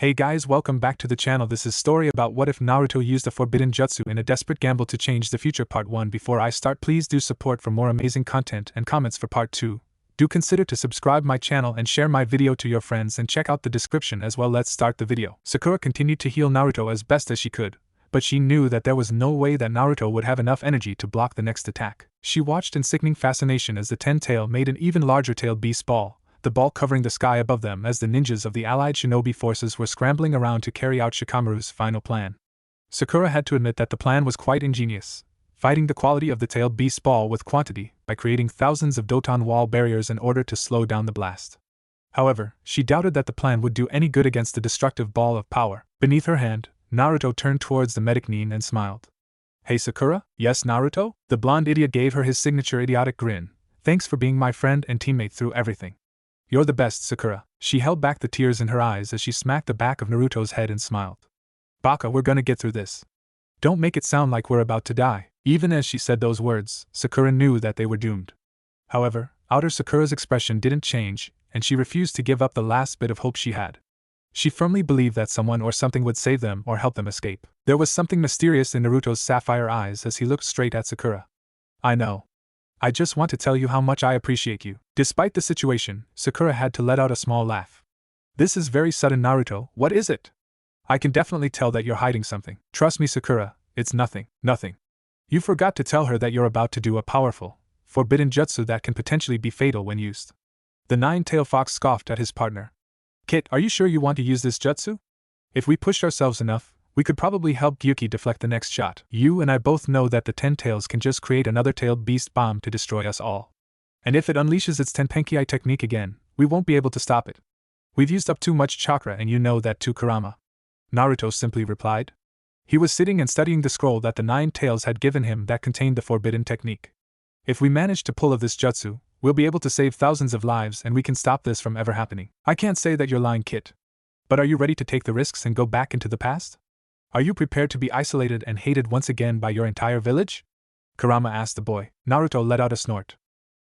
Hey guys, welcome back to the channel. This is story about what if Naruto used a forbidden jutsu in a desperate gamble to change the future. Part 1. Before I start, please do support for more amazing content and comments for part 2. Do consider to subscribe my channel and share my video to your friends and check out the description as well. Let's start the video. Sakura continued to heal Naruto as best as she could, but she knew that there was no way that Naruto would have enough energy to block the next attack. She watched in sickening fascination as the 10-tail made an even larger tailed beast ball, the ball covering the sky above them as the ninjas of the allied shinobi forces were scrambling around to carry out Shikamaru's final plan. Sakura had to admit that the plan was quite ingenious, fighting the quality of the tailed beast ball with quantity by creating thousands of Doton wall barriers in order to slow down the blast. However, she doubted that the plan would do any good against the destructive ball of power. Beneath her hand, Naruto turned towards the medic Nin and smiled. "Hey Sakura?" "Yes, Naruto?" The blonde idiot gave her his signature idiotic grin. "Thanks for being my friend and teammate through everything. You're the best, Sakura." She held back the tears in her eyes as she smacked the back of Naruto's head and smiled. "Baka, we're gonna get through this. Don't make it sound like we're about to die." Even as she said those words, Sakura knew that they were doomed. However, outer Sakura's expression didn't change, and she refused to give up the last bit of hope she had. She firmly believed that someone or something would save them or help them escape. There was something mysterious in Naruto's sapphire eyes as he looked straight at Sakura. "I know. I just want to tell you how much I appreciate you." Despite the situation, Sakura had to let out a small laugh. "This is very sudden, Naruto. What is it? I can definitely tell that you're hiding something." "Trust me, Sakura, it's nothing." "Nothing? You forgot to tell her that you're about to do a powerful, forbidden jutsu that can potentially be fatal when used." The nine-tailed fox scoffed at his partner. "Kit, are you sure you want to use this jutsu? If we pushed ourselves enough, we could probably help Gyuki deflect the next shot. You and I both know that the 10 tails can just create another tailed beast bomb to destroy us all. And if it unleashes its Tenpenki technique again, we won't be able to stop it. We've used up too much chakra and you know that too, Kurama." Naruto simply replied. He was sitting and studying the scroll that the 9 tails had given him that contained the forbidden technique. "If we manage to pull off this jutsu, we'll be able to save thousands of lives and we can stop this from ever happening." "I can't say that you're lying, Kit. But are you ready to take the risks and go back into the past? Are you prepared to be isolated and hated once again by your entire village?" Kurama asked the boy. Naruto let out a snort.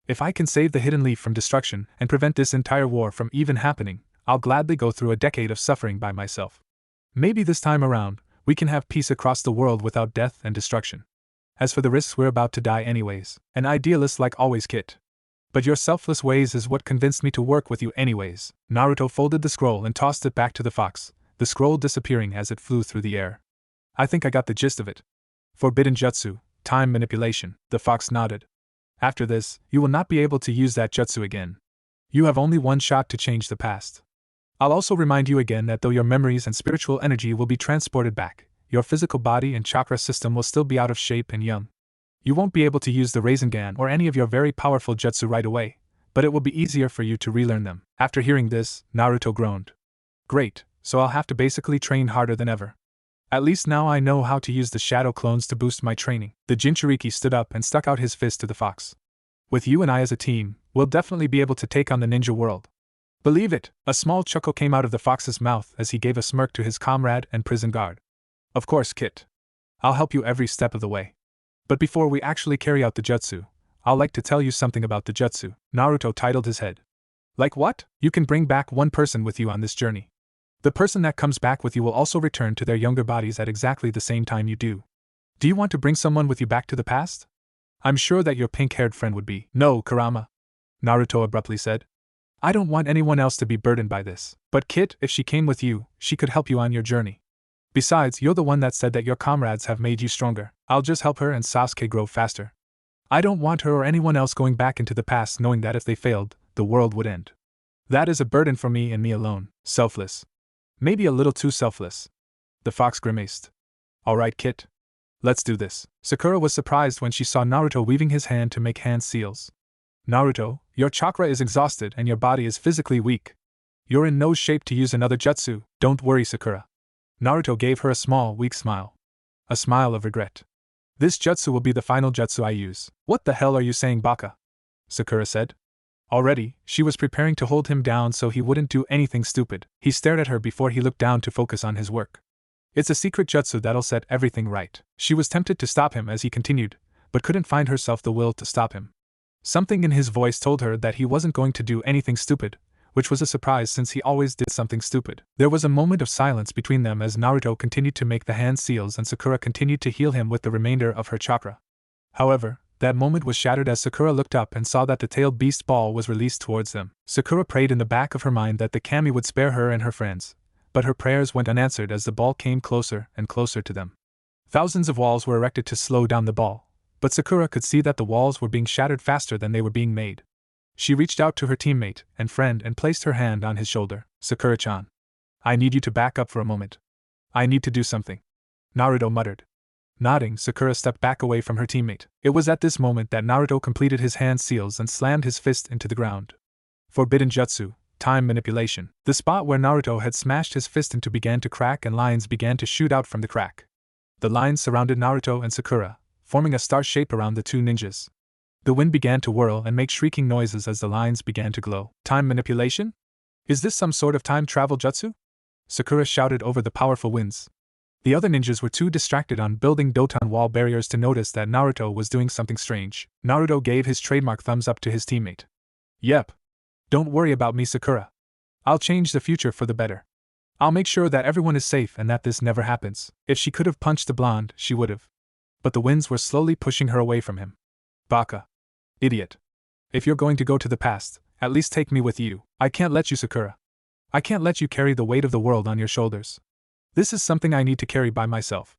"If I can save the hidden leaf from destruction and prevent this entire war from even happening, I'll gladly go through a decade of suffering by myself. Maybe this time around, we can have peace across the world without death and destruction. As for the risks, we're about to die anyways." "An idealist like always, Kit. But your selfless ways is what convinced me to work with you anyways." Naruto folded the scroll and tossed it back to the fox, the scroll disappearing as it flew through the air. "I think I got the gist of it. Forbidden jutsu, time manipulation." The fox nodded. "After this, you will not be able to use that jutsu again. You have only one shot to change the past. I'll also remind you again that though your memories and spiritual energy will be transported back, your physical body and chakra system will still be out of shape and young. You won't be able to use the Rasengan or any of your very powerful jutsu right away, but it will be easier for you to relearn them." After hearing this, Naruto groaned. "Great, so I'll have to basically train harder than ever. At least now I know how to use the shadow clones to boost my training." The Jinchuriki stood up and stuck out his fist to the fox. "With you and I as a team, we'll definitely be able to take on the ninja world. Believe it." A small chuckle came out of the fox's mouth as he gave a smirk to his comrade and prison guard. "Of course, Kit. I'll help you every step of the way. But before we actually carry out the jutsu, I'll like to tell you something about the jutsu." Naruto titled his head. "Like what?" "You can bring back one person with you on this journey. The person that comes back with you will also return to their younger bodies at exactly the same time you do. Do you want to bring someone with you back to the past? I'm sure that your pink-haired friend would be." "No, Kurama," Naruto abruptly said. "I don't want anyone else to be burdened by this." "But Kit, if she came with you, she could help you on your journey. Besides, you're the one that said that your comrades have made you stronger." "I'll just help her and Sasuke grow faster. I don't want her or anyone else going back into the past knowing that if they failed, the world would end. That is a burden for me and me alone." "Selfless. Maybe a little too selfless." The fox grimaced. "All right, Kit. Let's do this." Sakura was surprised when she saw Naruto weaving his hand to make hand seals. "Naruto, your chakra is exhausted and your body is physically weak. You're in no shape to use another jutsu." "Don't worry, Sakura." Naruto gave her a small, weak smile. A smile of regret. "This jutsu will be the final jutsu I use." "What the hell are you saying, Baka?" Sakura said. Already, she was preparing to hold him down so he wouldn't do anything stupid. He stared at her before he looked down to focus on his work. "It's a secret jutsu that'll set everything right." She was tempted to stop him as he continued, but couldn't find herself the will to stop him. Something in his voice told her that he wasn't going to do anything stupid, which was a surprise since he always did something stupid. There was a moment of silence between them as Naruto continued to make the hand seals and Sakura continued to heal him with the remainder of her chakra. However, that moment was shattered as Sakura looked up and saw that the tailed beast ball was released towards them. Sakura prayed in the back of her mind that the kami would spare her and her friends, but her prayers went unanswered as the ball came closer and closer to them. Thousands of walls were erected to slow down the ball, but Sakura could see that the walls were being shattered faster than they were being made. She reached out to her teammate and friend and placed her hand on his shoulder. Sakura-chan, I need you to back up for a moment. I need to do something. Naruto muttered. Nodding, Sakura stepped back away from her teammate. It was at this moment that Naruto completed his hand seals and slammed his fist into the ground. Forbidden Jutsu, Time Manipulation. The spot where Naruto had smashed his fist into began to crack and lines began to shoot out from the crack. The lines surrounded Naruto and Sakura, forming a star shape around the two ninjas. The wind began to whirl and make shrieking noises as the lines began to glow. Time manipulation? Is this some sort of time travel jutsu? Sakura shouted over the powerful winds. The other ninjas were too distracted on building Doton wall barriers to notice that Naruto was doing something strange. Naruto gave his trademark thumbs up to his teammate. Yep. Don't worry about me, Sakura. I'll change the future for the better. I'll make sure that everyone is safe and that this never happens. If she could have punched the blonde, she would have. But the winds were slowly pushing her away from him. Baka. Idiot. If you're going to go to the past, at least take me with you. I can't let you, Sakura. I can't let you carry the weight of the world on your shoulders. This is something I need to carry by myself.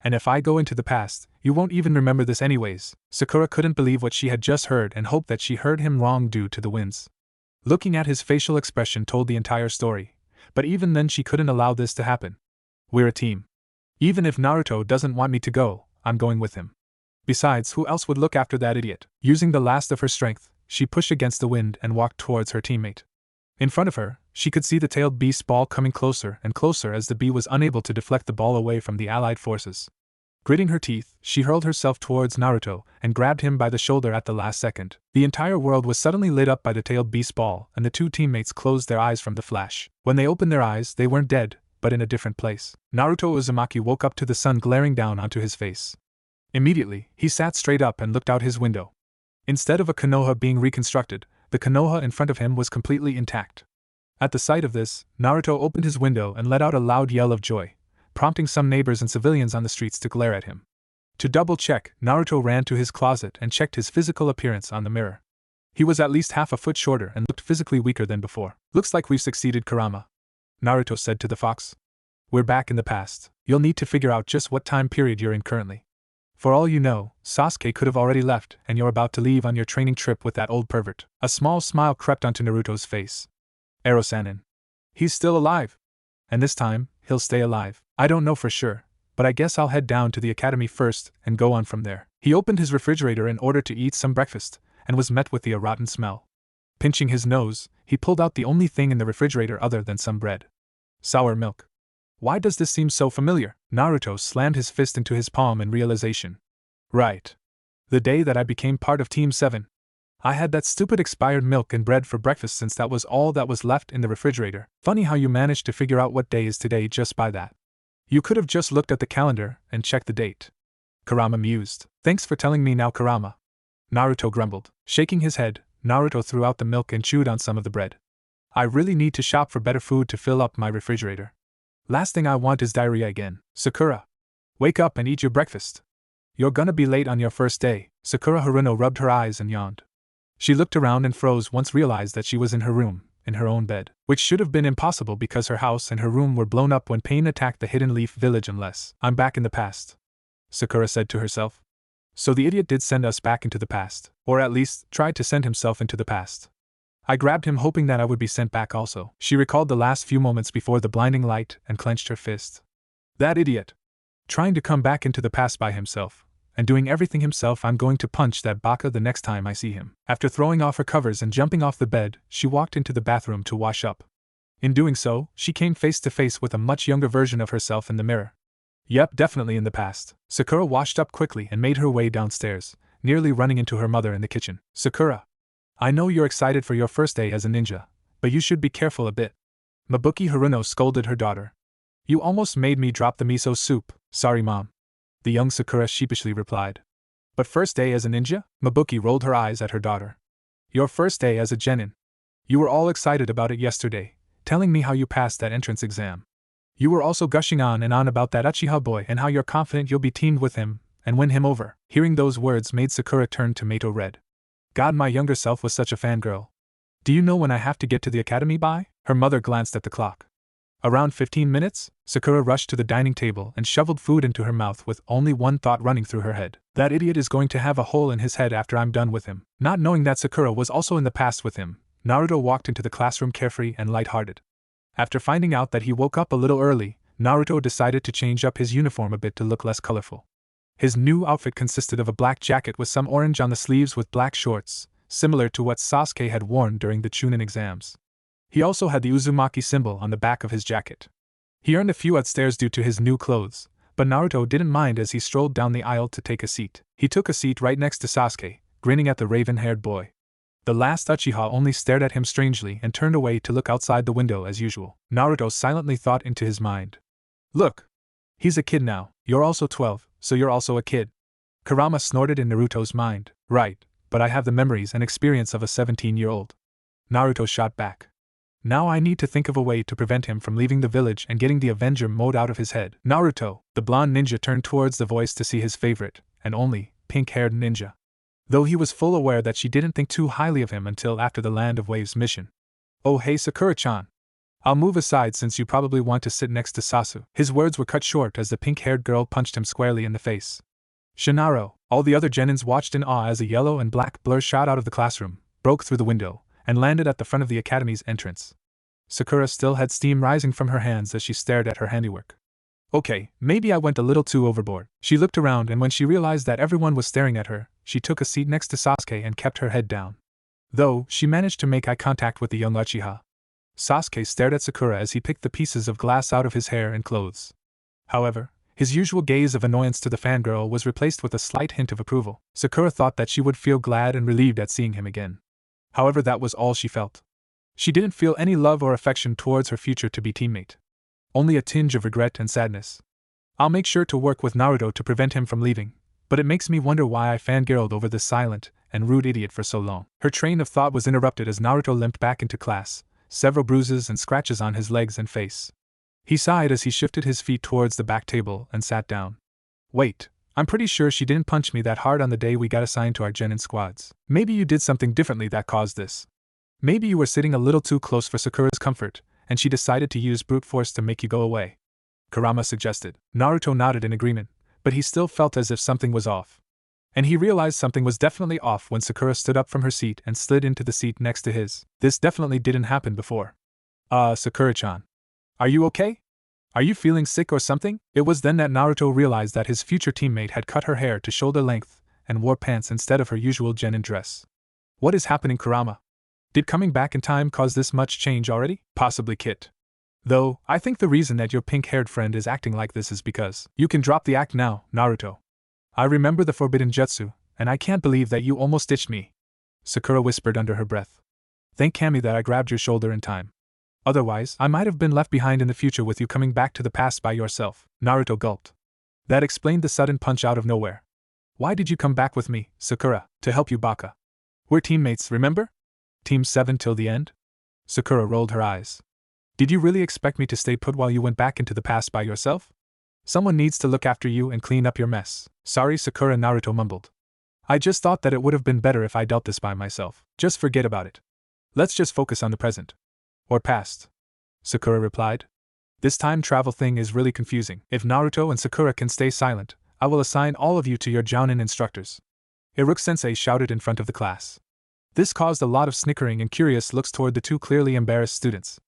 And if I go into the past, you won't even remember this anyways. Sakura couldn't believe what she had just heard and hoped that she heard him wrong due to the winds. Looking at his facial expression told the entire story, but even then she couldn't allow this to happen. We're a team. Even if Naruto doesn't want me to go, I'm going with him. Besides, who else would look after that idiot? Using the last of her strength, she pushed against the wind and walked towards her teammate. In front of her, she could see the tailed beast ball coming closer and closer as the bee was unable to deflect the ball away from the allied forces. Gritting her teeth, she hurled herself towards Naruto and grabbed him by the shoulder at the last second. The entire world was suddenly lit up by the tailed beast ball, and the two teammates closed their eyes from the flash. When they opened their eyes, they weren't dead, but in a different place. Naruto Uzumaki woke up to the sun glaring down onto his face. Immediately, he sat straight up and looked out his window. Instead of a Konoha being reconstructed, the Konoha in front of him was completely intact. At the sight of this, Naruto opened his window and let out a loud yell of joy, prompting some neighbors and civilians on the streets to glare at him. To double-check, Naruto ran to his closet and checked his physical appearance on the mirror. He was at least half a foot shorter and looked physically weaker than before. Looks like we've succeeded, Kurama, Naruto said to the fox. We're back in the past. You'll need to figure out just what time period you're in currently. For all you know, Sasuke could have already left, and you're about to leave on your training trip with that old pervert. A small smile crept onto Naruto's face. Ero-sanin. He's still alive. And this time, he'll stay alive. I don't know for sure, but I guess I'll head down to the academy first and go on from there. He opened his refrigerator in order to eat some breakfast, and was met with a rotten smell. Pinching his nose, he pulled out the only thing in the refrigerator other than some bread. Sour milk. Why does this seem so familiar? Naruto slammed his fist into his palm in realization. Right. The day that I became part of Team 7. I had that stupid expired milk and bread for breakfast since that was all that was left in the refrigerator. Funny how you managed to figure out what day is today just by that. You could have just looked at the calendar and checked the date. Kurama mused. Thanks for telling me now, Kurama. Naruto grumbled. Shaking his head, Naruto threw out the milk and chewed on some of the bread. I really need to shop for better food to fill up my refrigerator. Last thing I want is diarrhea again. Sakura, wake up and eat your breakfast. You're gonna be late on your first day. Sakura Haruno rubbed her eyes and yawned. She looked around and froze once realized that she was in her room, in her own bed, which should have been impossible because her house and her room were blown up when Pain attacked the Hidden Leaf Village. Unless I'm back in the past, Sakura said to herself. So the idiot did send us back into the past, or at least tried to send himself into the past. I grabbed him hoping that I would be sent back also. She recalled the last few moments before the blinding light and clenched her fist. That idiot! Trying to come back into the past by himself, and doing everything himself. I'm going to punch that baka the next time I see him. After throwing off her covers and jumping off the bed, she walked into the bathroom to wash up. In doing so, she came face to face with a much younger version of herself in the mirror. Yep, definitely in the past. Sakura washed up quickly and made her way downstairs, nearly running into her mother in the kitchen. Sakura, I know you're excited for your first day as a ninja, but you should be careful a bit. Mabuki Haruno scolded her daughter. You almost made me drop the miso soup. Sorry, Mom. The young Sakura sheepishly replied. But first day as a ninja? Mabuki rolled her eyes at her daughter. Your first day as a genin. You were all excited about it yesterday, telling me how you passed that entrance exam. You were also gushing on and on about that Uchiha boy and how you're confident you'll be teamed with him and win him over. Hearing those words made Sakura turn tomato red. God, my younger self was such a fangirl. Do you know when I have to get to the academy by? Her mother glanced at the clock. Around 15 minutes, Sakura rushed to the dining table and shoveled food into her mouth with only one thought running through her head. That idiot is going to have a hole in his head after I'm done with him. Not knowing that Sakura was also in the past with him, Naruto walked into the classroom carefree and lighthearted. After finding out that he woke up a little early, Naruto decided to change up his uniform a bit to look less colorful. His new outfit consisted of a black jacket with some orange on the sleeves with black shorts, similar to what Sasuke had worn during the Chunin exams. He also had the Uzumaki symbol on the back of his jacket. He earned a few stares due to his new clothes, but Naruto didn't mind as he strolled down the aisle to take a seat. He took a seat right next to Sasuke, grinning at the raven-haired boy. The last Uchiha only stared at him strangely and turned away to look outside the window as usual. Naruto silently thought into his mind. Look! He's a kid now, you're also 12, so you're also a kid. Kurama snorted in Naruto's mind. Right, but I have the memories and experience of a 17-year-old. Naruto shot back. Now I need to think of a way to prevent him from leaving the village and getting the Avenger mode out of his head. Naruto, the blonde ninja turned towards the voice to see his favorite, and only, pink-haired ninja. Though he was full aware that she didn't think too highly of him until after the Land of Waves mission. Oh hey Sakura-chan. I'll move aside since you probably want to sit next to Sasu. His words were cut short as the pink-haired girl punched him squarely in the face. Shinaro, all the other genins watched in awe as a yellow and black blur shot out of the classroom, broke through the window, and landed at the front of the academy's entrance. Sakura still had steam rising from her hands as she stared at her handiwork. Okay, maybe I went a little too overboard. She looked around and when she realized that everyone was staring at her, she took a seat next to Sasuke and kept her head down. Though, she managed to make eye contact with the young Uchiha. Sasuke stared at Sakura as he picked the pieces of glass out of his hair and clothes. However, his usual gaze of annoyance to the fangirl was replaced with a slight hint of approval. Sakura thought that she would feel glad and relieved at seeing him again. However, that was all she felt. She didn't feel any love or affection towards her future to-be teammate. Only a tinge of regret and sadness. I'll make sure to work with Naruto to prevent him from leaving, but it makes me wonder why I fangirled over this silent and rude idiot for so long. Her train of thought was interrupted as Naruto limped back into class, several bruises and scratches on his legs and face. He sighed as he shifted his feet towards the back table and sat down. Wait, I'm pretty sure she didn't punch me that hard on the day we got assigned to our genin squads. Maybe you did something differently that caused this. Maybe you were sitting a little too close for Sakura's comfort, and she decided to use brute force to make you go away. Kurama suggested. Naruto nodded in agreement, but he still felt as if something was off. And he realized something was definitely off when Sakura stood up from her seat and slid into the seat next to his. This definitely didn't happen before. Sakura-chan. Are you okay? Are you feeling sick or something? It was then that Naruto realized that his future teammate had cut her hair to shoulder length and wore pants instead of her usual genin dress. What is happening, Kurama? Did coming back in time cause this much change already? Possibly, Kit. Though, I think the reason that your pink-haired friend is acting like this is because you can drop the act now, Naruto. I remember the forbidden jutsu, and I can't believe that you almost ditched me. Sakura whispered under her breath. Thank Kami that I grabbed your shoulder in time. Otherwise, I might have been left behind in the future with you coming back to the past by yourself. Naruto gulped. That explained the sudden punch out of nowhere. Why did you come back with me, Sakura, to help you, Baka? We're teammates, remember? Team 7 till the end? Sakura rolled her eyes. Did you really expect me to stay put while you went back into the past by yourself? Someone needs to look after you and clean up your mess. Sorry, Sakura, Naruto mumbled. I just thought that it would have been better if I dealt this by myself. Just forget about it. Let's just focus on the present. Or past. Sakura replied. This time travel thing is really confusing. If Naruto and Sakura can stay silent, I will assign all of you to your Jounin instructors. Iruka-sensei shouted in front of the class. This caused a lot of snickering and curious looks toward the two clearly embarrassed students.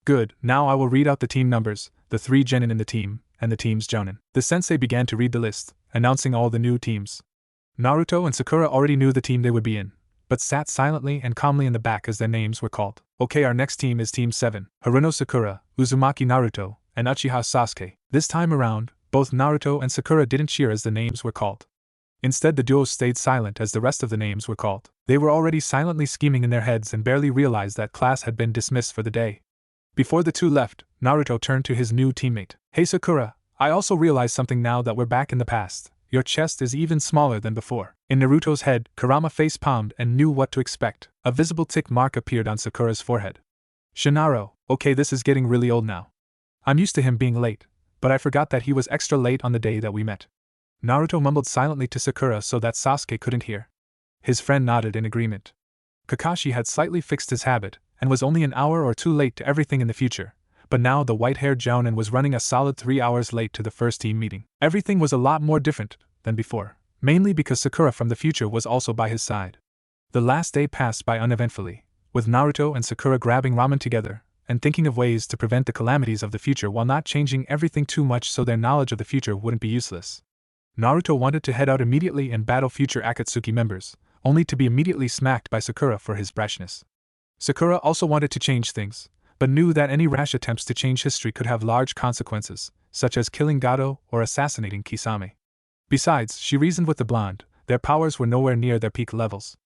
Good, now I will read out the team numbers, the 3 genin in the team, and the team's Jounin. The sensei began to read the list, announcing all the new teams. Naruto and Sakura already knew the team they would be in, but sat silently and calmly in the back as their names were called. Okay, our next team is Team 7, Haruno Sakura, Uzumaki Naruto, and Uchiha Sasuke. This time around, both Naruto and Sakura didn't cheer as the names were called. Instead, the duo stayed silent as the rest of the names were called. They were already silently scheming in their heads and barely realized that class had been dismissed for the day. Before the two left, Naruto turned to his new teammate. Hey Sakura, I also realized something now that we're back in the past. Your chest is even smaller than before. In Naruto's head, Kurama face-palmed and knew what to expect. A visible tick mark appeared on Sakura's forehead. Shinaro, okay, this is getting really old now. I'm used to him being late, but I forgot that he was extra late on the day that we met. Naruto mumbled silently to Sakura so that Sasuke couldn't hear. His friend nodded in agreement. Kakashi had slightly fixed his habit, and was only an hour or two late to everything in the future, but now the white-haired jounin was running a solid 3 hours late to the first team meeting. Everything was a lot more different than before, mainly because Sakura from the future was also by his side. The last day passed by uneventfully, with Naruto and Sakura grabbing ramen together, and thinking of ways to prevent the calamities of the future while not changing everything too much so their knowledge of the future wouldn't be useless. Naruto wanted to head out immediately and battle future Akatsuki members, only to be immediately smacked by Sakura for his brashness. Sakura also wanted to change things, but knew that any rash attempts to change history could have large consequences, such as killing Gato or assassinating Kisame. Besides, she reasoned with the blonde, their powers were nowhere near their peak levels.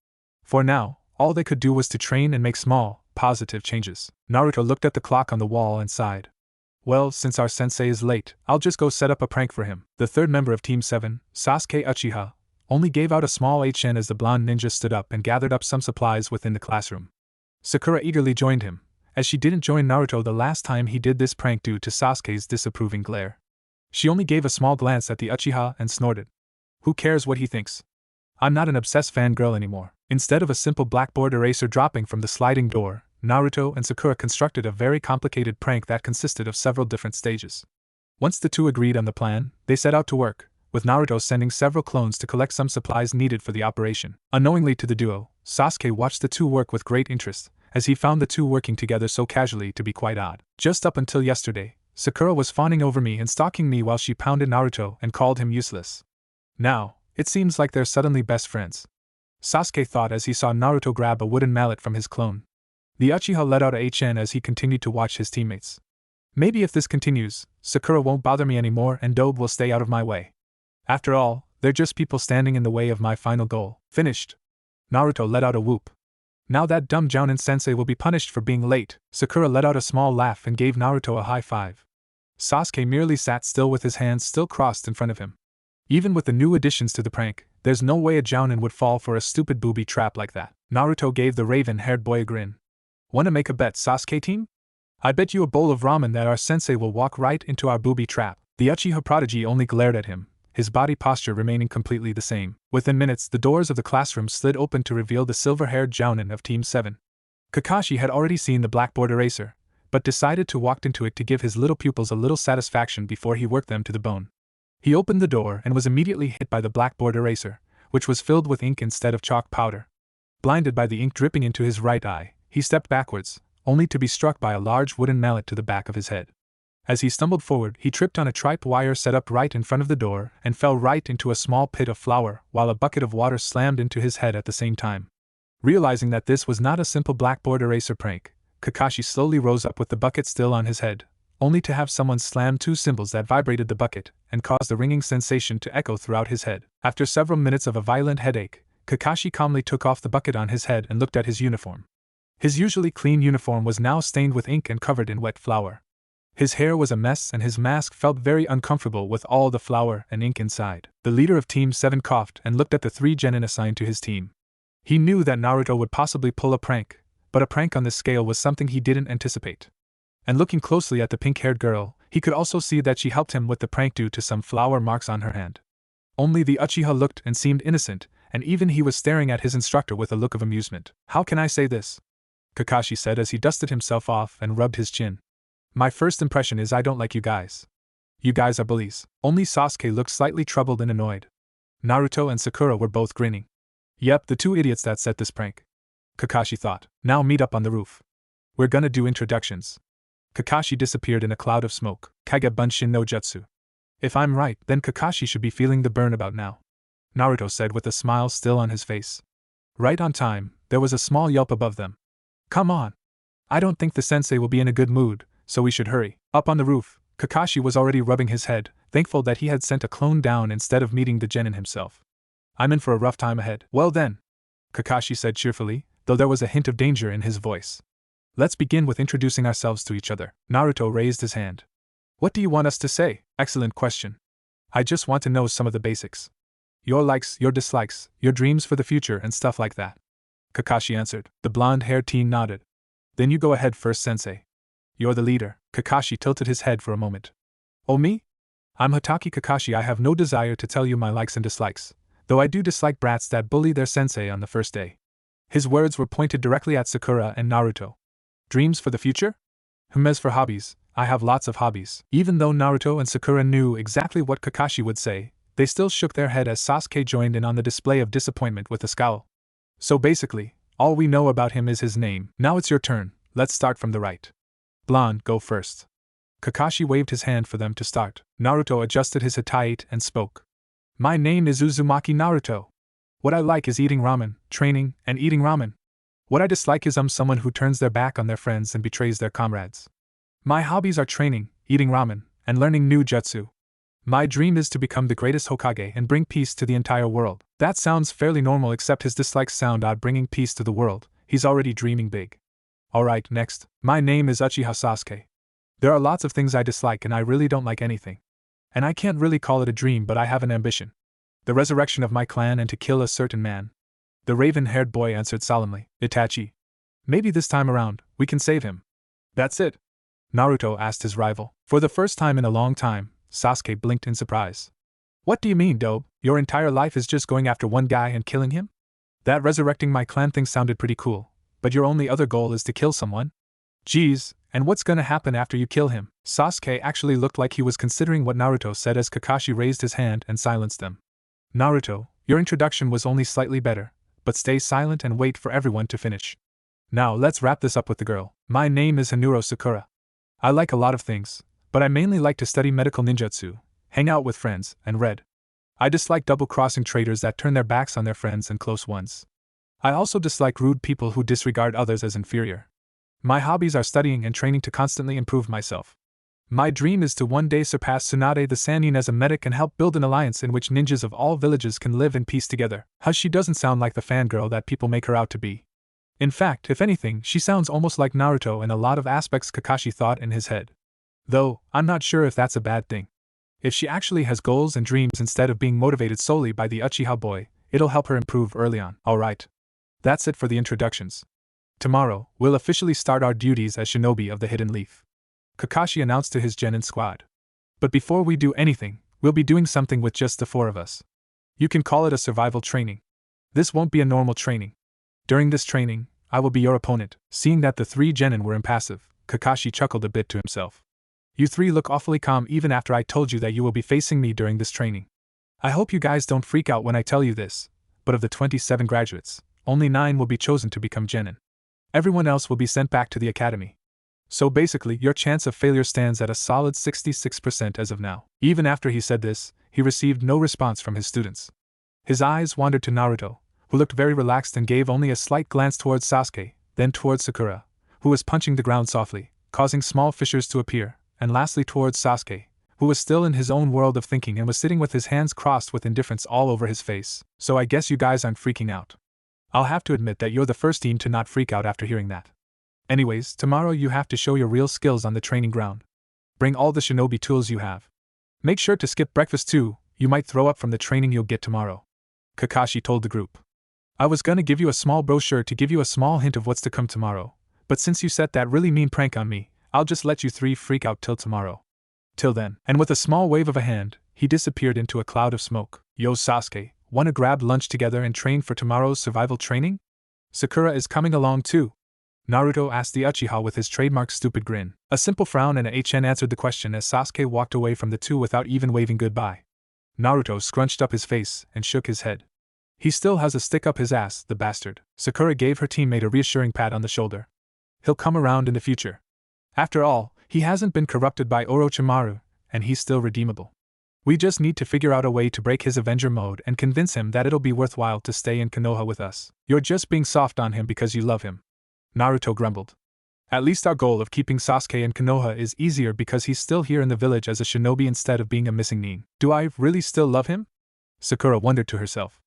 For now, all they could do was to train and make small, positive changes. Naruto looked at the clock on the wall and sighed. Well, since our sensei is late, I'll just go set up a prank for him. The third member of Team 7, Sasuke Uchiha, only gave out a small HN as the blonde ninja stood up and gathered up some supplies within the classroom. Sakura eagerly joined him, as she didn't join Naruto the last time he did this prank due to Sasuke's disapproving glare. She only gave a small glance at the Uchiha and snorted. Who cares what he thinks? I'm not an obsessed fangirl anymore. Instead of a simple blackboard eraser dropping from the sliding door, Naruto and Sakura constructed a very complicated prank that consisted of several different stages. Once the two agreed on the plan, they set out to work, with Naruto sending several clones to collect some supplies needed for the operation. Unknowingly to the duo, Sasuke watched the two work with great interest, as he found the two working together so casually to be quite odd. Just up until yesterday, Sakura was fawning over me and stalking me while she pounded Naruto and called him useless. Now, it seems like they're suddenly best friends. Sasuke thought as he saw Naruto grab a wooden mallet from his clone. The Uchiha let out a HN as he continued to watch his teammates. Maybe if this continues, Sakura won't bother me anymore and Dobe will stay out of my way. After all, they're just people standing in the way of my final goal. Finished. Naruto let out a whoop. Now that dumb Jounin sensei will be punished for being late. Sakura let out a small laugh and gave Naruto a high five. Sasuke merely sat still with his hands still crossed in front of him. Even with the new additions to the prank, there's no way a Jounin would fall for a stupid booby trap like that. Naruto gave the raven-haired boy a grin. Wanna make a bet, Sasuke team? I bet you a bowl of ramen that our sensei will walk right into our booby trap. The Uchiha prodigy only glared at him, his body posture remaining completely the same. Within minutes, the doors of the classroom slid open to reveal the silver-haired Jounin of Team 7. Kakashi had already seen the blackboard eraser, but decided to walk into it to give his little pupils a little satisfaction before he worked them to the bone. He opened the door and was immediately hit by the blackboard eraser, which was filled with ink instead of chalk powder. Blinded by the ink dripping into his right eye, he stepped backwards, only to be struck by a large wooden mallet to the back of his head. As he stumbled forward, he tripped on a tripe wire set up right in front of the door and fell right into a small pit of flour while a bucket of water slammed into his head at the same time. Realizing that this was not a simple blackboard eraser prank, Kakashi slowly rose up with the bucket still on his head, only to have someone slam two cymbals that vibrated the bucket and caused a ringing sensation to echo throughout his head. After several minutes of a violent headache, Kakashi calmly took off the bucket on his head and looked at his uniform. His usually clean uniform was now stained with ink and covered in wet flour. His hair was a mess and his mask felt very uncomfortable with all the flour and ink inside. The leader of Team 7 coughed and looked at the 3 genin assigned to his team. He knew that Naruto would possibly pull a prank, but a prank on this scale was something he didn't anticipate. And looking closely at the pink-haired girl, he could also see that she helped him with the prank due to some flour marks on her hand. Only the Uchiha looked and seemed innocent, and even he was staring at his instructor with a look of amusement. How can I say this? Kakashi said as he dusted himself off and rubbed his chin. My first impression is I don't like you guys. You guys are bullies. Only Sasuke looked slightly troubled and annoyed. Naruto and Sakura were both grinning. Yep, the two idiots that set this prank. Kakashi thought. Now meet up on the roof. We're gonna do introductions. Kakashi disappeared in a cloud of smoke. Kage Bunshin no Jutsu. If I'm right, then Kakashi should be feeling the burn about now, Naruto said with a smile still on his face. Right on time, there was a small yelp above them. Come on. I don't think the sensei will be in a good mood, so we should hurry. Up on the roof, Kakashi was already rubbing his head, thankful that he had sent a clone down instead of meeting the genin himself. I'm in for a rough time ahead. Well then, Kakashi said cheerfully, though there was a hint of danger in his voice. Let's begin with introducing ourselves to each other. Naruto raised his hand. What do you want us to say? Excellent question. I just want to know some of the basics. Your likes, your dislikes, your dreams for the future, and stuff like that. Kakashi answered. The blonde-haired teen nodded. Then you go ahead first, sensei. You're the leader. Kakashi tilted his head for a moment. Oh, me? I'm Hatake Kakashi. I have no desire to tell you my likes and dislikes, though I do dislike brats that bully their sensei on the first day. His words were pointed directly at Sakura and Naruto. Dreams for the future? As for hobbies, I have lots of hobbies. Even though Naruto and Sakura knew exactly what Kakashi would say, they still shook their head as Sasuke joined in on the display of disappointment with a scowl. So basically, all we know about him is his name. Now it's your turn, let's start from the right. Blonde, go first. Kakashi waved his hand for them to start. Naruto adjusted his hatayate and spoke. My name is Uzumaki Naruto. What I like is eating ramen, training, and eating ramen. What I dislike is someone who turns their back on their friends and betrays their comrades. My hobbies are training, eating ramen, and learning new jutsu. My dream is to become the greatest Hokage and bring peace to the entire world. That sounds fairly normal, except his dislikes sound odd. Bringing peace to the world, he's already dreaming big. Alright, next. My name is Uchiha Sasuke. There are lots of things I dislike and I really don't like anything. And I can't really call it a dream, but I have an ambition. The resurrection of my clan and to kill a certain man. The raven-haired boy answered solemnly. Itachi. Maybe this time around, we can save him. That's it? Naruto asked his rival. For the first time in a long time, Sasuke blinked in surprise. What do you mean, Dobe? Your entire life is just going after one guy and killing him? That resurrecting my clan thing sounded pretty cool, but your only other goal is to kill someone? Geez, and what's gonna happen after you kill him? Sasuke actually looked like he was considering what Naruto said as Kakashi raised his hand and silenced them. Naruto, your introduction was only slightly better, but stay silent and wait for everyone to finish. Now let's wrap this up with the girl. My name is Hanuro Sakura. I like a lot of things, but I mainly like to study medical ninjutsu, hang out with friends, and read. I dislike double-crossing traitors that turn their backs on their friends and close ones. I also dislike rude people who disregard others as inferior. My hobbies are studying and training to constantly improve myself. My dream is to one day surpass Tsunade the Sannin as a medic and help build an alliance in which ninjas of all villages can live in peace together. She doesn't sound like the fangirl that people make her out to be. In fact, if anything, she sounds almost like Naruto in a lot of aspects, Kakashi thought in his head. Though, I'm not sure if that's a bad thing. If she actually has goals and dreams instead of being motivated solely by the Uchiha boy, it'll help her improve early on. Alright. That's it for the introductions. Tomorrow, we'll officially start our duties as shinobi of the Hidden Leaf. Kakashi announced to his genin squad. But before we do anything, we'll be doing something with just the four of us. You can call it a survival training. This won't be a normal training. During this training, I will be your opponent. Seeing that the three genin were impassive, Kakashi chuckled a bit to himself. You three look awfully calm even after I told you that you will be facing me during this training. I hope you guys don't freak out when I tell you this, but of the 27 graduates, only 9 will be chosen to become genin. Everyone else will be sent back to the academy. So basically, your chance of failure stands at a solid 66% as of now. Even after he said this, he received no response from his students. His eyes wandered to Naruto, who looked very relaxed and gave only a slight glance towards Sasuke, then towards Sakura, who was punching the ground softly, causing small fissures to appear, and lastly towards Sasuke, who was still in his own world of thinking and was sitting with his hands crossed with indifference all over his face. So I guess you guys aren't freaking out. I'll have to admit that you're the first team to not freak out after hearing that. Anyways, tomorrow you have to show your real skills on the training ground. Bring all the shinobi tools you have. Make sure to skip breakfast too, you might throw up from the training you'll get tomorrow. Kakashi told the group. I was gonna give you a small brochure to give you a small hint of what's to come tomorrow, but since you set that really mean prank on me, I'll just let you three freak out till tomorrow. Till then. And with a small wave of a hand, he disappeared into a cloud of smoke. Yo Sasuke, wanna grab lunch together and train for tomorrow's survival training? Sakura is coming along too. Naruto asked the Uchiha with his trademark stupid grin. A simple frown and a HN answered the question as Sasuke walked away from the two without even waving goodbye. Naruto scrunched up his face and shook his head. He still has a stick up his ass, the bastard. Sakura gave her teammate a reassuring pat on the shoulder. He'll come around in the future. After all, he hasn't been corrupted by Orochimaru, and he's still redeemable. We just need to figure out a way to break his Avenger mode and convince him that it'll be worthwhile to stay in Konoha with us. You're just being soft on him because you love him. Naruto grumbled. At least our goal of keeping Sasuke in Konoha is easier because he's still here in the village as a shinobi instead of being a missing nin. Do I really still love him? Sakura wondered to herself.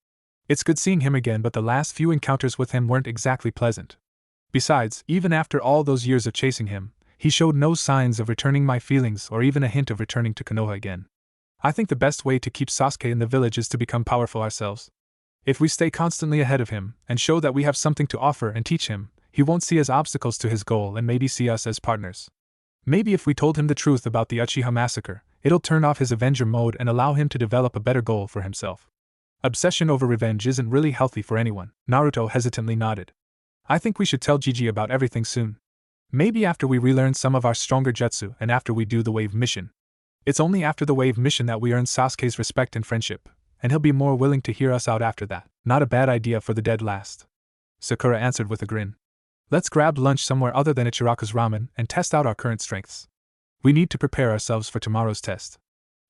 It's good seeing him again, but the last few encounters with him weren't exactly pleasant. Besides, even after all those years of chasing him, he showed no signs of returning my feelings or even a hint of returning to Konoha again. I think the best way to keep Sasuke in the village is to become powerful ourselves. If we stay constantly ahead of him and show that we have something to offer and teach him, he won't see as obstacles to his goal and maybe see us as partners. Maybe if we told him the truth about the Uchiha massacre, it'll turn off his Avenger mode and allow him to develop a better goal for himself. Obsession over revenge isn't really healthy for anyone. Naruto hesitantly nodded. I think we should tell Gigi about everything soon. Maybe after we relearn some of our stronger jutsu and after we do the wave mission. It's only after the wave mission that we earn Sasuke's respect and friendship, and he'll be more willing to hear us out after that. Not a bad idea for the dead last. Sakura answered with a grin. Let's grab lunch somewhere other than Ichiraku's ramen and test out our current strengths. We need to prepare ourselves for tomorrow's test.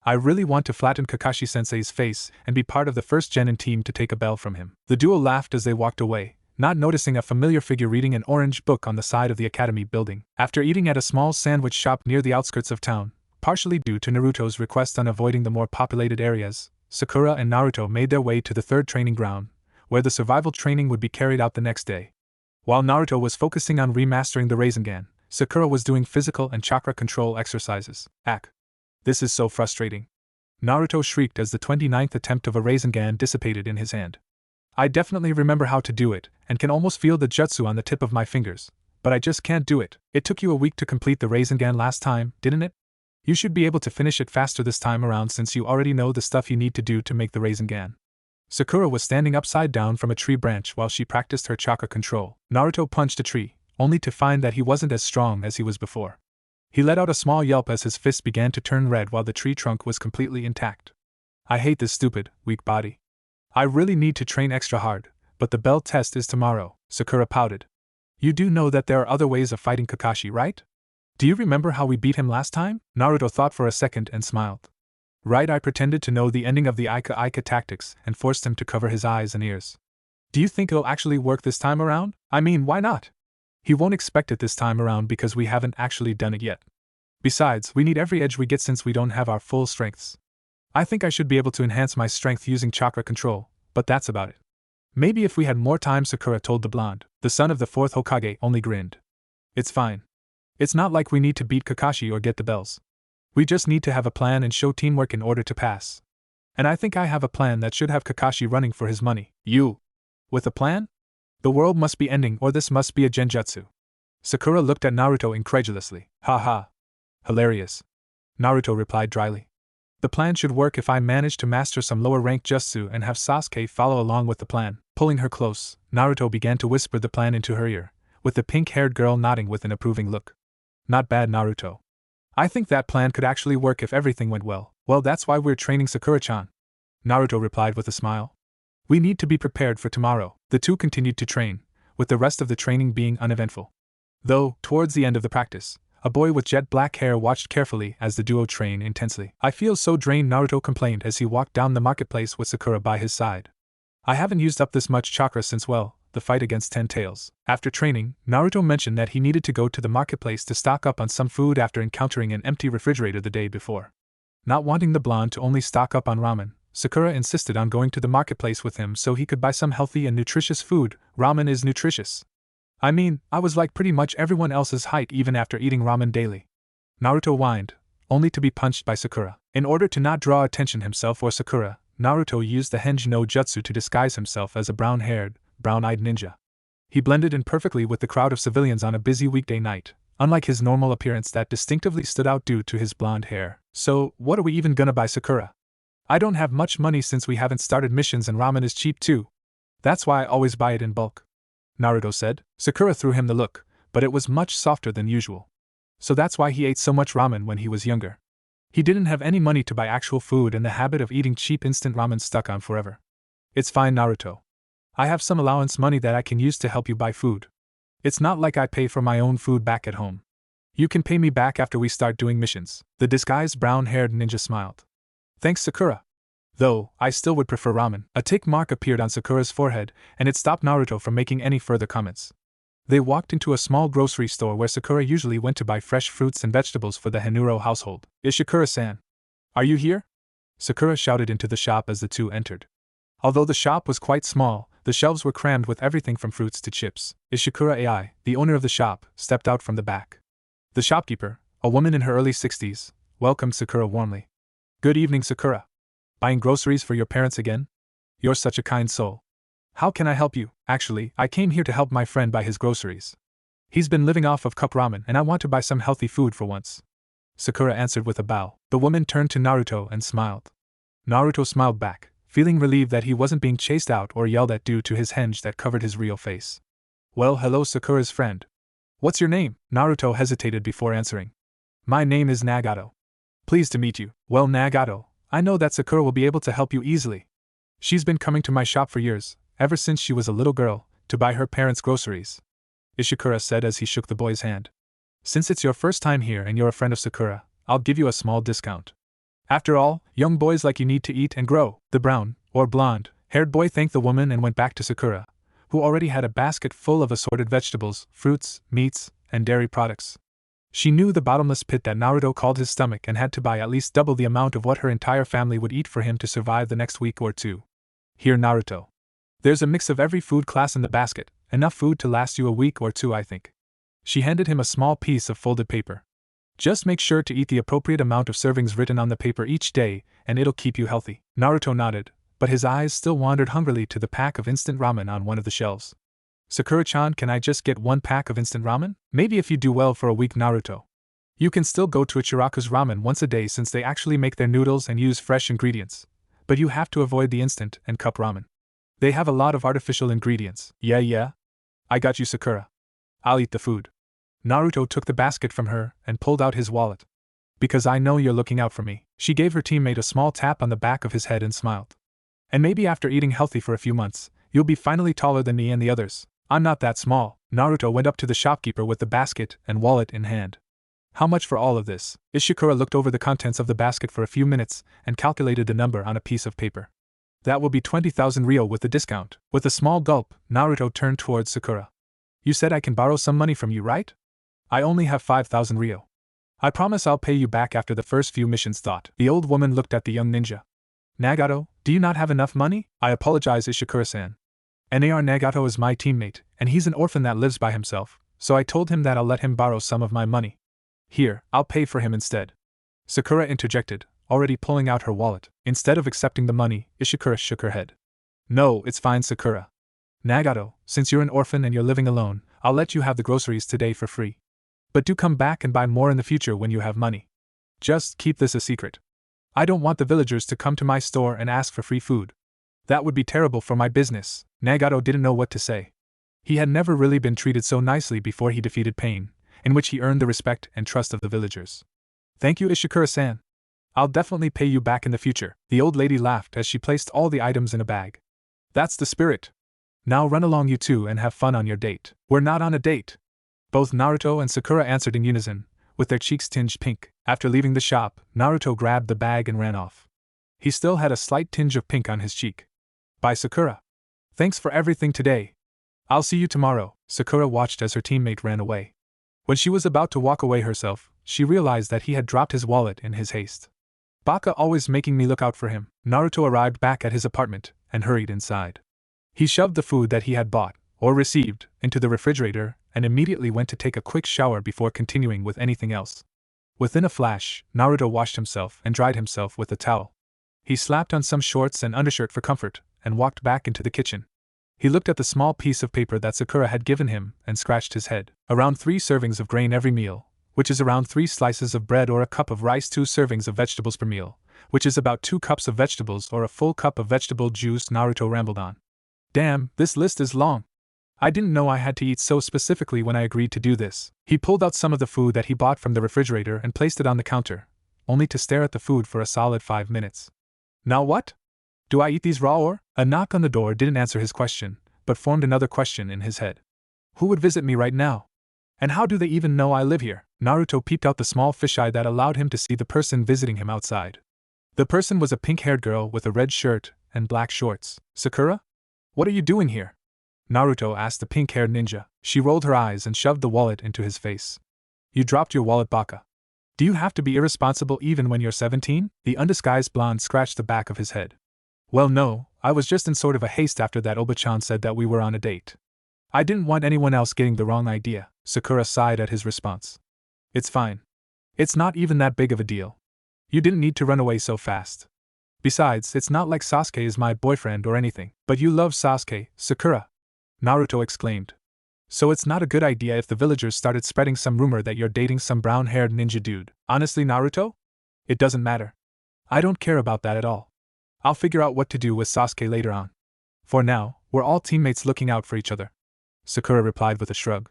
I really want to flatten Kakashi-sensei's face and be part of the first genin team to take a bell from him. The duo laughed as they walked away, not noticing a familiar figure reading an orange book on the side of the academy building. After eating at a small sandwich shop near the outskirts of town, partially due to Naruto's request on avoiding the more populated areas, Sakura and Naruto made their way to the third training ground, where the survival training would be carried out the next day. While Naruto was focusing on remastering the Rasengan, Sakura was doing physical and chakra control exercises. This is so frustrating. Naruto shrieked as the 29th attempt of a Rasengan dissipated in his hand. I definitely remember how to do it, and can almost feel the jutsu on the tip of my fingers, but I just can't do it. It took you a week to complete the Rasengan last time, didn't it? You should be able to finish it faster this time around since you already know the stuff you need to do to make the Rasengan. Sakura was standing upside down from a tree branch while she practiced her chakra control. Naruto punched a tree, only to find that he wasn't as strong as he was before. He let out a small yelp as his fist began to turn red while the tree trunk was completely intact. I hate this stupid, weak body. I really need to train extra hard, but the bell test is tomorrow, Sakura pouted. You do know that there are other ways of fighting Kakashi, right? Do you remember how we beat him last time? Naruto thought for a second and smiled. Right, I pretended to know the ending of the Ika tactics and forced him to cover his eyes and ears. Do you think it'll actually work this time around? I mean, why not? He won't expect it this time around because we haven't actually done it yet. Besides, we need every edge we get since we don't have our full strengths. I think I should be able to enhance my strength using chakra control, but that's about it. Maybe if we had more time, Sakura told the blonde. The son of the fourth Hokage only grinned. It's fine. It's not like we need to beat Kakashi or get the bells. We just need to have a plan and show teamwork in order to pass. And I think I have a plan that should have Kakashi running for his money. You? With a plan? The world must be ending or this must be a genjutsu. Sakura looked at Naruto incredulously. Ha ha. Hilarious. Naruto replied dryly. The plan should work if I manage to master some lower rank jutsu and have Sasuke follow along with the plan. Pulling her close, Naruto began to whisper the plan into her ear, with the pink-haired girl nodding with an approving look. Not bad, Naruto. I think that plan could actually work if everything went well. Well, that's why we're training Sakura-chan. Naruto replied with a smile. We need to be prepared for tomorrow. The two continued to train, with the rest of the training being uneventful. Though, towards the end of the practice, a boy with jet black hair watched carefully as the duo trained intensely. I feel so drained, Naruto complained as he walked down the marketplace with Sakura by his side. I haven't used up this much chakra since, well, the fight against 10 Tails. After training, Naruto mentioned that he needed to go to the marketplace to stock up on some food after encountering an empty refrigerator the day before. Not wanting the blonde to only stock up on ramen, Sakura insisted on going to the marketplace with him so he could buy some healthy and nutritious food. Ramen is nutritious. I mean, I was like pretty much everyone else's height even after eating ramen daily. Naruto whined, only to be punched by Sakura. In order to not draw attention himself or Sakura, Naruto used the Henji no Jutsu to disguise himself as a brown-haired, brown-eyed ninja. He blended in perfectly with the crowd of civilians on a busy weekday night, unlike his normal appearance that distinctively stood out due to his blonde hair. So, what are we even gonna buy, Sakura? I don't have much money since we haven't started missions and ramen is cheap too. That's why I always buy it in bulk, Naruto said. Sakura threw him the look, but it was much softer than usual. So that's why he ate so much ramen when he was younger. He didn't have any money to buy actual food and the habit of eating cheap instant ramen stuck on forever. It's fine, Naruto. I have some allowance money that I can use to help you buy food. It's not like I pay for my own food back at home. You can pay me back after we start doing missions. The disguised brown-haired ninja smiled. Thanks, Sakura. Though, I still would prefer ramen. A tick mark appeared on Sakura's forehead, and it stopped Naruto from making any further comments. They walked into a small grocery store where Sakura usually went to buy fresh fruits and vegetables for the Hanuro household. Is Sakura-san? Are you here? Sakura shouted into the shop as the two entered. Although the shop was quite small, the shelves were crammed with everything from fruits to chips. Ishikura Ai, the owner of the shop, stepped out from the back. The shopkeeper, a woman in her early 60s, welcomed Sakura warmly. Good evening, Sakura. Buying groceries for your parents again? You're such a kind soul. How can I help you? Actually, I came here to help my friend buy his groceries. He's been living off of cup ramen and I want to buy some healthy food for once. Sakura answered with a bow. The woman turned to Naruto and smiled. Naruto smiled back, feeling relieved that he wasn't being chased out or yelled at due to his henge that covered his real face. Well, hello, Sakura's friend. What's your name? Naruto hesitated before answering. My name is Nagato. Pleased to meet you. Well, Nagato, I know that Sakura will be able to help you easily. She's been coming to my shop for years, ever since she was a little girl, to buy her parents' groceries. Ishikura said as he shook the boy's hand. Since it's your first time here and you're a friend of Sakura, I'll give you a small discount. After all, young boys like you need to eat and grow. The brown, or blonde-haired boy thanked the woman and went back to Sakura, who already had a basket full of assorted vegetables, fruits, meats, and dairy products. She knew the bottomless pit that Naruto called his stomach and had to buy at least double the amount of what her entire family would eat for him to survive the next week or two. Here, Naruto. There's a mix of every food class in the basket, enough food to last you a week or two, I think. She handed him a small piece of folded paper. Just make sure to eat the appropriate amount of servings written on the paper each day, and it'll keep you healthy. Naruto nodded, but his eyes still wandered hungrily to the pack of instant ramen on one of the shelves. Sakura-chan, can I just get one pack of instant ramen? Maybe if you do well for a week, Naruto. You can still go to Ichiraku's ramen once a day since they actually make their noodles and use fresh ingredients, but you have to avoid the instant and cup ramen. They have a lot of artificial ingredients. Yeah. I got you, Sakura. I'll eat the food. Naruto took the basket from her and pulled out his wallet. Because I know you're looking out for me. She gave her teammate a small tap on the back of his head and smiled. And maybe after eating healthy for a few months, you'll be finally taller than me and the others. I'm not that small. Naruto went up to the shopkeeper with the basket and wallet in hand. How much for all of this? Ishikura looked over the contents of the basket for a few minutes and calculated the number on a piece of paper. That will be 20,000 ryo with the discount. With a small gulp, Naruto turned towards Sakura. You said I can borrow some money from you, right? I only have 5,000 ryo. I promise I'll pay you back after the first few missions. Thought. The old woman looked at the young ninja. Nagato, do you not have enough money? I apologize, Ishikura-san. NAR Nagato is my teammate, and he's an orphan that lives by himself, so I told him that I'll let him borrow some of my money. Here, I'll pay for him instead. Sakura interjected, already pulling out her wallet. Instead of accepting the money, Ishikura shook her head. No, it's fine, Sakura. Nagato, since you're an orphan and you're living alone, I'll let you have the groceries today for free. But do come back and buy more in the future when you have money. Just keep this a secret. I don't want the villagers to come to my store and ask for free food. That would be terrible for my business. Nagato didn't know what to say. He had never really been treated so nicely before he defeated Pain, in which he earned the respect and trust of the villagers. Thank you, Ishikura-san. I'll definitely pay you back in the future. The old lady laughed as she placed all the items in a bag. That's the spirit. Now run along, you two, and have fun on your date. We're not on a date. Both Naruto and Sakura answered in unison, with their cheeks tinged pink. After leaving the shop, Naruto grabbed the bag and ran off. He still had a slight tinge of pink on his cheek. Bye, Sakura. Thanks for everything today. I'll see you tomorrow. Sakura watched as her teammate ran away. When she was about to walk away herself, she realized that he had dropped his wallet in his haste. Baka always making me look out for him. Naruto arrived back at his apartment and hurried inside. He shoved the food that he had bought, or received, into the refrigerator and immediately went to take a quick shower before continuing with anything else. Within a flash, Naruto washed himself and dried himself with a towel. He slapped on some shorts and undershirt for comfort and walked back into the kitchen. He looked at the small piece of paper that Sakura had given him and scratched his head. Around 3 servings of grain every meal, which is around 3 slices of bread or a cup of rice, 2 servings of vegetables per meal, which is about 2 cups of vegetables or a full cup of vegetable juice. Naruto rambled on. Damn, this list is long. I didn't know I had to eat so specifically when I agreed to do this. He pulled out some of the food that he bought from the refrigerator and placed it on the counter, only to stare at the food for a solid 5 minutes. Now what? Do I eat these raw or? A knock on the door didn't answer his question, but formed another question in his head. Who would visit me right now? And how do they even know I live here? Naruto peeped out the small fisheye that allowed him to see the person visiting him outside. The person was a pink-haired girl with a red shirt and black shorts. Sakura? What are you doing here? Naruto asked the pink-haired ninja. She rolled her eyes and shoved the wallet into his face. You dropped your wallet, Baka. Do you have to be irresponsible even when you're 17? The undisguised blonde scratched the back of his head. Well, no, I was just in sort of a haste after that Oba-chan said that we were on a date. I didn't want anyone else getting the wrong idea. Sakura sighed at his response. It's fine. It's not even that big of a deal. You didn't need to run away so fast. Besides, it's not like Sasuke is my boyfriend or anything. But you love Sasuke, Sakura, Naruto exclaimed. So it's not a good idea if the villagers started spreading some rumor that you're dating some brown-haired ninja dude. Honestly, Naruto? It doesn't matter. I don't care about that at all. I'll figure out what to do with Sasuke later on. For now, we're all teammates looking out for each other. Sakura replied with a shrug.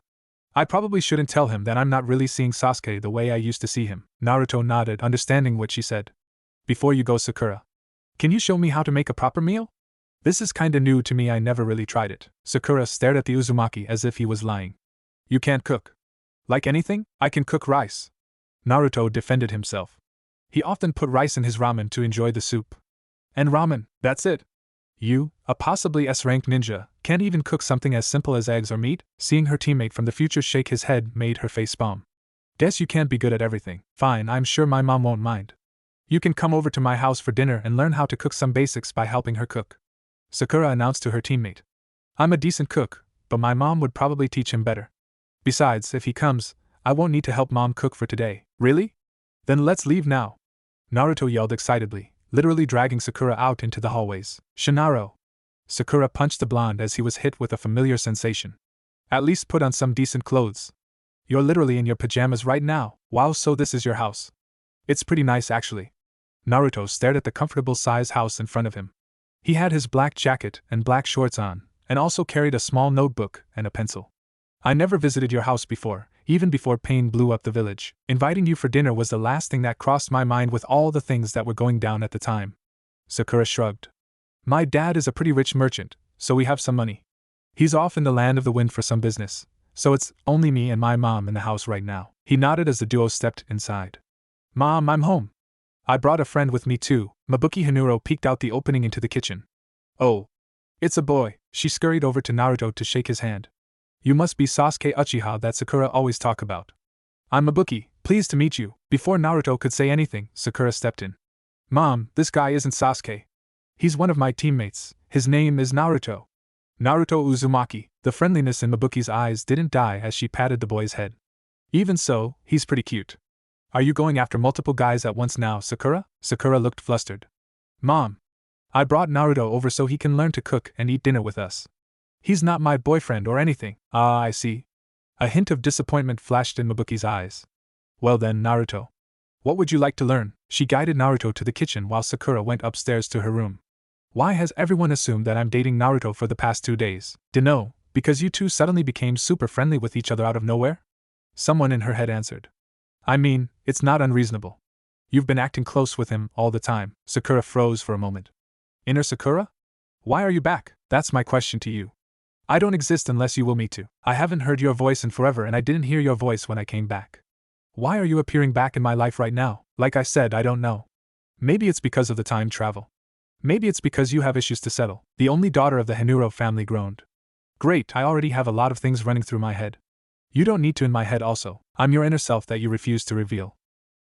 I probably shouldn't tell him that I'm not really seeing Sasuke the way I used to see him. Naruto nodded, understanding what she said. Before you go, Sakura, can you show me how to make a proper meal? This is kinda new to me, I never really tried it. Sakura stared at the Uzumaki as if he was lying. You can't cook. Like anything, I can cook rice. Naruto defended himself. He often put rice in his ramen to enjoy the soup. And ramen, that's it. You, a possibly S-rank ninja, can't even cook something as simple as eggs or meat? Seeing her teammate from the future shake his head made her face palm. Guess you can't be good at everything. Fine, I'm sure my mom won't mind. You can come over to my house for dinner and learn how to cook some basics by helping her cook. Sakura announced to her teammate. I'm a decent cook, but my mom would probably teach him better. Besides, if he comes, I won't need to help mom cook for today. Really? Then let's leave now. Naruto yelled excitedly, literally dragging Sakura out into the hallways. Shinaro! Sakura punched the blonde as he was hit with a familiar sensation. At least put on some decent clothes. You're literally in your pajamas right now. Wow, so this is your house. It's pretty nice actually. Naruto stared at the comfortable size house in front of him. He had his black jacket and black shorts on, and also carried a small notebook and a pencil. I never visited your house before, even before Pain blew up the village. Inviting you for dinner was the last thing that crossed my mind with all the things that were going down at the time. Sakura shrugged. My dad is a pretty rich merchant, so we have some money. He's off in the land of the wind for some business, so it's only me and my mom in the house right now. He nodded as the duo stepped inside. Mom, I'm home. I brought a friend with me too. Mabuki Hanuro peeked out the opening into the kitchen. Oh. It's a boy. She scurried over to Naruto to shake his hand. You must be Sasuke Uchiha that Sakura always talk about. I'm Mabuki, pleased to meet you. Before Naruto could say anything, Sakura stepped in. Mom, this guy isn't Sasuke. He's one of my teammates. His name is Naruto. Naruto Uzumaki. The friendliness in Mabuki's eyes didn't die as she patted the boy's head. Even so, he's pretty cute. Are you going after multiple guys at once now, Sakura? Sakura looked flustered. Mom, I brought Naruto over so he can learn to cook and eat dinner with us. He's not my boyfriend or anything. Ah, I see. A hint of disappointment flashed in Mabuki's eyes. Well then, Naruto. What would you like to learn? She guided Naruto to the kitchen while Sakura went upstairs to her room. Why has everyone assumed that I'm dating Naruto for the past 2 days? Dunno, because you two suddenly became super friendly with each other out of nowhere? Someone in her head answered. I mean, it's not unreasonable. You've been acting close with him all the time. Sakura froze for a moment. Inner Sakura? Why are you back? That's my question to you. I don't exist unless you will me to. I haven't heard your voice in forever and I didn't hear your voice when I came back. Why are you appearing back in my life right now? Like I said, I don't know. Maybe it's because of the time travel. Maybe it's because you have issues to settle. The only daughter of the Hanuro family groaned. Great, I already have a lot of things running through my head. You don't need to in my head also. I'm your inner self that you refuse to reveal.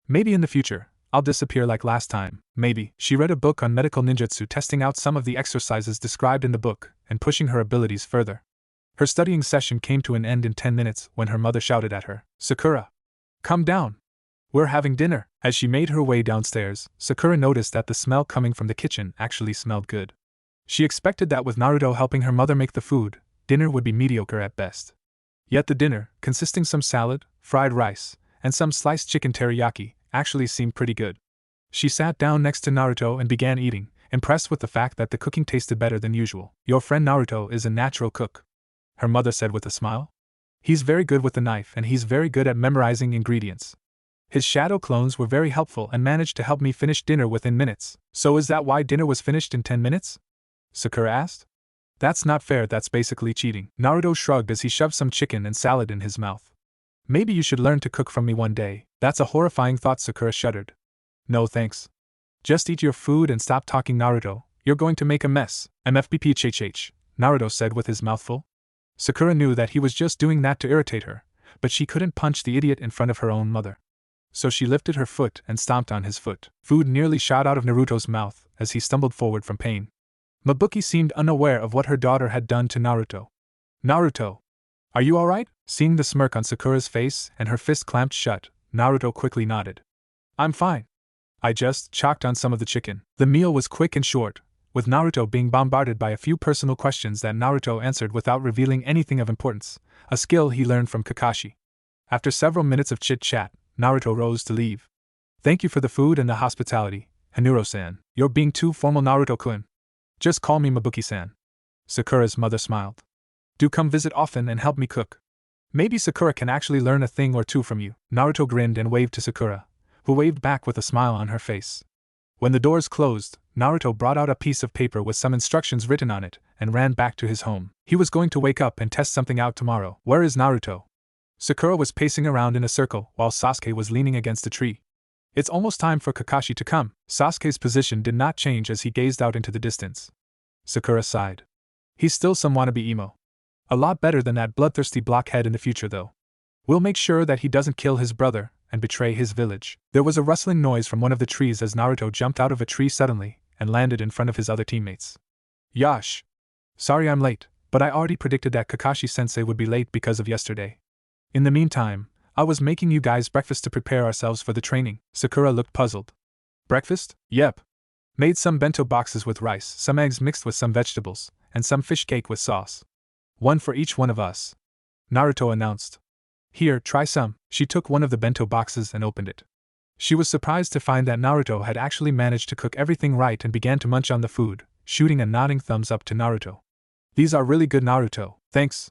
Maybe in the future, I'll disappear like last time. Maybe. She read a book on medical ninjutsu, testing out some of the exercises described in the book and pushing her abilities further. Her studying session came to an end in 10 minutes when her mother shouted at her, Sakura! Come down! We're having dinner! As she made her way downstairs, Sakura noticed that the smell coming from the kitchen actually smelled good. She expected that with Naruto helping her mother make the food, dinner would be mediocre at best. Yet the dinner, consisting some salad, fried rice, and some sliced chicken teriyaki, actually seemed pretty good. She sat down next to Naruto and began eating, impressed with the fact that the cooking tasted better than usual. Your friend Naruto is a natural cook, her mother said with a smile. He's very good with the knife and he's very good at memorizing ingredients. His shadow clones were very helpful and managed to help me finish dinner within minutes. So is that why dinner was finished in 10 minutes? Sakura asked. That's not fair, that's basically cheating. Naruto shrugged as he shoved some chicken and salad in his mouth. Maybe you should learn to cook from me one day. That's a horrifying thought, Sakura shuddered. No thanks. Just eat your food and stop talking, Naruto. You're going to make a mess. MFBPHH, Naruto said with his mouth full. Sakura knew that he was just doing that to irritate her, but she couldn't punch the idiot in front of her own mother. So she lifted her foot and stomped on his foot. Food nearly shot out of Naruto's mouth as he stumbled forward from pain. Mabuki seemed unaware of what her daughter had done to Naruto. Naruto! Are you alright? Seeing the smirk on Sakura's face and her fist clamped shut, Naruto quickly nodded. I'm fine. I just chocked on some of the chicken. The meal was quick and short, with Naruto being bombarded by a few personal questions that Naruto answered without revealing anything of importance, a skill he learned from Kakashi. After several minutes of chit-chat, Naruto rose to leave. Thank you for the food and the hospitality, Hanuro-san. You're being too formal, Naruto-kun. Just call me Mabuki-san. Sakura's mother smiled. Do come visit often and help me cook. Maybe Sakura can actually learn a thing or two from you. Naruto grinned and waved to Sakura, who waved back with a smile on her face. When the doors closed, Naruto brought out a piece of paper with some instructions written on it and ran back to his home. He was going to wake up and test something out tomorrow. Where is Naruto? Sakura was pacing around in a circle while Sasuke was leaning against a tree. It's almost time for Kakashi to come. Sasuke's position did not change as he gazed out into the distance. Sakura sighed. He's still some wannabe emo. A lot better than that bloodthirsty blockhead in the future, though. We'll make sure that he doesn't kill his brother and betray his village. There was a rustling noise from one of the trees as Naruto jumped out of a tree suddenly and landed in front of his other teammates. Yash! Sorry I'm late, but I already predicted that Kakashi-sensei would be late because of yesterday. In the meantime, I was making you guys breakfast to prepare ourselves for the training. Sakura looked puzzled. Breakfast? Yep. Made some bento boxes with rice, some eggs mixed with some vegetables, and some fish cake with sauce. One for each one of us. Naruto announced. Here, try some. She took one of the bento boxes and opened it. She was surprised to find that Naruto had actually managed to cook everything right and began to munch on the food, shooting a nodding thumbs up to Naruto. These are really good, Naruto. Thanks.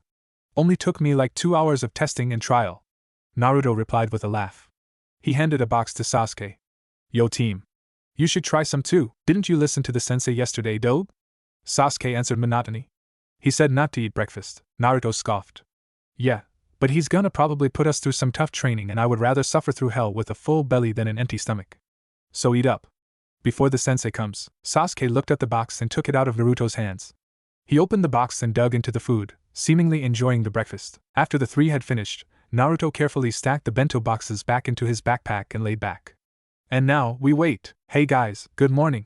Only took me like 2 hours of testing and trial. Naruto replied with a laugh. He handed a box to Sasuke. Yo team. You should try some too. Didn't you listen to the sensei yesterday, Dobe? Sasuke answered monotony. He said not to eat breakfast. Naruto scoffed. Yeah, but he's gonna probably put us through some tough training and I would rather suffer through hell with a full belly than an empty stomach. So eat up. Before the sensei comes. Sasuke looked at the box and took it out of Naruto's hands. He opened the box and dug into the food, seemingly enjoying the breakfast. After the three had finished, Naruto carefully stacked the bento boxes back into his backpack and laid back. And now, we wait. Hey guys, good morning.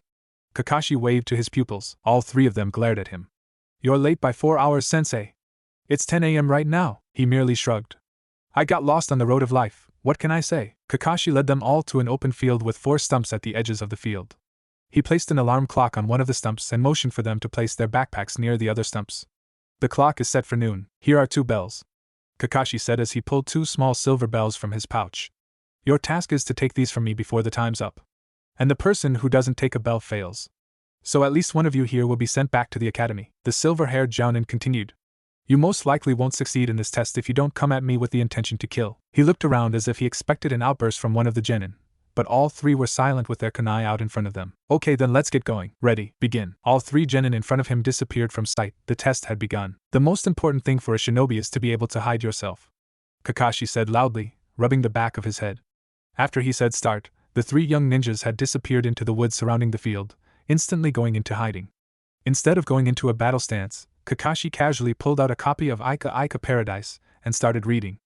Kakashi waved to his pupils. All three of them glared at him. You're late by 4 hours, sensei. It's 10 a.m. right now. He merely shrugged. I got lost on the road of life, what can I say? Kakashi led them all to an open field with 4 stumps at the edges of the field. He placed an alarm clock on one of the stumps and motioned for them to place their backpacks near the other stumps. The clock is set for noon. Here are 2 bells. Kakashi said as he pulled 2 small silver bells from his pouch. Your task is to take these from me before the time's up. And the person who doesn't take a bell fails. So at least one of you here will be sent back to the academy. The silver-haired jounin continued. You most likely won't succeed in this test if you don't come at me with the intention to kill. He looked around as if he expected an outburst from one of the genin, but all 3 were silent with their kunai out in front of them. Okay, then let's get going. Ready, begin. All 3 genin in front of him disappeared from sight. The test had begun. The most important thing for a shinobi is to be able to hide yourself, Kakashi said loudly, rubbing the back of his head. After he said start, the 3 young ninjas had disappeared into the woods surrounding the field, instantly going into hiding. Instead of going into a battle stance, Kakashi casually pulled out a copy of Ika Ika Paradise and started reading.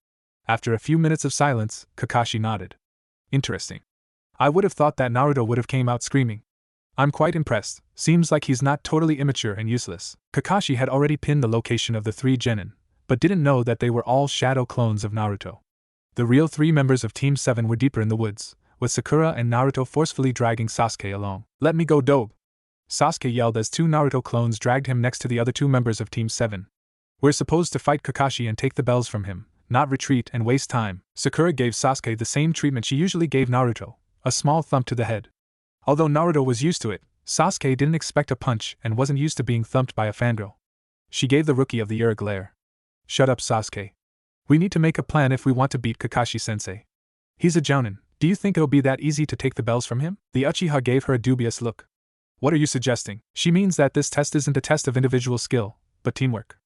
After a few minutes of silence, Kakashi nodded. Interesting. I would have thought that Naruto would have came out screaming. I'm quite impressed. Seems like he's not totally immature and useless. Kakashi had already pinned the location of the 3 genin, but didn't know that they were all shadow clones of Naruto. The real 3 members of Team 7 were deeper in the woods, with Sakura and Naruto forcefully dragging Sasuke along. Let me go, Dobe! Sasuke yelled as 2 Naruto clones dragged him next to the other 2 members of Team 7. We're supposed to fight Kakashi and take the bells from him, not retreat and waste time. Sakura gave Sasuke the same treatment she usually gave Naruto, a small thump to the head. Although Naruto was used to it, Sasuke didn't expect a punch and wasn't used to being thumped by a fangirl. She gave the rookie of the year a glare. Shut up, Sasuke. We need to make a plan if we want to beat Kakashi-sensei. He's a jounin. Do you think it'll be that easy to take the bells from him? The Uchiha gave her a dubious look. What are you suggesting? She means that this test isn't a test of individual skill, but teamwork.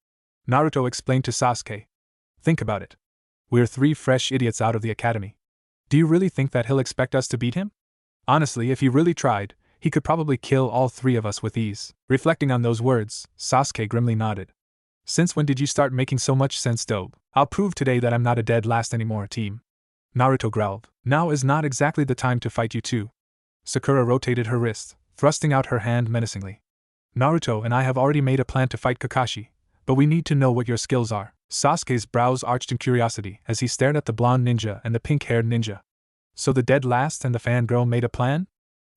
Naruto explained to Sasuke. Think about it. We're 3 fresh idiots out of the academy. Do you really think that he'll expect us to beat him? Honestly, if he really tried, he could probably kill all 3 of us with ease. Reflecting on those words, Sasuke grimly nodded. Since when did you start making so much sense, Dobe? I'll prove today that I'm not a dead last anymore, team. Naruto growled. Now is not exactly the time to fight you two. Sakura rotated her wrist, thrusting out her hand menacingly. Naruto and I have already made a plan to fight Kakashi, but we need to know what your skills are. Sasuke's brows arched in curiosity as he stared at the blonde ninja and the pink-haired ninja. So the dead last and the fangirl made a plan?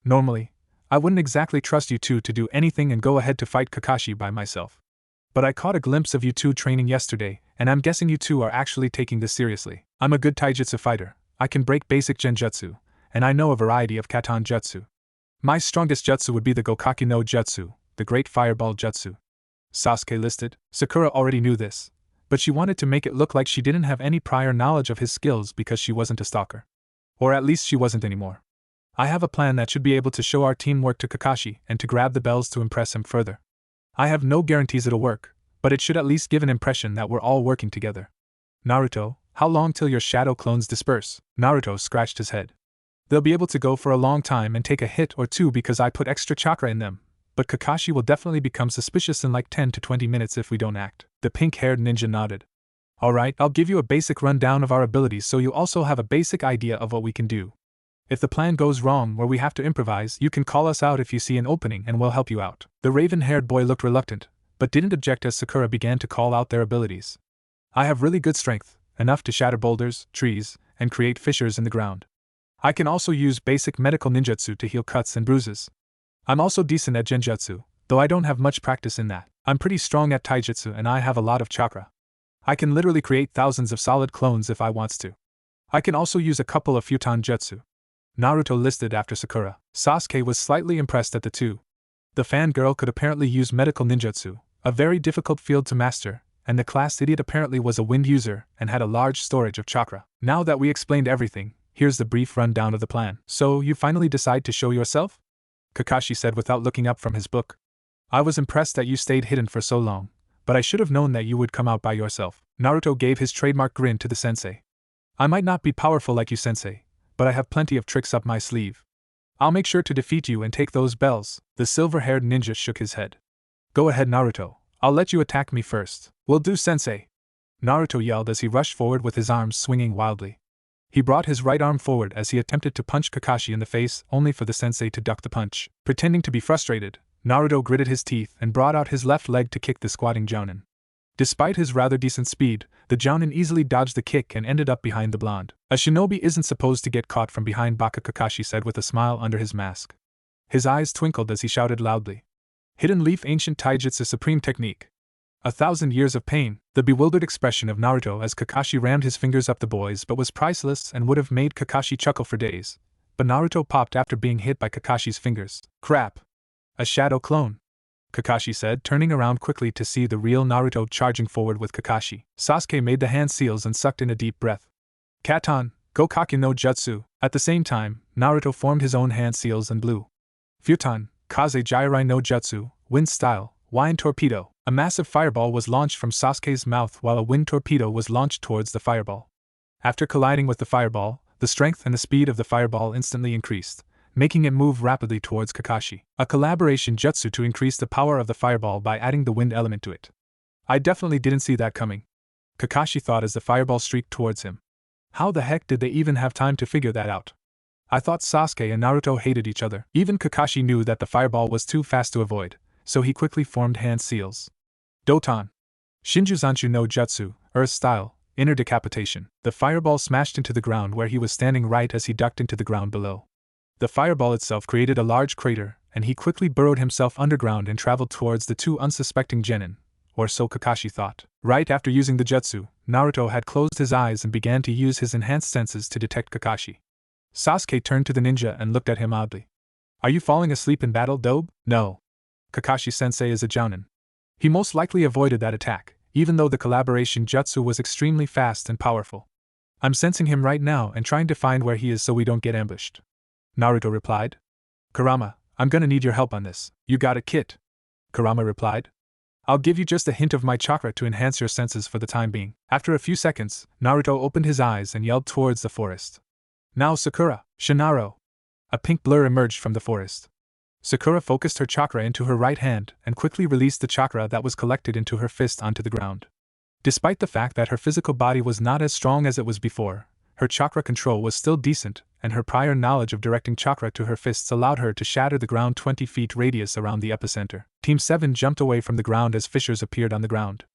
Normally, I wouldn't exactly trust you two to do anything and go ahead to fight Kakashi by myself. But I caught a glimpse of you two training yesterday, and I'm guessing you two are actually taking this seriously. I'm a good taijutsu fighter, I can break basic genjutsu, and I know a variety of katan jutsu. My strongest jutsu would be the Gokaki no Jutsu, the Great Fireball Jutsu. Sasuke listed. Sakura already knew this, but she wanted to make it look like she didn't have any prior knowledge of his skills because she wasn't a stalker. Or at least she wasn't anymore. I have a plan that should be able to show our teamwork to Kakashi and to grab the bells to impress him further. I have no guarantees it'll work, but it should at least give an impression that we're all working together. Naruto, how long till your shadow clones disperse? Naruto scratched his head. They'll be able to go for a long time and take a hit or two because I put extra chakra in them, but Kakashi will definitely become suspicious in like 10 to 20 minutes if we don't act. The pink-haired ninja nodded. Alright, I'll give you a basic rundown of our abilities so you also have a basic idea of what we can do. If the plan goes wrong or we have to improvise, you can call us out if you see an opening and we'll help you out. The raven-haired boy looked reluctant, but didn't object as Sakura began to call out their abilities. I have really good strength, enough to shatter boulders, trees, and create fissures in the ground. I can also use basic medical ninjutsu to heal cuts and bruises. I'm also decent at genjutsu, though I don't have much practice in that. I'm pretty strong at taijutsu and I have a lot of chakra. I can literally create thousands of solid clones if I wants to. I can also use a couple of futon jutsu. Naruto listed after Sakura. Sasuke was slightly impressed at the two. The fangirl could apparently use medical ninjutsu, a very difficult field to master, and the class idiot apparently was a wind user and had a large storage of chakra. Now that we explained everything, here's the brief rundown of the plan. So, you finally decide to show yourself? Kakashi said without looking up from his book. I was impressed that you stayed hidden for so long, but I should have known that you would come out by yourself. Naruto gave his trademark grin to the sensei. I might not be powerful like you, sensei, but I have plenty of tricks up my sleeve. I'll make sure to defeat you and take those bells. The silver-haired ninja shook his head. Go ahead, Naruto. I'll let you attack me first. Will do, sensei. Naruto yelled as he rushed forward with his arms swinging wildly. He brought his right arm forward as he attempted to punch Kakashi in the face, only for the sensei to duck the punch. Pretending to be frustrated, Naruto gritted his teeth and brought out his left leg to kick the squatting jounin. Despite his rather decent speed, the jounin easily dodged the kick and ended up behind the blonde. A shinobi isn't supposed to get caught from behind, Baka, Kakashi said with a smile under his mask. His eyes twinkled as he shouted loudly. Hidden Leaf Ancient Taijutsu Supreme Technique. 1,000 years of pain. The bewildered expression of Naruto as Kakashi rammed his fingers up the boy's butt was priceless and would have made Kakashi chuckle for days. But Naruto popped after being hit by Kakashi's fingers. Crap. A shadow clone, Kakashi said, turning around quickly to see the real Naruto charging forward with Kakashi. Sasuke made the hand seals and sucked in a deep breath. Katan, Gokaki no Jutsu. At the same time, Naruto formed his own hand seals and blew. Futon, Kaze Jirai no Jutsu, Wind Style, Wind Torpedo. A massive fireball was launched from Sasuke's mouth while a wind torpedo was launched towards the fireball. After colliding with the fireball, the strength and the speed of the fireball instantly increased, making it move rapidly towards Kakashi. A collaboration jutsu to increase the power of the fireball by adding the wind element to it. I definitely didn't see that coming, Kakashi thought as the fireball streaked towards him. How the heck did they even have time to figure that out? I thought Sasuke and Naruto hated each other. Even Kakashi knew that the fireball was too fast to avoid, so he quickly formed hand seals. Doton. Shinjuzanchu no Jutsu, Earth Style, Inner Decapitation. The fireball smashed into the ground where he was standing right as he ducked into the ground below. The fireball itself created a large crater, and he quickly burrowed himself underground and traveled towards the two unsuspecting genin, or so Kakashi thought. Right after using the jutsu, Naruto had closed his eyes and began to use his enhanced senses to detect Kakashi. Sasuke turned to the ninja and looked at him oddly. Are you falling asleep in battle, Dobe? No. Kakashi-sensei is a jounin. He most likely avoided that attack, even though the collaboration jutsu was extremely fast and powerful. I'm sensing him right now and trying to find where he is so we don't get ambushed, Naruto replied. Kurama, I'm gonna need your help on this. You got it, Kit? Kurama replied. I'll give you just a hint of my chakra to enhance your senses for the time being. After a few seconds, Naruto opened his eyes and yelled towards the forest. Now Sakura, Shinaro. A pink blur emerged from the forest. Sakura focused her chakra into her right hand and quickly released the chakra that was collected into her fist onto the ground. Despite the fact that her physical body was not as strong as it was before, her chakra control was still decent, and her prior knowledge of directing chakra to her fists allowed her to shatter the ground 20 feet radius around the epicenter. Team 7 jumped away from the ground as fissures appeared on the ground.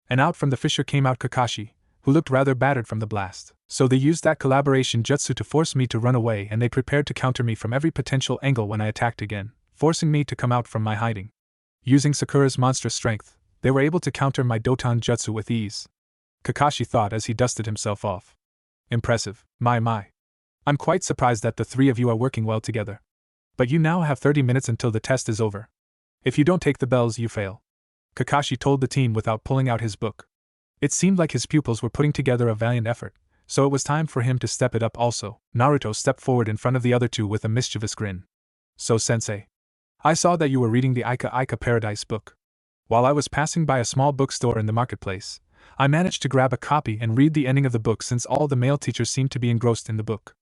And out from the fissure came out Kakashi, who looked rather battered from the blast. So they used that collaboration jutsu to force me to run away, and they prepared to counter me from every potential angle when I attacked again, forcing me to come out from my hiding. Using Sakura's monstrous strength, they were able to counter my Doton jutsu with ease. Kakashi thought as he dusted himself off. Impressive, my. I'm quite surprised that the three of you are working well together. But you now have 30 minutes until the test is over. If you don't take the bells, you fail. Kakashi told the team without pulling out his book. It seemed like his pupils were putting together a valiant effort, so it was time for him to step it up also. Naruto stepped forward in front of the other two with a mischievous grin. So sensei, I saw that you were reading the Ika Paradise book. While I was passing by a small bookstore in the marketplace, I managed to grab a copy and read the ending of the book since all the male teachers seemed to be engrossed in the book.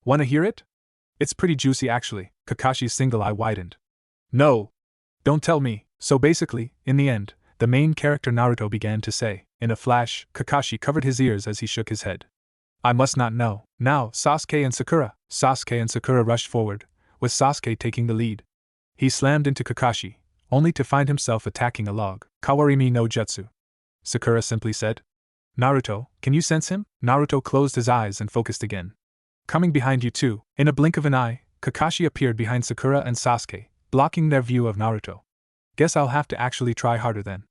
Wanna hear it? It's pretty juicy actually. Kakashi's single eye widened. No! Don't tell me. So basically, in the end, the main character Naruto began to say. In a flash, Kakashi covered his ears as he shook his head. I must not know. Now, Sasuke and Sakura rushed forward, with Sasuke taking the lead. He slammed into Kakashi, only to find himself attacking a log. Kawarimi no Jutsu. Sakura simply said. Naruto, can you sense him? Naruto closed his eyes and focused again. Coming behind you too. In a blink of an eye, Kakashi appeared behind Sakura and Sasuke, blocking their view of Naruto. Guess I'll have to actually try harder then.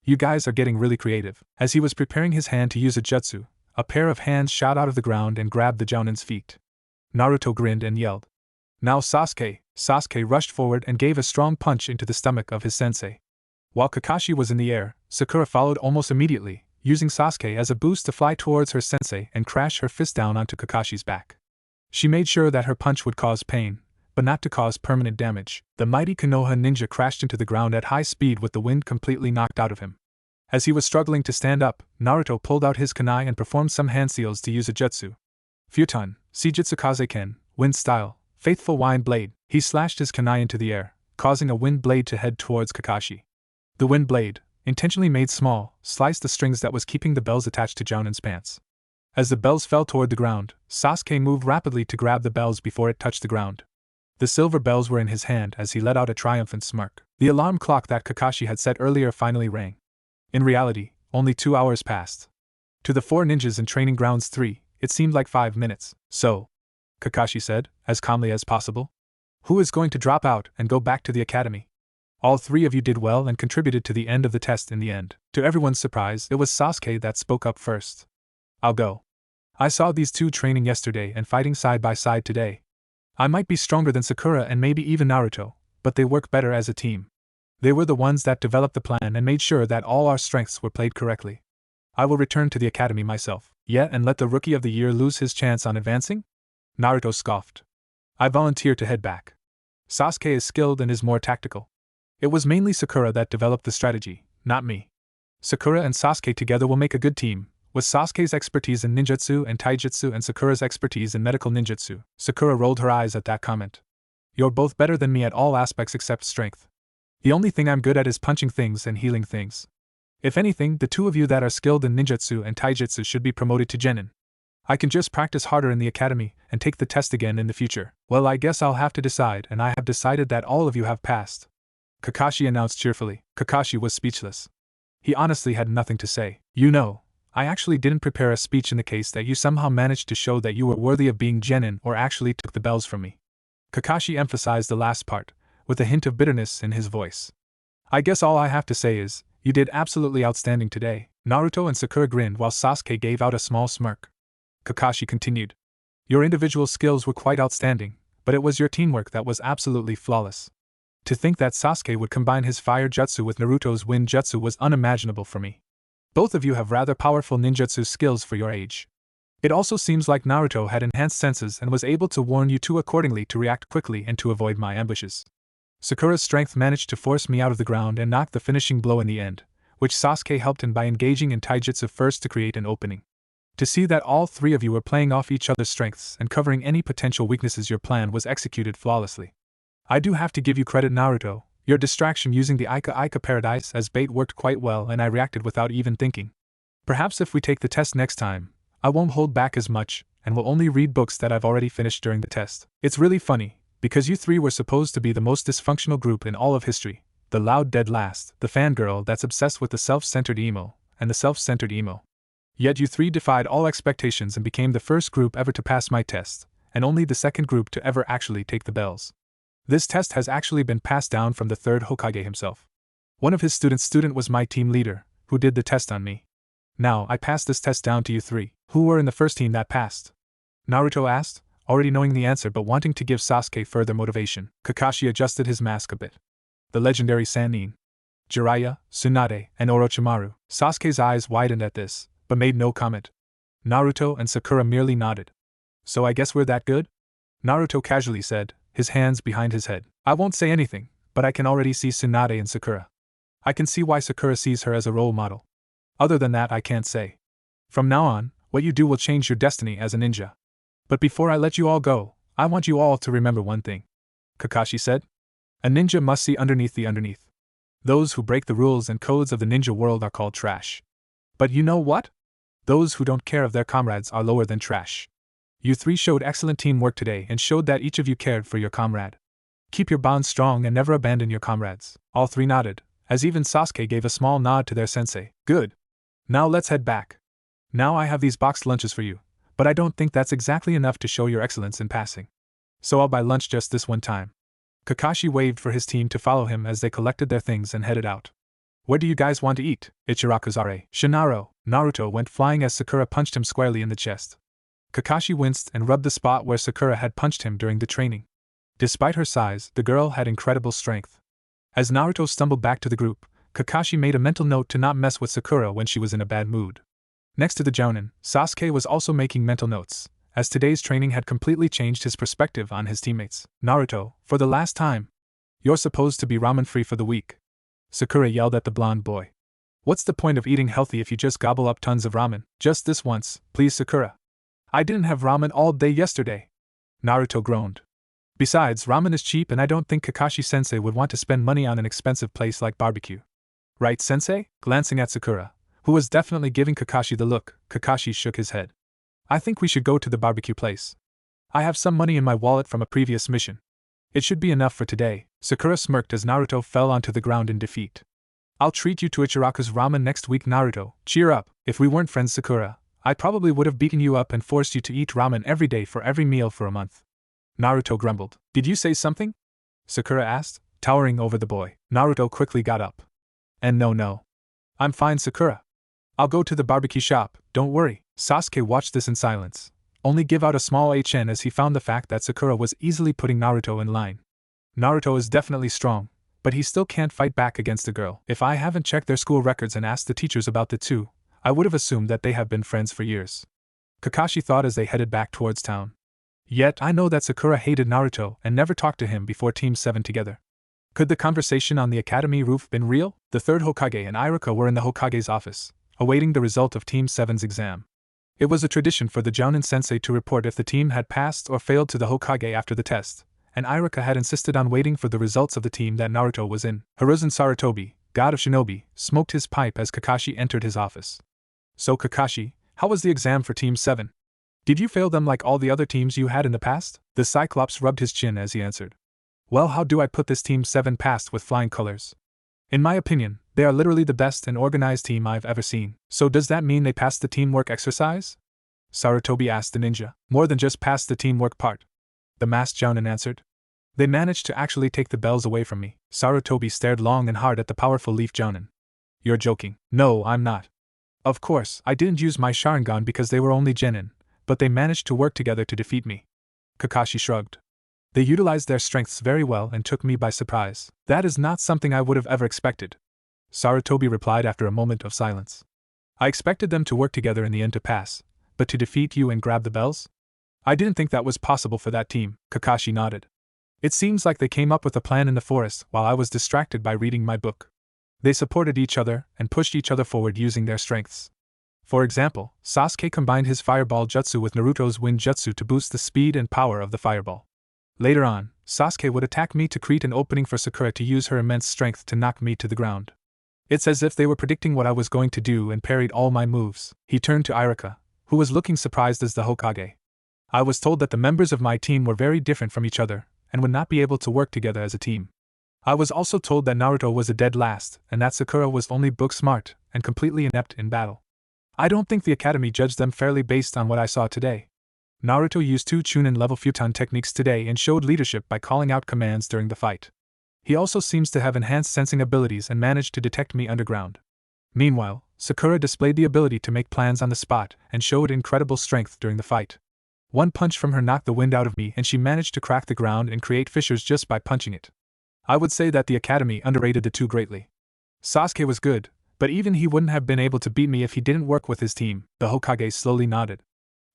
You guys are getting really creative. As he was preparing his hand to use a jutsu, a pair of hands shot out of the ground and grabbed the Jounin's feet. Naruto grinned and yelled. Now Sasuke! Sasuke rushed forward and gave a strong punch into the stomach of his sensei. While Kakashi was in the air, Sakura followed almost immediately, using Sasuke as a boost to fly towards her sensei and crash her fist down onto Kakashi's back. She made sure that her punch would cause pain, but not to cause permanent damage. The mighty Konoha ninja crashed into the ground at high speed with the wind completely knocked out of him. As he was struggling to stand up, Naruto pulled out his kunai and performed some hand seals to use a jutsu. Futon, Seijutsu Kazeken, Wind Style, Faithful Wind Blade. He slashed his kunai into the air, causing a wind blade to head towards Kakashi. The wind blade, intentionally made small, sliced the strings that was keeping the bells attached to Jounin's pants. As the bells fell toward the ground, Sasuke moved rapidly to grab the bells before it touched the ground. The silver bells were in his hand as he let out a triumphant smirk. The alarm clock that Kakashi had set earlier finally rang. In reality, only 2 hours passed. To the 4 ninjas in Training Grounds 3, it seemed like 5 minutes. So, Kakashi said, as calmly as possible, who is going to drop out and go back to the academy? All 3 of you did well and contributed to the end of the test in the end. To everyone's surprise, it was Sasuke that spoke up first. I'll go. I saw these 2 training yesterday and fighting side by side today. I might be stronger than Sakura and maybe even Naruto, but they work better as a team. They were the ones that developed the plan and made sure that all our strengths were played correctly. I will return to the academy myself. Yeah, and let the Rookie of the Year lose his chance on advancing? Naruto scoffed. I volunteer to head back. Sasuke is skilled and is more tactical. It was mainly Sakura that developed the strategy, not me. Sakura and Sasuke together will make a good team, with Sasuke's expertise in ninjutsu and taijutsu and Sakura's expertise in medical ninjutsu. Sakura rolled her eyes at that comment. You're both better than me at all aspects except strength. The only thing I'm good at is punching things and healing things. If anything, the 2 of you that are skilled in ninjutsu and taijutsu should be promoted to genin. I can just practice harder in the academy and take the test again in the future. Well, I guess I'll have to decide, and I have decided that all of you have passed. Kakashi announced cheerfully. Kakashi was speechless. He honestly had nothing to say. You know, I actually didn't prepare a speech in the case that you somehow managed to show that you were worthy of being genin or actually took the bells from me. Kakashi emphasized the last part, with a hint of bitterness in his voice. I guess all I have to say is, you did absolutely outstanding today. Naruto and Sakura grinned while Sasuke gave out a small smirk. Kakashi continued. Your individual skills were quite outstanding, but it was your teamwork that was absolutely flawless. To think that Sasuke would combine his fire jutsu with Naruto's wind jutsu was unimaginable for me. Both of you have rather powerful ninjutsu skills for your age. It also seems like Naruto had enhanced senses and was able to warn you two accordingly to react quickly and to avoid my ambushes. Sakura's strength managed to force me out of the ground and knock the finishing blow in the end, which Sasuke helped in by engaging in taijutsu first to create an opening. To see that all 3 of you were playing off each other's strengths and covering any potential weaknesses, your plan was executed flawlessly. I do have to give you credit, Naruto. Your distraction using the Ika Paradise as bait worked quite well and I reacted without even thinking. Perhaps if we take the test next time, I won't hold back as much and will only read books that I've already finished during the test. It's really funny, because you 3 were supposed to be the most dysfunctional group in all of history. The loud dead last, the fangirl that's obsessed with the self-centered emo, and the self-centered emo. Yet you three defied all expectations and became the first group ever to pass my test, and only the second group to ever actually take the bells. This test has actually been passed down from the third Hokage himself. One of his student was my team leader, who did the test on me. Now, I passed this test down to you three, who were in the first team that passed. Naruto asked, already knowing the answer but wanting to give Sasuke further motivation. Kakashi adjusted his mask a bit. The legendary Sannin, Jiraiya, Tsunade, and Orochimaru. Sasuke's eyes widened at this, but made no comment. Naruto and Sakura merely nodded. So I guess we're that good? Naruto casually said, his hands behind his head. I won't say anything, but I can already see Tsunade and Sakura. I can see why Sakura sees her as a role model. Other than that, I can't say. From now on, what you do will change your destiny as a ninja. But before I let you all go, I want you all to remember one thing. Kakashi said. A ninja must see underneath the underneath. Those who break the rules and codes of the ninja world are called trash. But you know what? Those who don't care of their comrades are lower than trash. You three showed excellent teamwork today and showed that each of you cared for your comrade. Keep your bond strong and never abandon your comrades. All three nodded, as even Sasuke gave a small nod to their sensei. Good. Now let's head back. Now I have these boxed lunches for you, but I don't think that's exactly enough to show your excellence in passing. So I'll buy lunch just this one time. Kakashi waved for his team to follow him as they collected their things and headed out. Where do you guys want to eat? Ichirakazare, Shinaro, Naruto went flying as Sakura punched him squarely in the chest. Kakashi winced and rubbed the spot where Sakura had punched him during the training. Despite her size, the girl had incredible strength. As Naruto stumbled back to the group, Kakashi made a mental note to not mess with Sakura when she was in a bad mood. Next to the Jounin, Sasuke was also making mental notes, as today's training had completely changed his perspective on his teammates. Naruto, for the last time. You're supposed to be ramen-free for the week. Sakura yelled at the blonde boy. What's the point of eating healthy if you just gobble up tons of ramen? Just this once, please Sakura. I didn't have ramen all day yesterday. Naruto groaned. Besides, ramen is cheap and I don't think Kakashi-sensei would want to spend money on an expensive place like barbecue. Right, sensei? Glancing at Sakura, who was definitely giving Kakashi the look, Kakashi shook his head. I think we should go to the barbecue place. I have some money in my wallet from a previous mission. It should be enough for today. Sakura smirked as Naruto fell onto the ground in defeat. I'll treat you to Ichiraku's ramen next week, Naruto. Cheer up. If we weren't friends, Sakura, I probably would have beaten you up and forced you to eat ramen every day for every meal for a month. Naruto grumbled. Did you say something? Sakura asked, towering over the boy. Naruto quickly got up. And no. I'm fine, Sakura. I'll go to the barbecue shop, don't worry. Sasuke watched this in silence, only give out a small HN as he found the fact that Sakura was easily putting Naruto in line. Naruto is definitely strong, but he still can't fight back against a girl. If I haven't checked their school records and asked the teachers about the two, I would have assumed that they have been friends for years. Kakashi thought as they headed back towards town. Yet I know that Sakura hated Naruto and never talked to him before Team 7 together. Could the conversation on the academy roof been real? The third Hokage and Iruka were in the Hokage's office, awaiting the result of Team 7's exam. It was a tradition for the Jounin sensei to report if the team had passed or failed to the Hokage after the test, and Iruka had insisted on waiting for the results of the team that Naruto was in. Hiruzen Sarutobi, god of shinobi, smoked his pipe as Kakashi entered his office. So Kakashi, how was the exam for Team 7? Did you fail them like all the other teams you had in the past? The Cyclops rubbed his chin as he answered. Well, how do I put this Team 7 passed with flying colors? In my opinion, they are literally the best and organized team I've ever seen. So does that mean they passed the teamwork exercise? Sarutobi asked the ninja. More than just passed the teamwork part. The masked Jounin answered. They managed to actually take the bells away from me. Sarutobi stared long and hard at the powerful Leaf Jounin. You're joking. No, I'm not. Of course, I didn't use my Sharingan because they were only genin, but they managed to work together to defeat me. Kakashi shrugged. They utilized their strengths very well and took me by surprise. That is not something I would have ever expected. Sarutobi replied after a moment of silence. I expected them to work together in the end to pass, but to defeat you and grab the bells? I didn't think that was possible for that team. Kakashi nodded. It seems like they came up with a plan in the forest while I was distracted by reading my book. They supported each other and pushed each other forward using their strengths. For example, Sasuke combined his fireball jutsu with Naruto's wind jutsu to boost the speed and power of the fireball. Later on, Sasuke would attack me to create an opening for Sakura to use her immense strength to knock me to the ground. It's as if they were predicting what I was going to do and parried all my moves. He turned to Iruka, who was looking surprised as the Hokage. I was told that the members of my team were very different from each other and would not be able to work together as a team. I was also told that Naruto was a dead last and that Sakura was only book smart and completely inept in battle. I don't think the Academy judged them fairly based on what I saw today. Naruto used 2 Chunin level futon techniques today and showed leadership by calling out commands during the fight. He also seems to have enhanced sensing abilities and managed to detect me underground. Meanwhile, Sakura displayed the ability to make plans on the spot and showed incredible strength during the fight. One punch from her knocked the wind out of me and she managed to crack the ground and create fissures just by punching it. I would say that the Academy underrated the two greatly. Sasuke was good, but even he wouldn't have been able to beat me if he didn't work with his team, the Hokage slowly nodded.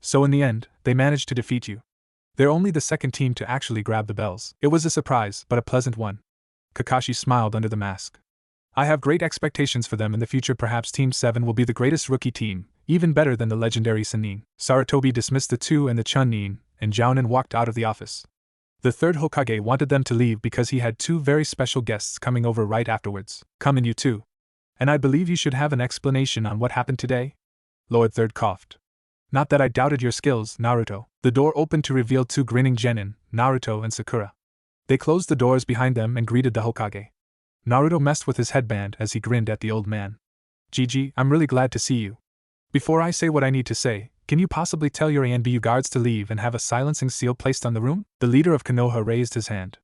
So in the end, they managed to defeat you. They're only the second team to actually grab the bells. It was a surprise, but a pleasant one. Kakashi smiled under the mask. I have great expectations for them in the future. Perhaps Team 7 will be the greatest rookie team, even better than the legendary Sannin. Sarutobi dismissed the two and the Chunin, and Jounin walked out of the office. The third Hokage wanted them to leave because he had 2 very special guests coming over right afterwards. Come in, you two. And I believe you should have an explanation on what happened today? Lord Third coughed. Not that I doubted your skills, Naruto. The door opened to reveal 2 grinning genin, Naruto and Sakura. They closed the doors behind them and greeted the Hokage. Naruto messed with his headband as he grinned at the old man. Gigi, I'm really glad to see you. Before I say what I need to say, can you possibly tell your ANBU guards to leave and have a silencing seal placed on the room? The leader of Konoha raised his hand.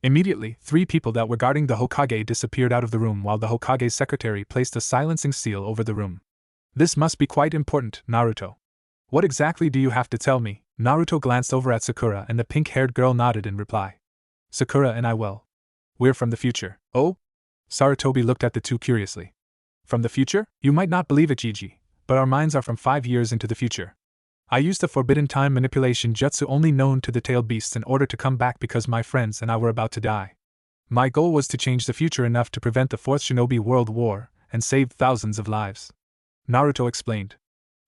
Immediately, 3 people that were guarding the Hokage disappeared out of the room while the Hokage's secretary placed a silencing seal over the room. This must be quite important, Naruto. What exactly do you have to tell me? Naruto glanced over at Sakura and the pink-haired girl nodded in reply. Sakura and I we're from the future. Oh? Sarutobi looked at the two curiously. From the future? You might not believe it, Gigi, but our minds are from 5 years into the future. I used the forbidden time manipulation jutsu only known to the tailed beasts in order to come back because my friends and I were about to die. My goal was to change the future enough to prevent the 4th Shinobi World War and save thousands of lives. Naruto explained.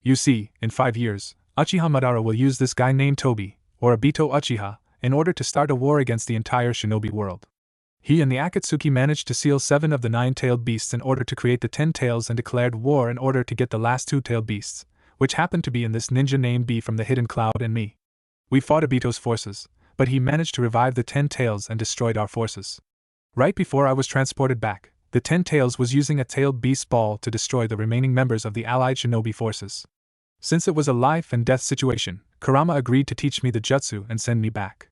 You see, in 5 years, Uchiha Madara will use this guy named Tobi, or Obito Uchiha, in order to start a war against the entire shinobi world. He and the Akatsuki managed to seal 7 of the 9-tailed beasts in order to create the 10 tails and declared war in order to get the last 2-tailed beasts, which happened to be in this ninja named B from the Hidden Cloud and me. We fought Obito's forces, but he managed to revive the 10 tails and destroyed our forces. Right before I was transported back, the 10 tails was using a tailed beast ball to destroy the remaining members of the allied shinobi forces. Since it was a life and death situation, Kurama agreed to teach me the jutsu and send me back.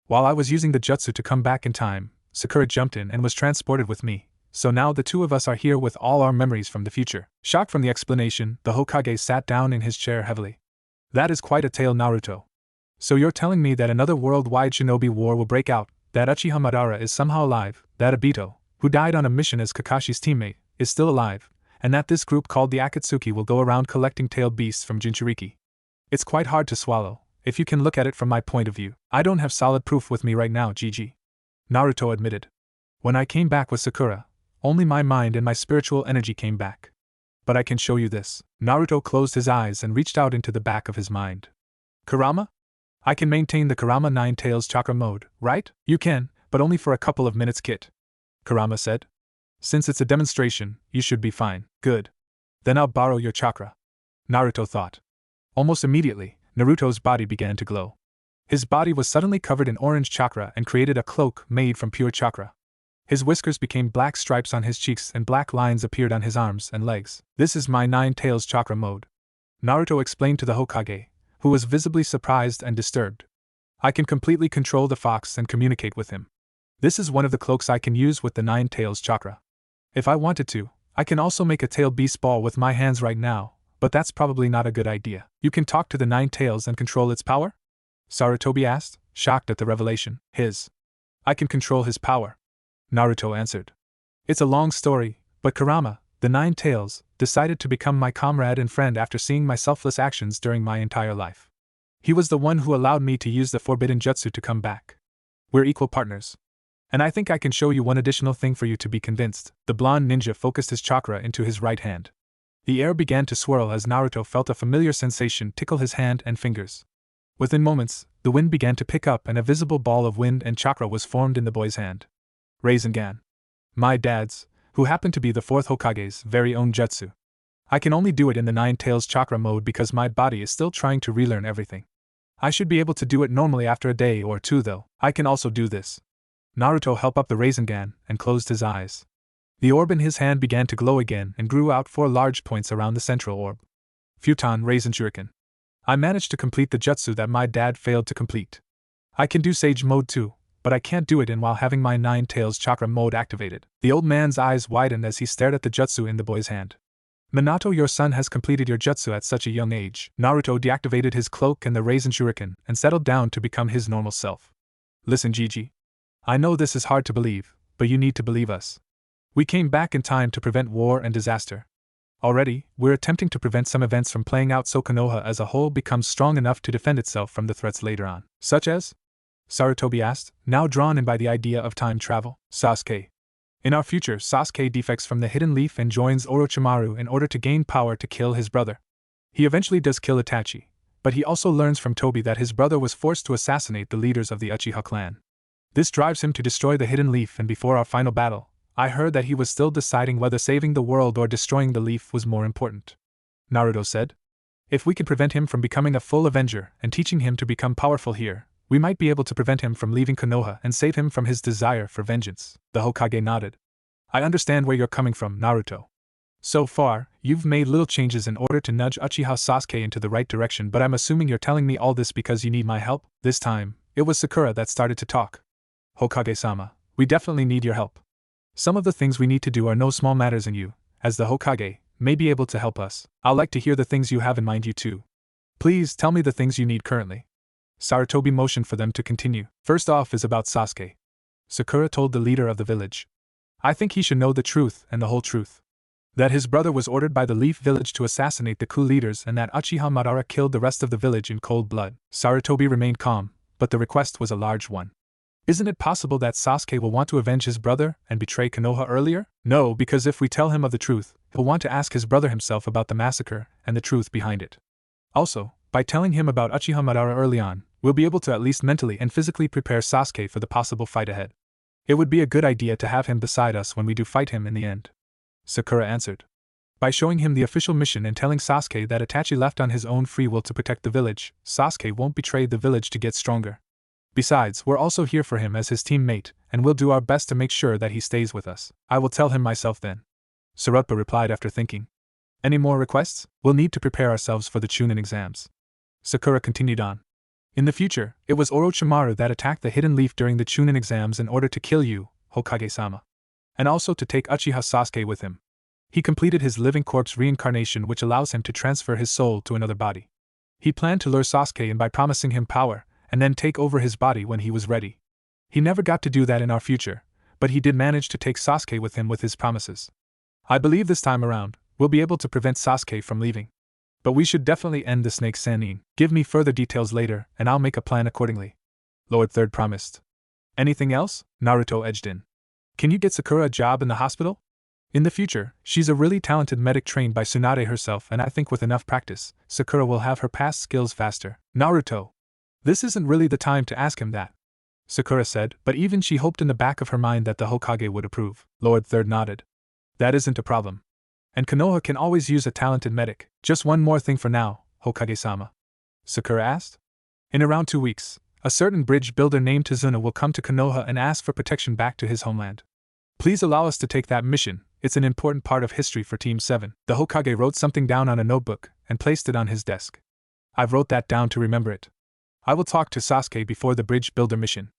While I was using the jutsu to come back in time, Sakura jumped in and was transported with me, so now the two of us are here with all our memories from the future. Shocked from the explanation, the Hokage sat down in his chair heavily. That is quite a tale, Naruto. So you're telling me that another worldwide shinobi war will break out, that Uchiha Madara is somehow alive, that Obito, who died on a mission as Kakashi's teammate, is still alive, and that this group called the Akatsuki will go around collecting tailed beasts from Jinchuriki. It's quite hard to swallow, if you can look at it from my point of view. I don't have solid proof with me right now, Gigi. Naruto admitted. When I came back with Sakura, only my mind and my spiritual energy came back. But I can show you this. Naruto closed his eyes and reached out into the back of his mind. Kurama? I can maintain the Kurama 9 Tails chakra mode, right? You can, but only for a couple of minutes, Kit. Kurama said. Since it's a demonstration, you should be fine. Good. Then I'll borrow your chakra. Naruto thought. Almost immediately, Naruto's body began to glow. His body was suddenly covered in orange chakra and created a cloak made from pure chakra. His whiskers became black stripes on his cheeks and black lines appeared on his arms and legs. This is my 9 Tails chakra mode. Naruto explained to the Hokage, who was visibly surprised and disturbed. I can completely control the fox and communicate with him. This is one of the cloaks I can use with the 9 Tails chakra. If I wanted to, I can also make a tailed beast ball with my hands right now, but that's probably not a good idea. You can talk to the 9 Tails and control its power? Sarutobi asked, shocked at the revelation. I can control his power. Naruto answered. It's a long story, but Kurama, the 9 Tails, decided to become my comrade and friend after seeing my selfless actions during my entire life. He was the one who allowed me to use the forbidden jutsu to come back. We're equal partners. And I think I can show you one additional thing for you to be convinced. The blonde ninja focused his chakra into his right hand. The air began to swirl as Naruto felt a familiar sensation tickle his hand and fingers. Within moments, the wind began to pick up and a visible ball of wind and chakra was formed in the boy's hand. Rasengan. My dad's, who happened to be the 4th Hokage's very own jutsu. I can only do it in the 9 Tails chakra mode because my body is still trying to relearn everything. I should be able to do it normally after a day or 2 though. I can also do this. Naruto held up the Rasengan and closed his eyes. The orb in his hand began to glow again and grew out 4 large points around the central orb. Futon Raisin Shuriken. I managed to complete the jutsu that my dad failed to complete. I can do Sage Mode too, but I can't do it in while having my Nine Tails Chakra mode activated. The old man's eyes widened as he stared at the jutsu in the boy's hand. Minato, your son has completed your jutsu at such a young age. Naruto deactivated his cloak and the Raisin Shuriken and settled down to become his normal self. Listen, Gigi. I know this is hard to believe, but you need to believe us. We came back in time to prevent war and disaster. Already, we're attempting to prevent some events from playing out so Konoha as a whole becomes strong enough to defend itself from the threats later on. Such as? Sarutobi asked, now drawn in by the idea of time travel. Sasuke. In our future, Sasuke defects from the Hidden Leaf and joins Orochimaru in order to gain power to kill his brother. He eventually does kill Itachi, but he also learns from Tobi that his brother was forced to assassinate the leaders of the Uchiha clan. This drives him to destroy the Hidden Leaf, and before our final battle, I heard that he was still deciding whether saving the world or destroying the leaf was more important. Naruto said. If we can prevent him from becoming a full Avenger and teaching him to become powerful here, we might be able to prevent him from leaving Konoha and save him from his desire for vengeance. The Hokage nodded. I understand where you're coming from, Naruto. So far, you've made little changes in order to nudge Uchiha Sasuke into the right direction, but I'm assuming you're telling me all this because you need my help? This time, it was Sakura that started to talk. Hokage-sama, we definitely need your help. Some of the things we need to do are no small matters, and you, as the Hokage, may be able to help us. I'd like to hear the things you have in mind, you too. Please tell me the things you need currently. Sarutobi motioned for them to continue. First off is about Sasuke. Sakura told the leader of the village. I think he should know the truth and the whole truth. That his brother was ordered by the Leaf Village to assassinate the coup leaders and that Uchiha Madara killed the rest of the village in cold blood. Sarutobi remained calm, but the request was a large one. Isn't it possible that Sasuke will want to avenge his brother and betray Konoha earlier? No, because if we tell him of the truth, he'll want to ask his brother himself about the massacre and the truth behind it. Also, by telling him about Uchiha Madara early on, we'll be able to at least mentally and physically prepare Sasuke for the possible fight ahead. It would be a good idea to have him beside us when we do fight him in the end. Sakura answered. By showing him the official mission and telling Sasuke that Itachi left on his own free will to protect the village, Sasuke won't betray the village to get stronger. Besides, we're also here for him as his teammate, and we'll do our best to make sure that he stays with us. I will tell him myself then. Sarutobi replied after thinking. Any more requests? We'll need to prepare ourselves for the Chunin exams. Sakura continued on. In the future, it was Orochimaru that attacked the Hidden Leaf during the Chunin exams in order to kill you, Hokage-sama. And also to take Uchiha Sasuke with him. He completed his living corpse reincarnation, which allows him to transfer his soul to another body. He planned to lure Sasuke in by promising him power, and then take over his body when he was ready. He never got to do that in our future, but he did manage to take Sasuke with him with his promises. I believe this time around, we'll be able to prevent Sasuke from leaving. But we should definitely end the Snake Sannin. Give me further details later, and I'll make a plan accordingly. Lord Third promised. Anything else? Naruto edged in. Can you get Sakura a job in the hospital? In the future, she's a really talented medic trained by Tsunade herself, and I think with enough practice, Sakura will have her past skills faster. Naruto. This isn't really the time to ask him that, Sakura said, but even she hoped in the back of her mind that the Hokage would approve. Lord Third nodded. That isn't a problem. And Konoha can always use a talented medic. Just one more thing for now, Hokage-sama. Sakura asked. In around 2 weeks, a certain bridge builder named Tazuna will come to Konoha and ask for protection back to his homeland. Please allow us to take that mission, it's an important part of history for Team 7. The Hokage wrote something down on a notebook and placed it on his desk. I've wrote that down to remember it. I will talk to Sasuke before the bridge builder mission.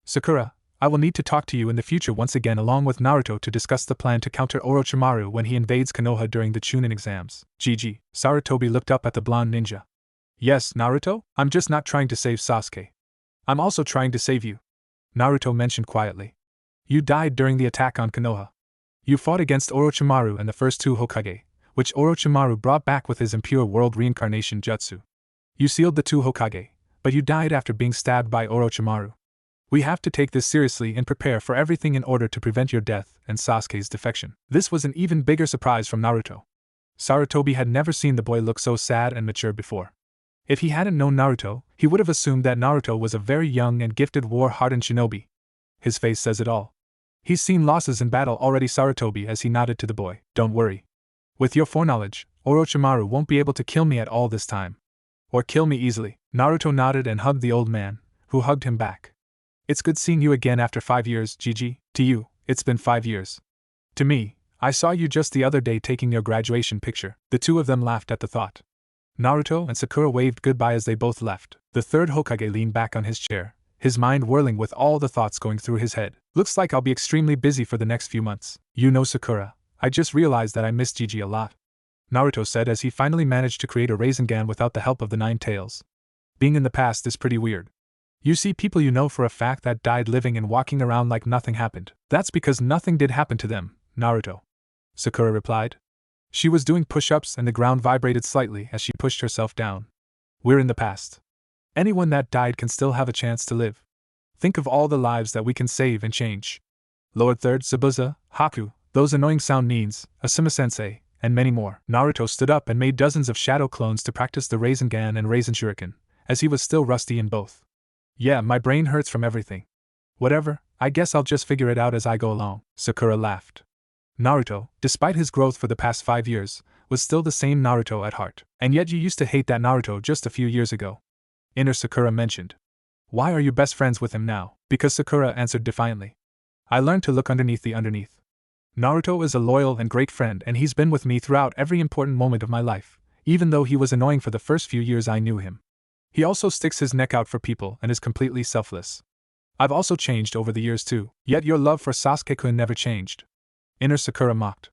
Sakura, I will need to talk to you in the future once again along with Naruto to discuss the plan to counter Orochimaru when he invades Konoha during the Chunin exams. GG. Sarutobi looked up at the blonde ninja. Yes, Naruto? I'm just not trying to save Sasuke. I'm also trying to save you. Naruto mentioned quietly. You died during the attack on Konoha. You fought against Orochimaru and the first 2 Hokage, which Orochimaru brought back with his impure world reincarnation jutsu. You sealed the 2 Hokage, but you died after being stabbed by Orochimaru. We have to take this seriously and prepare for everything in order to prevent your death and Sasuke's defection. This was an even bigger surprise from Naruto. Sarutobi had never seen the boy look so sad and mature before. If he hadn't known Naruto, he would have assumed that Naruto was a very young and gifted war-hardened shinobi. His face says it all. He's seen losses in battle already, Sarutobi, as he nodded to the boy. Don't worry. With your foreknowledge, Orochimaru won't be able to kill me at all this time. Or kill me easily. Naruto nodded and hugged the old man, who hugged him back. It's good seeing you again after 5 years, Gigi. To you, it's been 5 years. To me, I saw you just the other day taking your graduation picture. The two of them laughed at the thought. Naruto and Sakura waved goodbye as they both left. The third Hokage leaned back on his chair, his mind whirling with all the thoughts going through his head. Looks like I'll be extremely busy for the next few months. You know, Sakura, I just realized that I miss Gigi a lot, Naruto said as he finally managed to create a Rasengan without the help of the 9 tails. Being in the past is pretty weird. You see people you know for a fact that died living and walking around like nothing happened. That's because nothing did happen to them, Naruto, Sakura replied. She was doing push-ups and the ground vibrated slightly as she pushed herself down. We're in the past. Anyone that died can still have a chance to live. Think of all the lives that we can save and change. Lord Third, Zabuza, Haku, those annoying sound needs, Asuma-sensei, and many more. Naruto stood up and made dozens of shadow clones to practice the Rasengan and Rasen Shuriken, as he was still rusty in both. Yeah, my brain hurts from everything. Whatever, I guess I'll just figure it out as I go along, Sakura laughed. Naruto, despite his growth for the past 5 years, was still the same Naruto at heart. And yet you used to hate that Naruto just a few years ago, Inner Sakura mentioned. Why are you best friends with him now? Because Sakura answered defiantly. I learned to look underneath the underneath. Naruto is a loyal and great friend and he's been with me throughout every important moment of my life, even though he was annoying for the first few years I knew him. He also sticks his neck out for people and is completely selfless. I've also changed over the years too, yet your love for Sasuke-kun never changed. Inner Sakura mocked.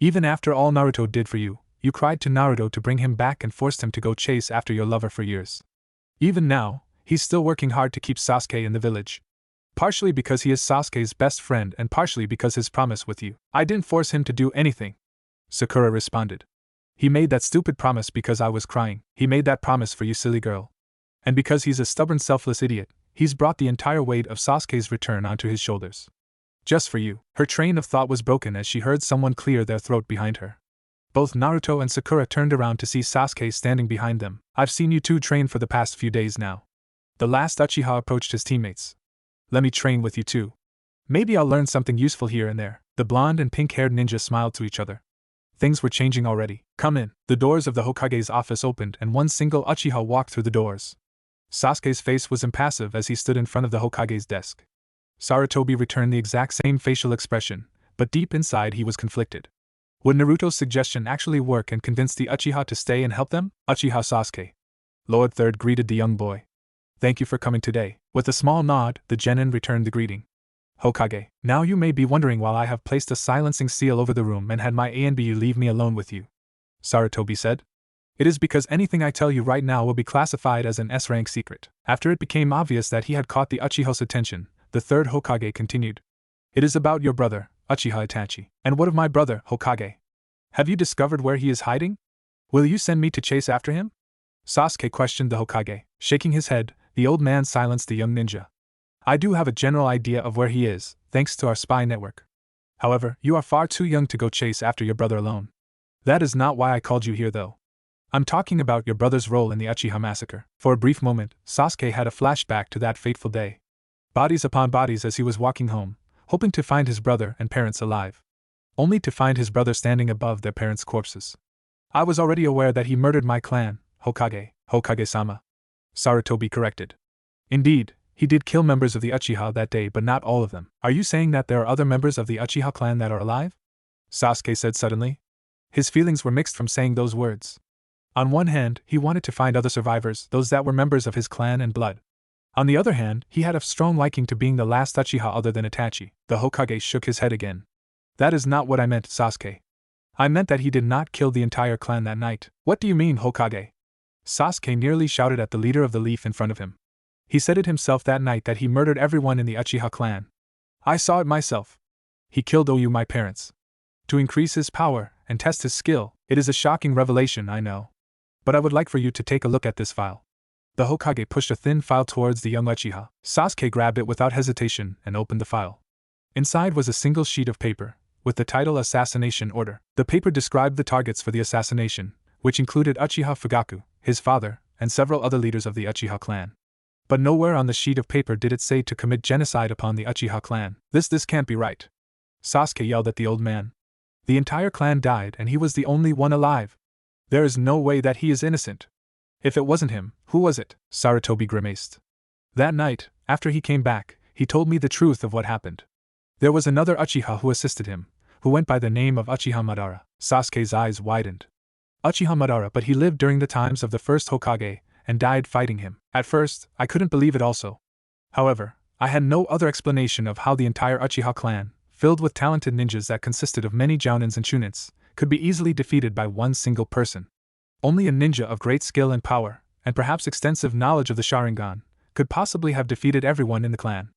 Even after all Naruto did for you, you cried to Naruto to bring him back and forced him to go chase after your lover for years. Even now, he's still working hard to keep Sasuke in the village. Partially because he is Sasuke's best friend and partially because his promise with you. I didn't force him to do anything, Sakura responded. He made that stupid promise because I was crying. He made that promise for you, silly girl. And because he's a stubborn, selfless idiot, he's brought the entire weight of Sasuke's return onto his shoulders. Just for you. Her train of thought was broken as she heard someone clear their throat behind her. Both Naruto and Sakura turned around to see Sasuke standing behind them. I've seen you two train for the past few days now. The last Uchiha approached his teammates. Let me train with you too. Maybe I'll learn something useful here and there. The blonde and pink-haired ninja smiled to each other. Things were changing already. Come in. The doors of the Hokage's office opened and one single Uchiha walked through the doors. Sasuke's face was impassive as he stood in front of the Hokage's desk. Sarutobi returned the exact same facial expression, but deep inside he was conflicted. Would Naruto's suggestion actually work and convince the Uchiha to stay and help them? Uchiha Sasuke. Lord Third greeted the young boy. Thank you for coming today. With a small nod, the genin returned the greeting. Hokage, now you may be wondering why I have placed a silencing seal over the room and had my ANBU leave me alone with you, Sarutobi said. It is because anything I tell you right now will be classified as an S-rank secret. After it became obvious that he had caught the Uchiha's attention, the third Hokage continued. It is about your brother, Uchiha Itachi. And what of my brother, Hokage? Have you discovered where he is hiding? Will you send me to chase after him? Sasuke questioned the Hokage. Shaking his head, the old man silenced the young ninja. I do have a general idea of where he is, thanks to our spy network. However, you are far too young to go chase after your brother alone. That is not why I called you here though. I'm talking about your brother's role in the Uchiha massacre. For a brief moment, Sasuke had a flashback to that fateful day. Bodies upon bodies as he was walking home, hoping to find his brother and parents alive. Only to find his brother standing above their parents' corpses. I was already aware that he murdered my clan, Hokage, Hokage-sama. Sarutobi corrected. Indeed, he did kill members of the Uchiha that day but not all of them. Are you saying that there are other members of the Uchiha clan that are alive? Sasuke said suddenly. His feelings were mixed from saying those words. On one hand, he wanted to find other survivors, those that were members of his clan and blood. On the other hand, he had a strong liking to being the last Uchiha other than Itachi. The Hokage shook his head again. That is not what I meant, Sasuke. I meant that he did not kill the entire clan that night. What do you mean, Hokage? Sasuke nearly shouted at the leader of the leaf in front of him. He said it himself that night that he murdered everyone in the Uchiha clan. I saw it myself. He killed Oyu, my parents. To increase his power and test his skill. It is a shocking revelation, I know. But I would like for you to take a look at this file. The Hokage pushed a thin file towards the young Uchiha. Sasuke grabbed it without hesitation and opened the file. Inside was a single sheet of paper, with the title Assassination Order. The paper described the targets for the assassination, which included Uchiha Fugaku, his father, and several other leaders of the Uchiha clan. But nowhere on the sheet of paper did it say to commit genocide upon the Uchiha clan. This can't be right. Sasuke yelled at the old man. The entire clan died and he was the only one alive. There is no way that he is innocent. If it wasn't him, who was it? Sarutobi grimaced. That night, after he came back, he told me the truth of what happened. There was another Uchiha who assisted him, who went by the name of Uchiha Madara. Sasuke's eyes widened. Uchiha Madara, but he lived during the times of the first Hokage, and died fighting him. At first, I couldn't believe it also. However, I had no other explanation of how the entire Uchiha clan, filled with talented ninjas that consisted of many jounins and chunins, could be easily defeated by one single person. Only a ninja of great skill and power, and perhaps extensive knowledge of the Sharingan, could possibly have defeated everyone in the clan.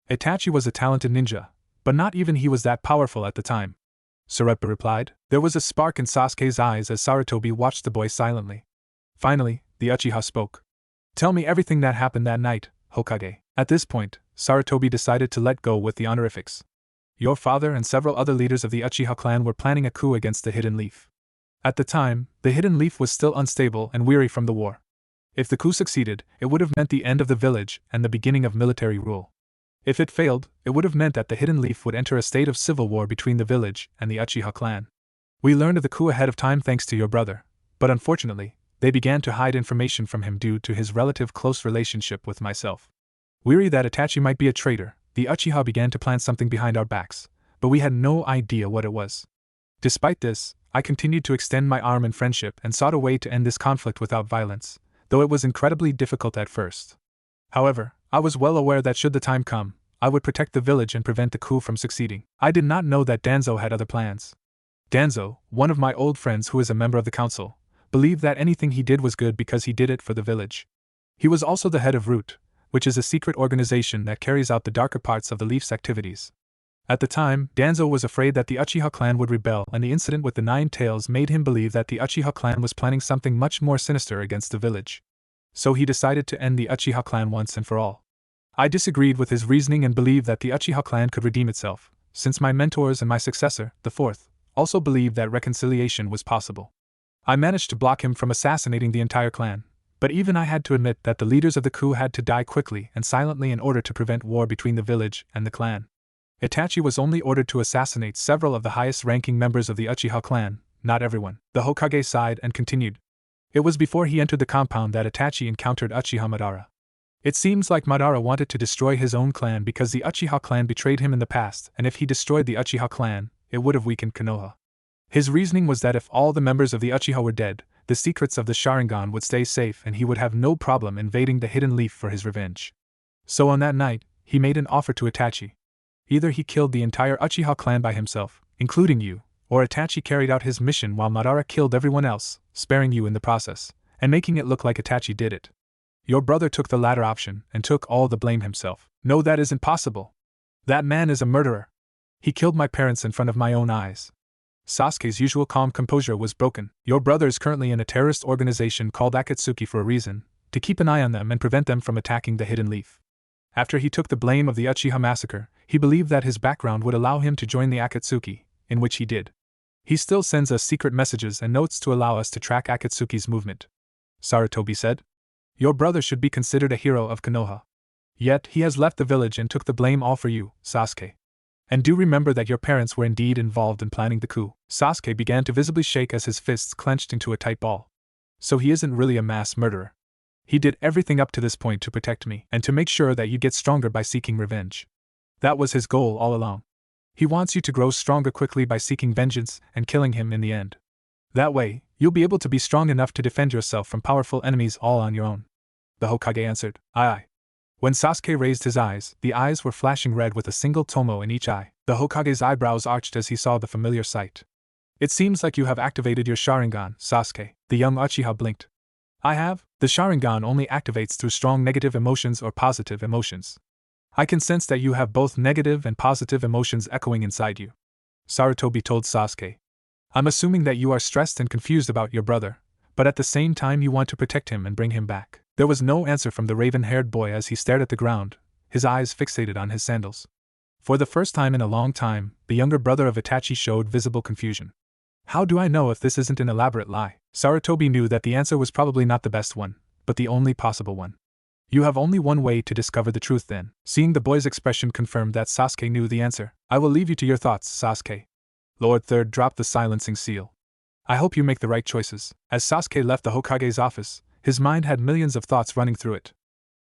Itachi was a talented ninja, but not even he was that powerful at the time. Sarutobi replied. There was a spark in Sasuke's eyes as Sarutobi watched the boy silently. Finally, the Uchiha spoke. Tell me everything that happened that night, Hokage. At this point, Sarutobi decided to let go with the honorifics. Your father and several other leaders of the Uchiha clan were planning a coup against the Hidden Leaf. At the time, the Hidden Leaf was still unstable and weary from the war. If the coup succeeded, it would have meant the end of the village and the beginning of military rule. If it failed, it would have meant that the Hidden Leaf would enter a state of civil war between the village and the Uchiha clan. We learned of the coup ahead of time thanks to your brother, but unfortunately, they began to hide information from him due to his relative close relationship with myself. Weary that Itachi might be a traitor, the Uchiha began to plan something behind our backs, but we had no idea what it was. Despite this, I continued to extend my arm in friendship and sought a way to end this conflict without violence, though it was incredibly difficult at first. However, I was well aware that should the time come, I would protect the village and prevent the coup from succeeding. I did not know that Danzo had other plans. Danzo, one of my old friends who is a member of the council, believed that anything he did was good because he did it for the village. He was also the head of Root, which is a secret organization that carries out the darker parts of the Leaf's activities. At the time, Danzo was afraid that the Uchiha clan would rebel, and the incident with the 9 tails made him believe that the Uchiha clan was planning something much more sinister against the village. So he decided to end the Uchiha clan once and for all. I disagreed with his reasoning and believed that the Uchiha clan could redeem itself, since my mentors and my successor, the 4th, also believed that reconciliation was possible. I managed to block him from assassinating the entire clan, but even I had to admit that the leaders of the coup had to die quickly and silently in order to prevent war between the village and the clan. Itachi was only ordered to assassinate several of the highest-ranking members of the Uchiha clan, not everyone. The Hokage sighed and continued. It was before he entered the compound that Itachi encountered Uchiha Madara. It seems like Madara wanted to destroy his own clan because the Uchiha clan betrayed him in the past, and if he destroyed the Uchiha clan, it would have weakened Konoha. His reasoning was that if all the members of the Uchiha were dead, the secrets of the Sharingan would stay safe and he would have no problem invading the Hidden Leaf for his revenge. So on that night, he made an offer to Itachi. Either he killed the entire Uchiha clan by himself, including you, or Itachi carried out his mission while Madara killed everyone else, sparing you in the process, and making it look like Itachi did it. Your brother took the latter option and took all the blame himself. No, that isn't possible. That man is a murderer. He killed my parents in front of my own eyes. Sasuke's usual calm composure was broken. Your brother is currently in a terrorist organization called Akatsuki for a reason, to keep an eye on them and prevent them from attacking the Hidden Leaf. After he took the blame of the Uchiha massacre, he believed that his background would allow him to join the Akatsuki, in which he did. He still sends us secret messages and notes to allow us to track Akatsuki's movement. Sarutobi said. Your brother should be considered a hero of Konoha. Yet he has left the village and took the blame all for you, Sasuke. And do remember that your parents were indeed involved in planning the coup. Sasuke began to visibly shake as his fists clenched into a tight ball. So he isn't really a mass murderer. He did everything up to this point to protect me and to make sure that you get stronger by seeking revenge. That was his goal all along. He wants you to grow stronger quickly by seeking vengeance and killing him in the end. That way, you'll be able to be strong enough to defend yourself from powerful enemies all on your own. The Hokage answered. Aye. When Sasuke raised his eyes, the eyes were flashing red with a single tomo in each eye. The Hokage's eyebrows arched as he saw the familiar sight. It seems like you have activated your Sharingan, Sasuke. The young Uchiha blinked. I have. The Sharingan only activates through strong negative emotions or positive emotions. I can sense that you have both negative and positive emotions echoing inside you. Sarutobi told Sasuke. I'm assuming that you are stressed and confused about your brother, but at the same time you want to protect him and bring him back. There was no answer from the raven-haired boy as he stared at the ground, his eyes fixated on his sandals. For the first time in a long time, the younger brother of Itachi showed visible confusion. How do I know if this isn't an elaborate lie? Sarutobi knew that the answer was probably not the best one, but the only possible one. You have only one way to discover the truth then. Seeing the boy's expression confirmed that Sasuke knew the answer. I will leave you to your thoughts, Sasuke. Lord Third dropped the silencing seal. I hope you make the right choices. As Sasuke left the Hokage's office, his mind had millions of thoughts running through it.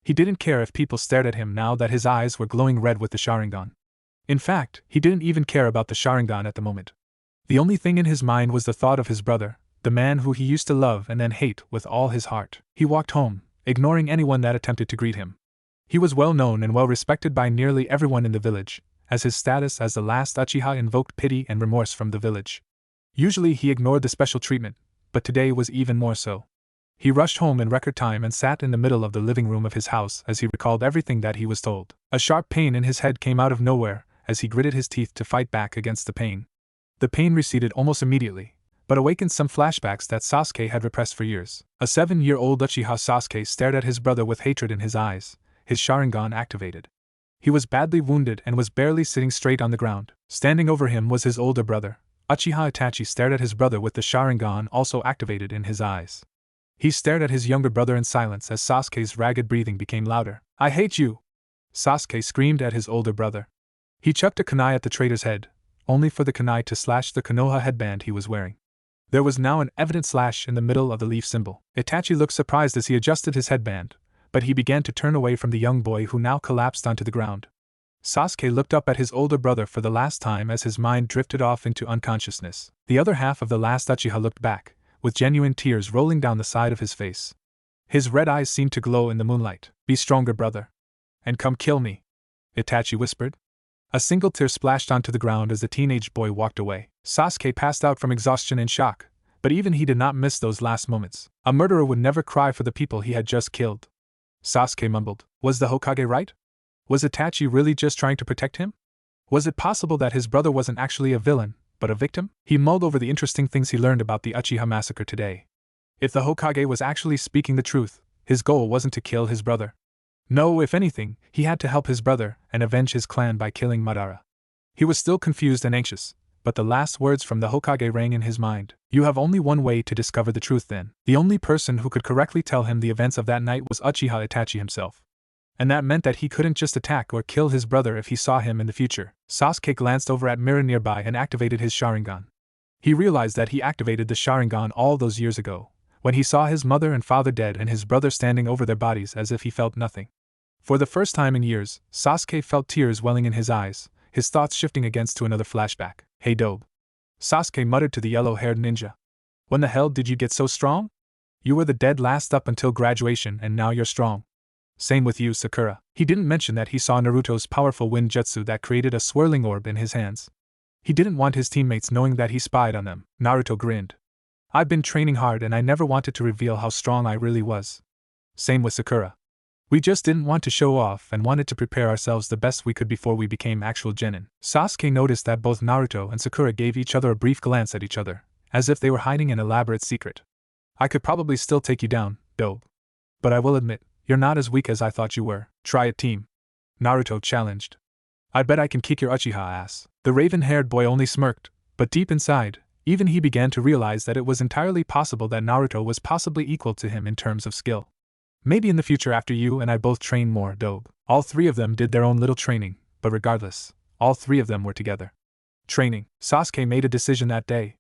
He didn't care if people stared at him now that his eyes were glowing red with the Sharingan. In fact, he didn't even care about the Sharingan at the moment. The only thing in his mind was the thought of his brother, the man who he used to love and then hate with all his heart. He walked home, ignoring anyone that attempted to greet him. He was well known and well respected by nearly everyone in the village, as his status as the last Uchiha invoked pity and remorse from the village. Usually he ignored the special treatment, but today was even more so. He rushed home in record time and sat in the middle of the living room of his house as he recalled everything that he was told. A sharp pain in his head came out of nowhere as he gritted his teeth to fight back against the pain. The pain receded almost immediately, but awakened some flashbacks that Sasuke had repressed for years. A 7-year-old Uchiha Sasuke stared at his brother with hatred in his eyes, his Sharingan activated. He was badly wounded and was barely sitting straight on the ground. Standing over him was his older brother. Uchiha Itachi stared at his brother with the Sharingan also activated in his eyes. He stared at his younger brother in silence as Sasuke's ragged breathing became louder. "I hate you!" Sasuke screamed at his older brother. He chucked a kunai at the traitor's head, only for the kunai to slash the Konoha headband he was wearing. There was now an evident slash in the middle of the leaf symbol. Itachi looked surprised as he adjusted his headband, but he began to turn away from the young boy who now collapsed onto the ground. Sasuke looked up at his older brother for the last time as his mind drifted off into unconsciousness. The other half of the last Uchiha looked back, with genuine tears rolling down the side of his face. His red eyes seemed to glow in the moonlight. "Be stronger, brother. And come kill me," Itachi whispered. A single tear splashed onto the ground as the teenage boy walked away. Sasuke passed out from exhaustion and shock, but even he did not miss those last moments. A murderer would never cry for the people he had just killed. Sasuke mumbled. Was the Hokage right? Was Itachi really just trying to protect him? Was it possible that his brother wasn't actually a villain, but a victim? He mulled over the interesting things he learned about the Uchiha massacre today. If the Hokage was actually speaking the truth, his goal wasn't to kill his brother. No, if anything, he had to help his brother and avenge his clan by killing Madara. He was still confused and anxious, but the last words from the Hokage rang in his mind. You have only one way to discover the truth then. The only person who could correctly tell him the events of that night was Uchiha Itachi himself. And that meant that he couldn't just attack or kill his brother if he saw him in the future. Sasuke glanced over at a mirror nearby and activated his Sharingan. He realized that he activated the Sharingan all those years ago, when he saw his mother and father dead and his brother standing over their bodies as if he felt nothing. For the first time in years, Sasuke felt tears welling in his eyes, his thoughts shifting against to another flashback. "Hey Dobe," Sasuke muttered to the yellow-haired ninja. "When the hell did you get so strong? You were the dead last up until graduation and now you're strong. Same with you, Sakura." He didn't mention that he saw Naruto's powerful wind jutsu that created a swirling orb in his hands. He didn't want his teammates knowing that he spied on them. Naruto grinned. "I've been training hard and I never wanted to reveal how strong I really was." Same with Sakura. "We just didn't want to show off and wanted to prepare ourselves the best we could before we became actual genin." Sasuke noticed that both Naruto and Sakura gave each other a brief glance at each other, as if they were hiding an elaborate secret. "I could probably still take you down, Dobe. But I will admit, you're not as weak as I thought you were. Try it, team," Naruto challenged. "I bet I can kick your Uchiha ass." The raven-haired boy only smirked, but deep inside, even he began to realize that it was entirely possible that Naruto was possibly equal to him in terms of skill. "Maybe in the future after you and I both train more, Dobe." All three of them did their own little training, but regardless, all three of them were together. Training. Sasuke made a decision that day.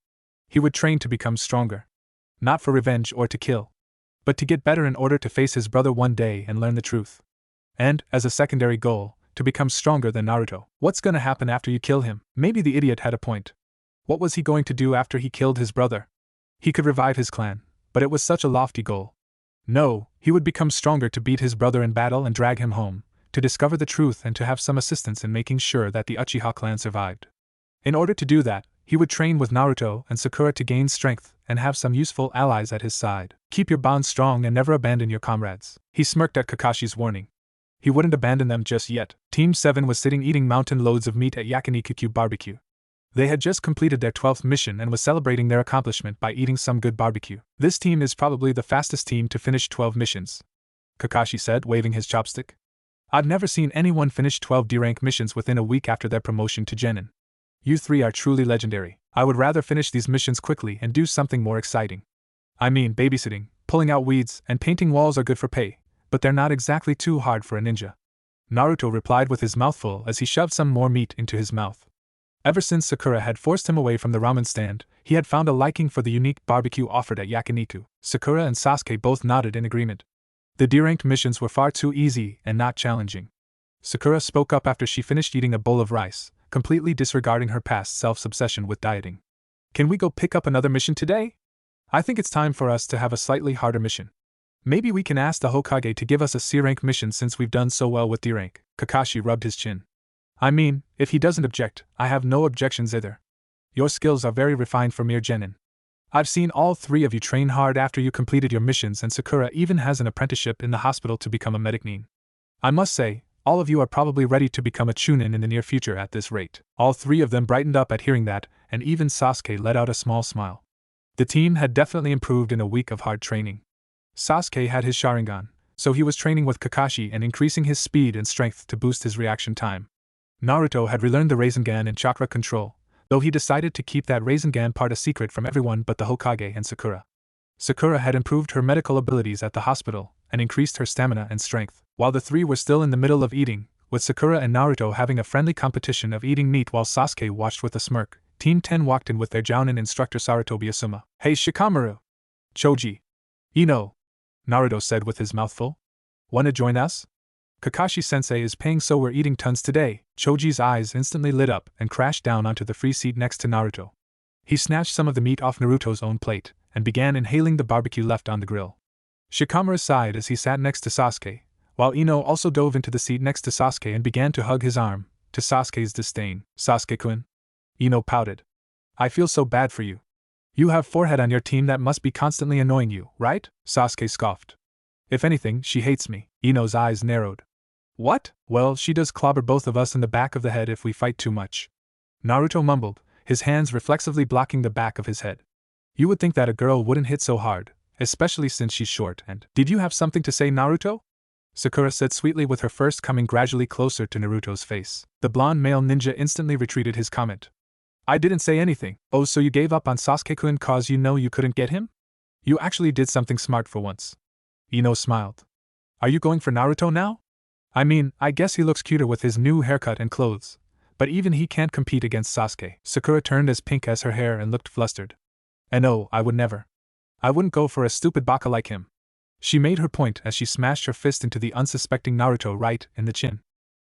He would train to become stronger. Not for revenge or to kill, but to get better in order to face his brother one day and learn the truth. And, as a secondary goal, to become stronger than Naruto. What's gonna happen after you kill him? Maybe the idiot had a point. What was he going to do after he killed his brother? He could revive his clan, but it was such a lofty goal. No, he would become stronger to beat his brother in battle and drag him home, to discover the truth and to have some assistance in making sure that the Uchiha clan survived. In order to do that, he would train with Naruto and Sakura to gain strength and have some useful allies at his side. Keep your bonds strong and never abandon your comrades. He smirked at Kakashi's warning. He wouldn't abandon them just yet. Team 7 was sitting eating mountain loads of meat at Yakiniku Barbecue. They had just completed their 12th mission and was celebrating their accomplishment by eating some good barbecue. "This team is probably the fastest team to finish 12 missions," Kakashi said, waving his chopstick. "I've never seen anyone finish 12 D-rank missions within a week after their promotion to genin. You three are truly legendary. I would rather finish these missions quickly and do something more exciting. I mean, babysitting, pulling out weeds, and painting walls are good for pay, but they're not exactly too hard for a ninja." Naruto replied with his mouth full as he shoved some more meat into his mouth. Ever since Sakura had forced him away from the ramen stand, he had found a liking for the unique barbecue offered at Yakiniku. Sakura and Sasuke both nodded in agreement. The D-ranked missions were far too easy and not challenging. Sakura spoke up after she finished eating a bowl of rice, completely disregarding her past self-obsession with dieting. "Can we go pick up another mission today? I think it's time for us to have a slightly harder mission. Maybe we can ask the Hokage to give us a C-rank mission since we've done so well with D-rank. Kakashi rubbed his chin. I mean, if he doesn't object, I have no objections either. Your skills are very refined for mere genin. I've seen all three of you train hard after you completed your missions, and Sakura even has an apprenticeship in the hospital to become a medic nin. I must say, all of you are probably ready to become a chunin in the near future at this rate. All three of them brightened up at hearing that, and even Sasuke let out a small smile. The team had definitely improved in a week of hard training. Sasuke had his Sharingan, so he was training with Kakashi and increasing his speed and strength to boost his reaction time. Naruto had relearned the Rasengan and chakra control, though he decided to keep that Rasengan part a secret from everyone but the Hokage and Sakura. Sakura had improved her medical abilities at the hospital and increased her stamina and strength. While the three were still in the middle of eating, with Sakura and Naruto having a friendly competition of eating meat while Sasuke watched with a smirk, Team 10 walked in with their Jounin instructor Sarutobi Asuma. Hey Shikamaru! Choji! Ino! Naruto said with his mouth full. Wanna join us? Kakashi-sensei is paying, so we're eating tons today. Choji's eyes instantly lit up and crashed down onto the free seat next to Naruto. He snatched some of the meat off Naruto's own plate and began inhaling the barbecue left on the grill. Shikamaru sighed as he sat next to Sasuke, while Ino also dove into the seat next to Sasuke and began to hug his arm, to Sasuke's disdain. Sasuke-kun? Ino pouted. I feel so bad for you. You have forehead on your team that must be constantly annoying you, right? Sasuke scoffed. If anything, she hates me. Ino's eyes narrowed. What? Well, she does clobber both of us in the back of the head if we fight too much. Naruto mumbled, his hands reflexively blocking the back of his head. You would think that a girl wouldn't hit so hard, especially since she's short and… Did you have something to say, Naruto? Sakura said sweetly, with her first coming gradually closer to Naruto's face. The blonde male ninja instantly retreated his comment. I didn't say anything. Oh, so you gave up on Sasuke-kun cause you know you couldn't get him? You actually did something smart for once. Ino smiled. Are you going for Naruto now? I mean, I guess he looks cuter with his new haircut and clothes, but even he can't compete against Sasuke. Sakura turned as pink as her hair and looked flustered. And no, I would never. I wouldn't go for a stupid baka like him. She made her point as she smashed her fist into the unsuspecting Naruto right in the chin.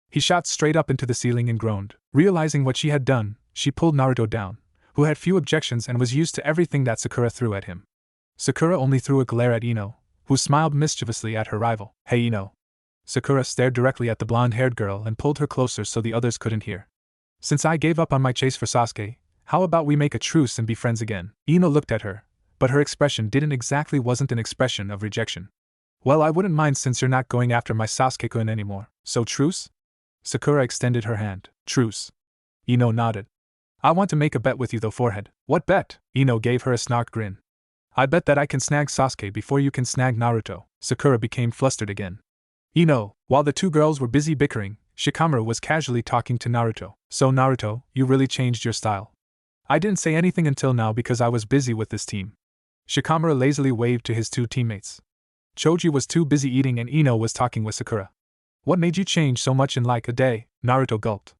He shot straight up into the ceiling and groaned. Realizing what she had done, she pulled Naruto down, who had few objections and was used to everything that Sakura threw at him. Sakura only threw a glare at Ino, who smiled mischievously at her rival. Hey Ino. Sakura stared directly at the blonde-haired girl and pulled her closer so the others couldn't hear. Since I gave up on my chase for Sasuke, how about we make a truce and be friends again? Ino looked at her, but her expression wasn't an expression of rejection. Well, I wouldn't mind since you're not going after my Sasuke-kun anymore. So truce? Sakura extended her hand. Truce. Ino nodded. I want to make a bet with you though, forehead. What bet? Ino gave her a snark grin. I bet that I can snag Sasuke before you can snag Naruto. Sakura became flustered again. Ino, while the two girls were busy bickering, Shikamaru was casually talking to Naruto. So Naruto, you really changed your style. I didn't say anything until now because I was busy with this team. Shikamaru lazily waved to his two teammates. Choji was too busy eating and Ino was talking with Sakura. What made you change so much in like a day? Naruto gulped.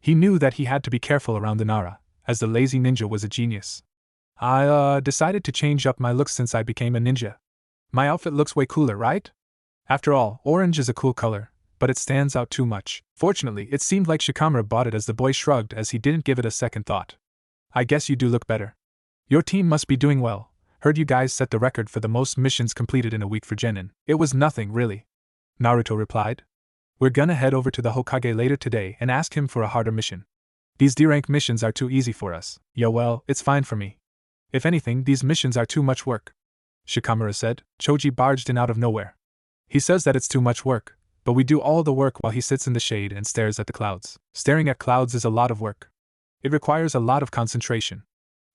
He knew that he had to be careful around the Nara, as the lazy ninja was a genius. I decided to change up my look since I became a ninja. My outfit looks way cooler, right? After all, orange is a cool color, but it stands out too much. Fortunately, it seemed like Shikamaru bought it as the boy shrugged as he didn't give it a second thought. I guess you do look better. Your team must be doing well. Heard you guys set the record for the most missions completed in a week for Genin. It was nothing, really. Naruto replied. We're gonna head over to the Hokage later today and ask him for a harder mission. These D-rank missions are too easy for us. Yeah, well, it's fine for me. If anything, these missions are too much work. Shikamaru said. Choji barged in out of nowhere. He says that it's too much work, but we do all the work while he sits in the shade and stares at the clouds. Staring at clouds is a lot of work. It requires a lot of concentration.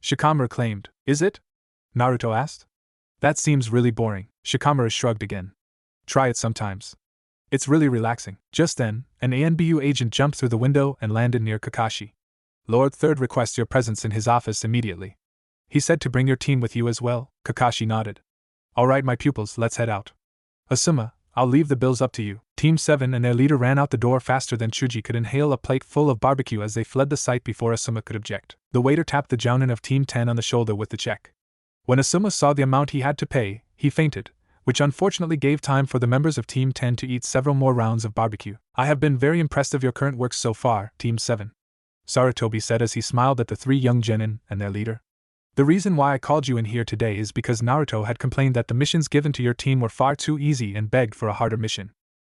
Shikamaru claimed. Is it? Naruto asked. That seems really boring. Shikamaru shrugged again. Try it sometimes. It's really relaxing. Just then, an ANBU agent jumped through the window and landed near Kakashi. Lord Third requests your presence in his office immediately. He said to bring your team with you as well. Kakashi nodded. All right, my pupils, let's head out. Asuma, I'll leave the bills up to you. Team 7 and their leader ran out the door faster than Chuji could inhale a plate full of barbecue as they fled the site before Asuma could object. The waiter tapped the jounin of Team 10 on the shoulder with the check. When Asuma saw the amount he had to pay, he fainted, which unfortunately gave time for the members of Team 10 to eat several more rounds of barbecue. I have been very impressed of your current work so far, Team 7. Sarutobi said as he smiled at the three young genin and their leader. The reason why I called you in here today is because Naruto had complained that the missions given to your team were far too easy and begged for a harder mission.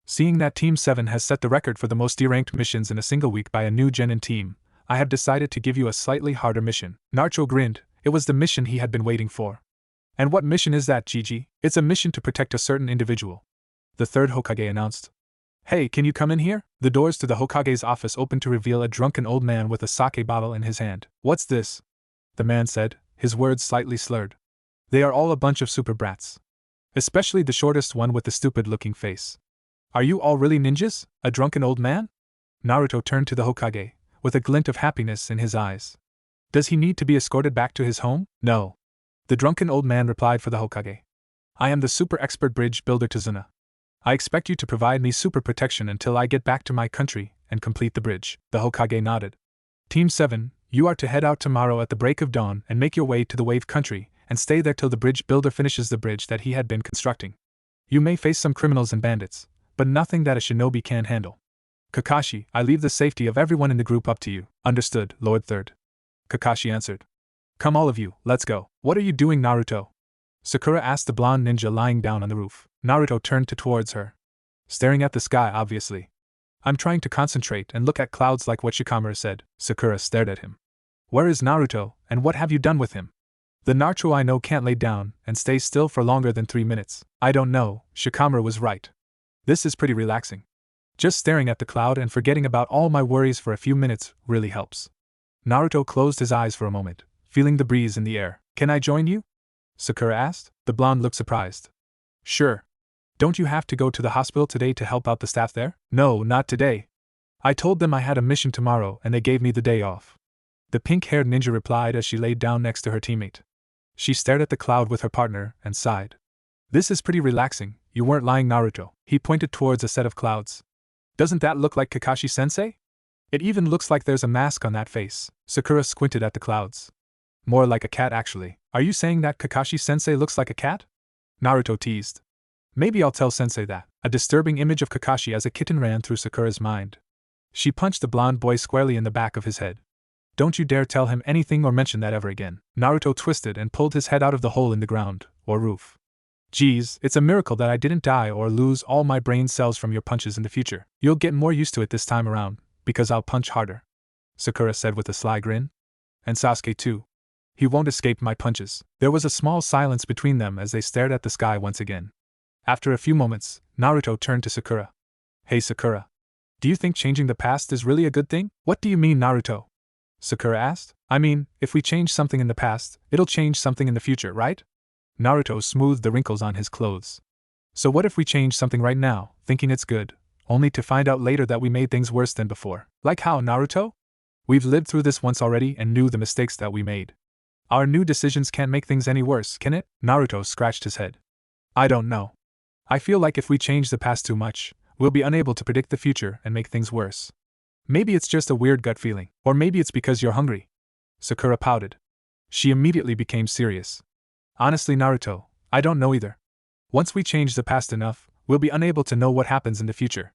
Seeing that Team 7 has set the record for the most D-ranked missions in a single week by a new genin team, I have decided to give you a slightly harder mission. Naruto grinned. It was the mission he had been waiting for. And what mission is that, Gigi? It's a mission to protect a certain individual. The third Hokage announced. Hey, can you come in here? The doors to the Hokage's office opened to reveal a drunken old man with a sake bottle in his hand. What's this? The man said, his words slightly slurred. They are all a bunch of super brats. Especially the shortest one with the stupid-looking face. Are you all really ninjas? A drunken old man? Naruto turned to the Hokage, with a glint of happiness in his eyes. Does he need to be escorted back to his home? No. The drunken old man replied for the Hokage. I am the super expert bridge builder Tazuna. I expect you to provide me super protection until I get back to my country and complete the bridge. The Hokage nodded. Team 7, you are to head out tomorrow at the break of dawn and make your way to the Wave Country, and stay there till the bridge builder finishes the bridge that he had been constructing. You may face some criminals and bandits, but nothing that a shinobi can't handle. Kakashi, I leave the safety of everyone in the group up to you. Understood, Lord Third. Kakashi answered. Come all of you, let's go. What are you doing, Naruto? Sakura asked the blonde ninja lying down on the roof. Naruto turned towards her. Staring at the sky, obviously. I'm trying to concentrate and look at clouds like what Shikamaru said. Sakura stared at him. Where is Naruto, and what have you done with him? The Naruto I know can't lay down and stay still for longer than 3 minutes. I don't know, Shikamaru was right. This is pretty relaxing. Just staring at the cloud and forgetting about all my worries for a few minutes really helps. Naruto closed his eyes for a moment, feeling the breeze in the air. Can I join you? Sakura asked. The blonde looked surprised. Sure. Don't you have to go to the hospital today to help out the staff there? No, not today. I told them I had a mission tomorrow and they gave me the day off. The pink-haired ninja replied as she laid down next to her teammate. She stared at the cloud with her partner and sighed. This is pretty relaxing. You weren't lying, Naruto. He pointed towards a set of clouds. Doesn't that look like Kakashi-sensei? It even looks like there's a mask on that face. Sakura squinted at the clouds. More like a cat, actually. Are you saying that Kakashi-sensei looks like a cat? Naruto teased. Maybe I'll tell sensei that. A disturbing image of Kakashi as a kitten ran through Sakura's mind. She punched the blonde boy squarely in the back of his head. Don't you dare tell him anything or mention that ever again. Naruto twisted and pulled his head out of the hole in the ground, or roof. Geez, it's a miracle that I didn't die or lose all my brain cells from your punches in the future. You'll get more used to it this time around, because I'll punch harder. Sakura said with a sly grin. And Sasuke too. He won't escape my punches. There was a small silence between them as they stared at the sky once again. After a few moments, Naruto turned to Sakura. Hey Sakura. Do you think changing the past is really a good thing? What do you mean, Naruto? Sakura asked. I mean, if we change something in the past, it'll change something in the future, right? Naruto smoothed the wrinkles on his clothes. So what if we change something right now, thinking it's good, only to find out later that we made things worse than before? Like how, Naruto? We've lived through this once already and knew the mistakes that we made. Our new decisions can't make things any worse, can it? Naruto scratched his head. I don't know. I feel like if we change the past too much, we'll be unable to predict the future and make things worse. Maybe it's just a weird gut feeling, or maybe it's because you're hungry. Sakura pouted. She immediately became serious. Honestly, Naruto, I don't know either. Once we change the past enough, we'll be unable to know what happens in the future.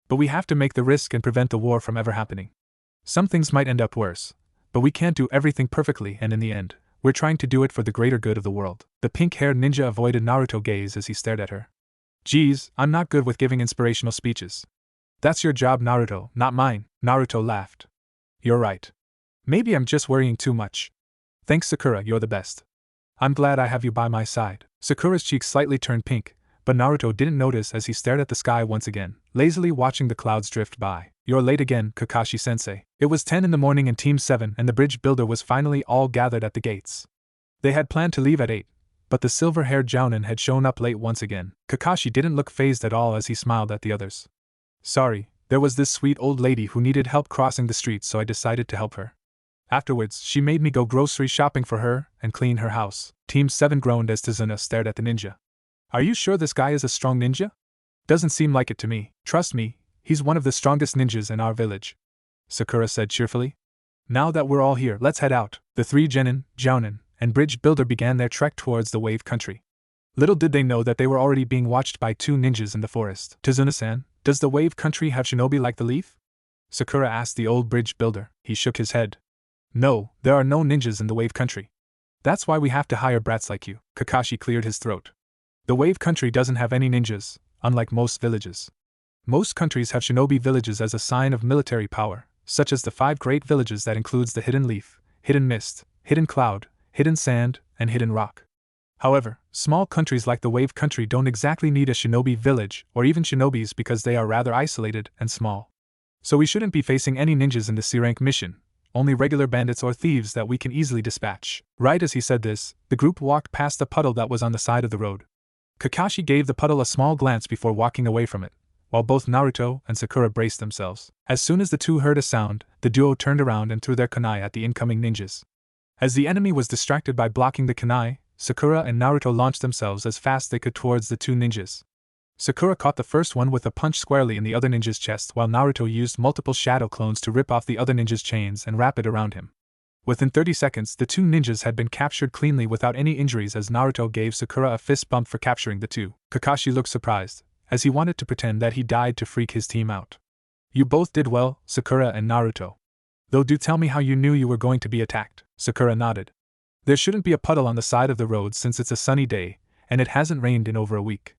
But we have to make the risk and prevent the war from ever happening. Some things might end up worse, but we can't do everything perfectly, and in the end, we're trying to do it for the greater good of the world. The pink-haired ninja avoided Naruto's gaze as he stared at her. Geez, I'm not good with giving inspirational speeches. That's your job, Naruto, not mine. Naruto laughed. You're right. Maybe I'm just worrying too much. Thanks, Sakura, you're the best. I'm glad I have you by my side. Sakura's cheeks slightly turned pink, but Naruto didn't notice as he stared at the sky once again, lazily watching the clouds drift by. You're late again, Kakashi-sensei. It was 10 in the morning in Team 7 and the bridge builder was finally all gathered at the gates. They had planned to leave at 8, but the silver-haired Jounin had shown up late once again. Kakashi didn't look fazed at all as he smiled at the others. Sorry, there was this sweet old lady who needed help crossing the street, so I decided to help her. Afterwards, she made me go grocery shopping for her and clean her house. Team 7 groaned as Tazuna stared at the ninja. Are you sure this guy is a strong ninja? Doesn't seem like it to me. Trust me, he's one of the strongest ninjas in our village. Sakura said cheerfully. Now that we're all here, let's head out. The three genin, Jounin, and bridge builder began their trek towards the Wave Country. Little did they know that they were already being watched by 2 ninjas in the forest. Tazuna-san, does the Wave Country have shinobi like the Leaf? Sakura asked the old bridge builder. He shook his head. No, there are no ninjas in the Wave Country. That's why we have to hire brats like you. Kakashi cleared his throat. The Wave Country doesn't have any ninjas, unlike most villages. Most countries have shinobi villages as a sign of military power, such as the 5 great villages that includes the Hidden Leaf, Hidden Mist, Hidden Cloud, Hidden Sand, and Hidden Rock. However, small countries like the Wave Country don't exactly need a shinobi village or even shinobis because they are rather isolated and small. So we shouldn't be facing any ninjas in the C-rank mission, only regular bandits or thieves that we can easily dispatch. Right as he said this, the group walked past a puddle that was on the side of the road. Kakashi gave the puddle a small glance before walking away from it, while both Naruto and Sakura braced themselves. As soon as the two heard a sound, the duo turned around and threw their kunai at the incoming ninjas. As the enemy was distracted by blocking the kunai, Sakura and Naruto launched themselves as fast as they could towards the two ninjas. Sakura caught the first one with a punch squarely in the other ninja's chest, while Naruto used multiple shadow clones to rip off the other ninja's chains and wrap it around him. Within 30 seconds, the two ninjas had been captured cleanly without any injuries as Naruto gave Sakura a fist bump for capturing the two. Kakashi looked surprised, as he wanted to pretend that he died to freak his team out. You both did well, Sakura and Naruto. Though do tell me how you knew you were going to be attacked. Sakura nodded. There shouldn't be a puddle on the side of the road since it's a sunny day, and it hasn't rained in over a week.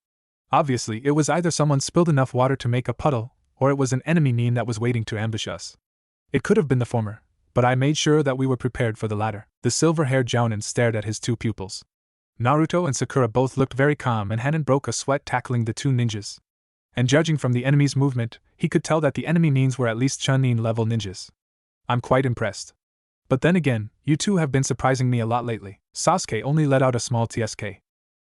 Obviously, it was either someone spilled enough water to make a puddle, or it was an enemy nin that was waiting to ambush us. It could have been the former, but I made sure that we were prepared for the latter. The silver-haired jounin stared at his two pupils. Naruto and Sakura both looked very calm and hadn't broke a sweat tackling the two ninjas. And judging from the enemy's movement, he could tell that the enemy nins were at least Chunin level ninjas. I'm quite impressed. But then again, you two have been surprising me a lot lately. Sasuke only let out a small TSK.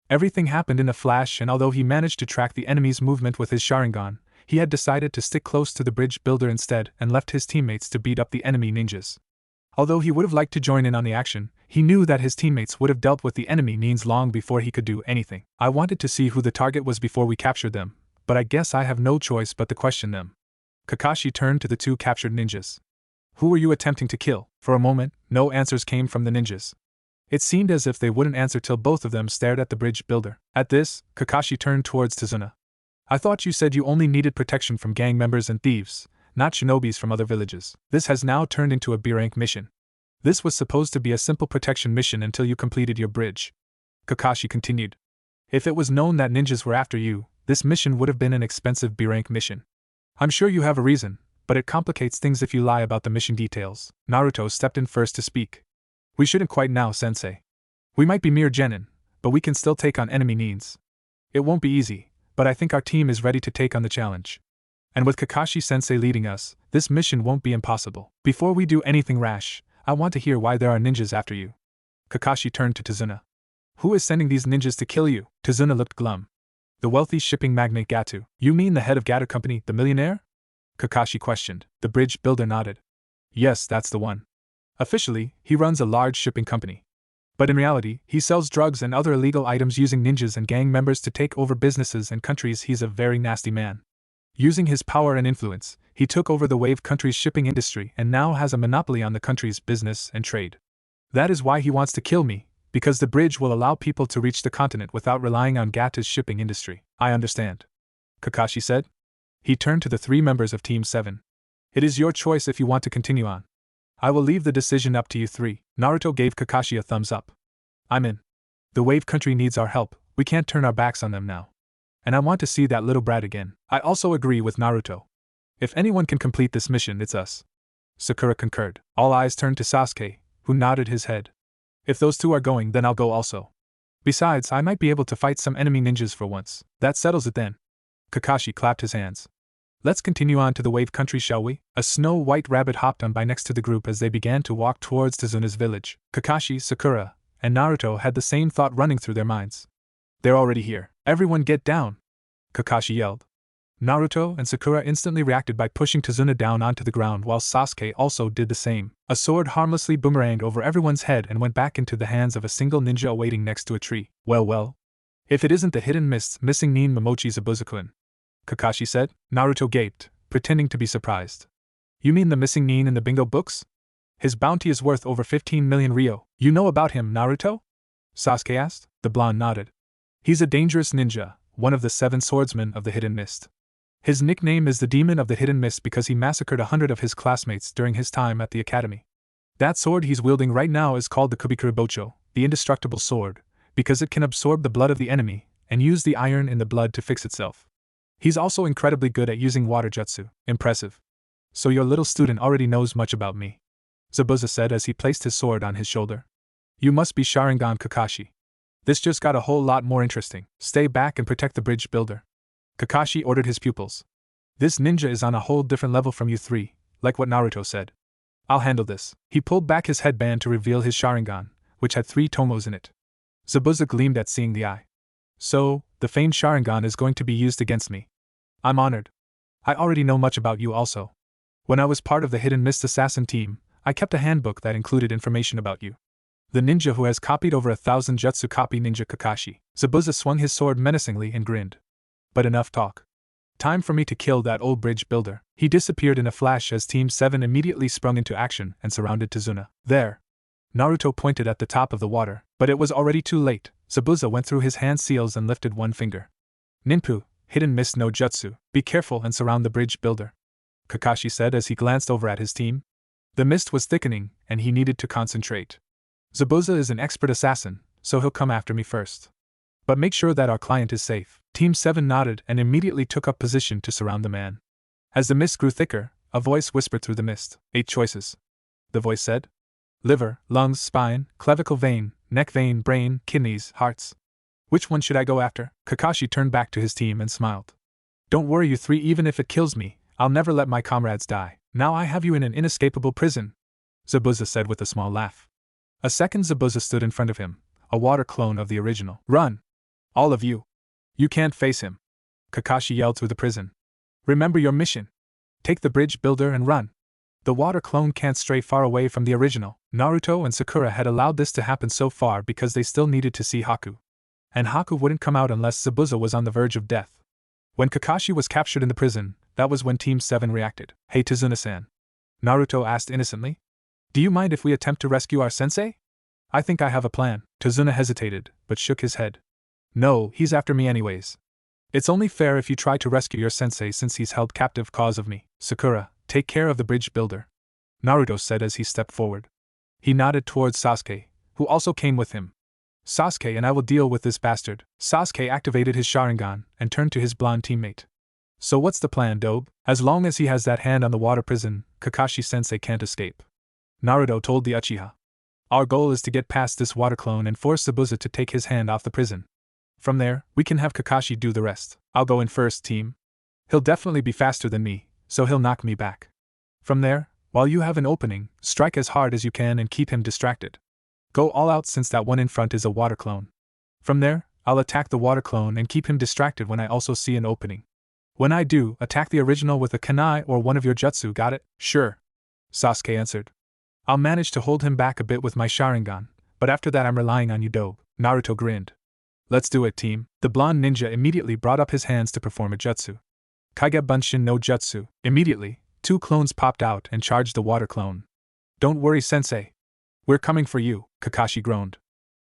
Everything happened in a flash, and although he managed to track the enemy's movement with his Sharingan, he had decided to stick close to the bridge builder instead and left his teammates to beat up the enemy ninjas. Although he would have liked to join in on the action, he knew that his teammates would have dealt with the enemy nins long before he could do anything. I wanted to see who the target was before we captured them, but I guess I have no choice but to question them. Kakashi turned to the two captured ninjas. Who were you attempting to kill? For a moment, no answers came from the ninjas. It seemed as if they wouldn't answer till both of them stared at the bridge builder. At this, Kakashi turned towards Tazuna. I thought you said you only needed protection from gang members and thieves, not shinobis from other villages. This has now turned into a B-rank mission. This was supposed to be a simple protection mission until you completed your bridge. Kakashi continued. If it was known that ninjas were after you, this mission would have been an expensive B-rank mission. I'm sure you have a reason, but it complicates things if you lie about the mission details. Naruto stepped in first to speak. We shouldn't quite now, sensei. We might be mere genin, but we can still take on enemy nins. It won't be easy, but I think our team is ready to take on the challenge. And with Kakashi-sensei leading us, this mission won't be impossible. Before we do anything rash, I want to hear why there are ninjas after you. Kakashi turned to Tazuna. Who is sending these ninjas to kill you? Tazuna looked glum. The wealthy shipping magnate Gatu. You mean the head of Gatu Company, the millionaire? Kakashi questioned. The bridge builder nodded. Yes, that's the one. Officially, he runs a large shipping company. But in reality, he sells drugs and other illegal items using ninjas and gang members to take over businesses and countries. He's a very nasty man. Using his power and influence, he took over the Wave country's shipping industry and now has a monopoly on the country's business and trade. That is why he wants to kill me, because the bridge will allow people to reach the continent without relying on Gatu's shipping industry. I understand. Kakashi said. He turned to the 3 members of Team 7. It is your choice if you want to continue on. I will leave the decision up to you 3. Naruto gave Kakashi a thumbs up. I'm in. The Wave country needs our help, we can't turn our backs on them now. And I want to see that little brat again. I also agree with Naruto. If anyone can complete this mission, it's us. Sakura concurred. All eyes turned to Sasuke, who nodded his head. If those two are going, then I'll go also. Besides, I might be able to fight some enemy ninjas for once. That settles it then. Kakashi clapped his hands. Let's continue on to the Wave country, shall we? A snow-white rabbit hopped on by next to the group as they began to walk towards Tazuna's village. Kakashi, Sakura, and Naruto had the same thought running through their minds. They're already here. Everyone get down! Kakashi yelled. Naruto and Sakura instantly reacted by pushing Tazuna down onto the ground while Sasuke also did the same. A sword harmlessly boomeranged over everyone's head and went back into the hands of a single ninja awaiting next to a tree. Well. If it isn't the Hidden Mist's missing nin Momochi Zabuza-kun, Kakashi said. Naruto gaped, pretending to be surprised. You mean the missing nin in the bingo books? His bounty is worth over 15 million ryo. You know about him, Naruto? Sasuke asked. The blonde nodded. He's a dangerous ninja, one of the 7 swordsmen of the Hidden Mist. His nickname is the Demon of the Hidden Mist because he massacred 100 of his classmates during his time at the academy. That sword he's wielding right now is called the Kubikuru Bocho, the indestructible sword, because it can absorb the blood of the enemy and use the iron in the blood to fix itself. He's also incredibly good at using water jutsu. Impressive. So your little student already knows much about me, Zabuza said as he placed his sword on his shoulder. You must be Sharingan Kakashi. This just got a whole lot more interesting. Stay back and protect the bridge builder, Kakashi ordered his pupils. This ninja is on a whole different level from you three, like what Naruto said. I'll handle this. He pulled back his headband to reveal his Sharingan, which had 3 tomos in it. Zabuza gleamed at seeing the eye. So, the famed Sharingan is going to be used against me. I'm honored. I already know much about you also. When I was part of the Hidden Mist Assassin team, I kept a handbook that included information about you. The ninja who has copied over 1,000 jutsu copy ninja Kakashi. Zabuza swung his sword menacingly and grinned. But enough talk. Time for me to kill that old bridge builder. He disappeared in a flash as Team 7 immediately sprung into action and surrounded Tazuna. There. Naruto pointed at the top of the water, but it was already too late. Zabuza went through his hand seals and lifted one finger. Ninpu, Hidden Mist no Jutsu, be careful and surround the bridge builder, Kakashi said as he glanced over at his team. The mist was thickening, and he needed to concentrate. Zabuza is an expert assassin, so he'll come after me first. But make sure that our client is safe. Team 7 nodded and immediately took up position to surround the man. As the mist grew thicker, a voice whispered through the mist. 8 choices. The voice said. Liver, lungs, spine, clavicle vein, neck vein, brain, kidneys, hearts. Which one should I go after? Kakashi turned back to his team and smiled. Don't worry you three, even if it kills me, I'll never let my comrades die. Now I have you in an inescapable prison, Zabuza said with a small laugh. A second Zabuza stood in front of him, a water clone of the original. Run! All of you! You can't face him, Kakashi yelled through the prison. Remember your mission. Take the bridge builder and run. The water clone can't stray far away from the original. Naruto and Sakura had allowed this to happen so far because they still needed to see Haku. And Haku wouldn't come out unless Zabuza was on the verge of death. When Kakashi was captured in the prison, that was when Team 7 reacted. Hey Tazuna-san, Naruto asked innocently. Do you mind if we attempt to rescue our sensei? I think I have a plan. Tazuna hesitated, but shook his head. No, he's after me anyways. It's only fair if you try to rescue your sensei since he's held captive cause of me. Sakura, take care of the bridge builder, Naruto said as he stepped forward. He nodded towards Sasuke, who also came with him. Sasuke and I will deal with this bastard. Sasuke activated his Sharingan and turned to his blonde teammate. So what's the plan, Dobe? As long as he has that hand on the water prison, Kakashi-sensei can't escape. Naruto told the Uchiha. Our goal is to get past this water clone and force Zabuza to take his hand off the prison. From there, we can have Kakashi do the rest. I'll go in first, team. He'll definitely be faster than me, so he'll knock me back. From there, while you have an opening, strike as hard as you can and keep him distracted. Go all out since that one in front is a water clone. From there, I'll attack the water clone and keep him distracted when I also see an opening. When I do, attack the original with a kunai or one of your jutsu, got it? Sure, Sasuke answered. I'll manage to hold him back a bit with my Sharingan, but after that I'm relying on you, Dobe. Naruto grinned. Let's do it, team. The blonde ninja immediately brought up his hands to perform a jutsu. Kage Bunshin no Jutsu. Immediately, 2 clones popped out and charged the water clone. Don't worry, sensei. We're coming for you, Kakashi groaned.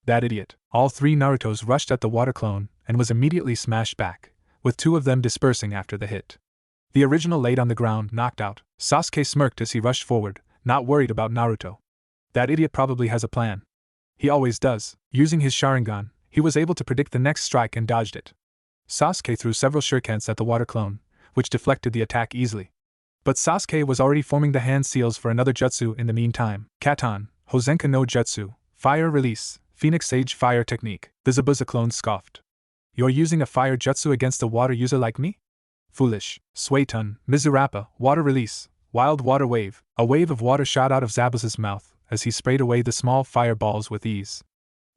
That idiot. All 3 Narutos rushed at the water clone and was immediately smashed back, with 2 of them dispersing after the hit. The original laid on the ground, knocked out. Sasuke smirked as he rushed forward, not worried about Naruto. That idiot probably has a plan. He always does. Using his Sharingan, he was able to predict the next strike and dodged it. Sasuke threw several shurikens at the water clone, which deflected the attack easily. But Sasuke was already forming the hand seals for another jutsu in the meantime. Katan, Hozenka no Jutsu, Fire Release, Phoenix Sage Fire Technique. The Zabuza clone scoffed. You're using a fire jutsu against a water user like me? Foolish. Suetun, Mizurappa, Water Release, Wild Water Wave. A wave of water shot out of Zabuza's mouth as he sprayed away the small fireballs with ease.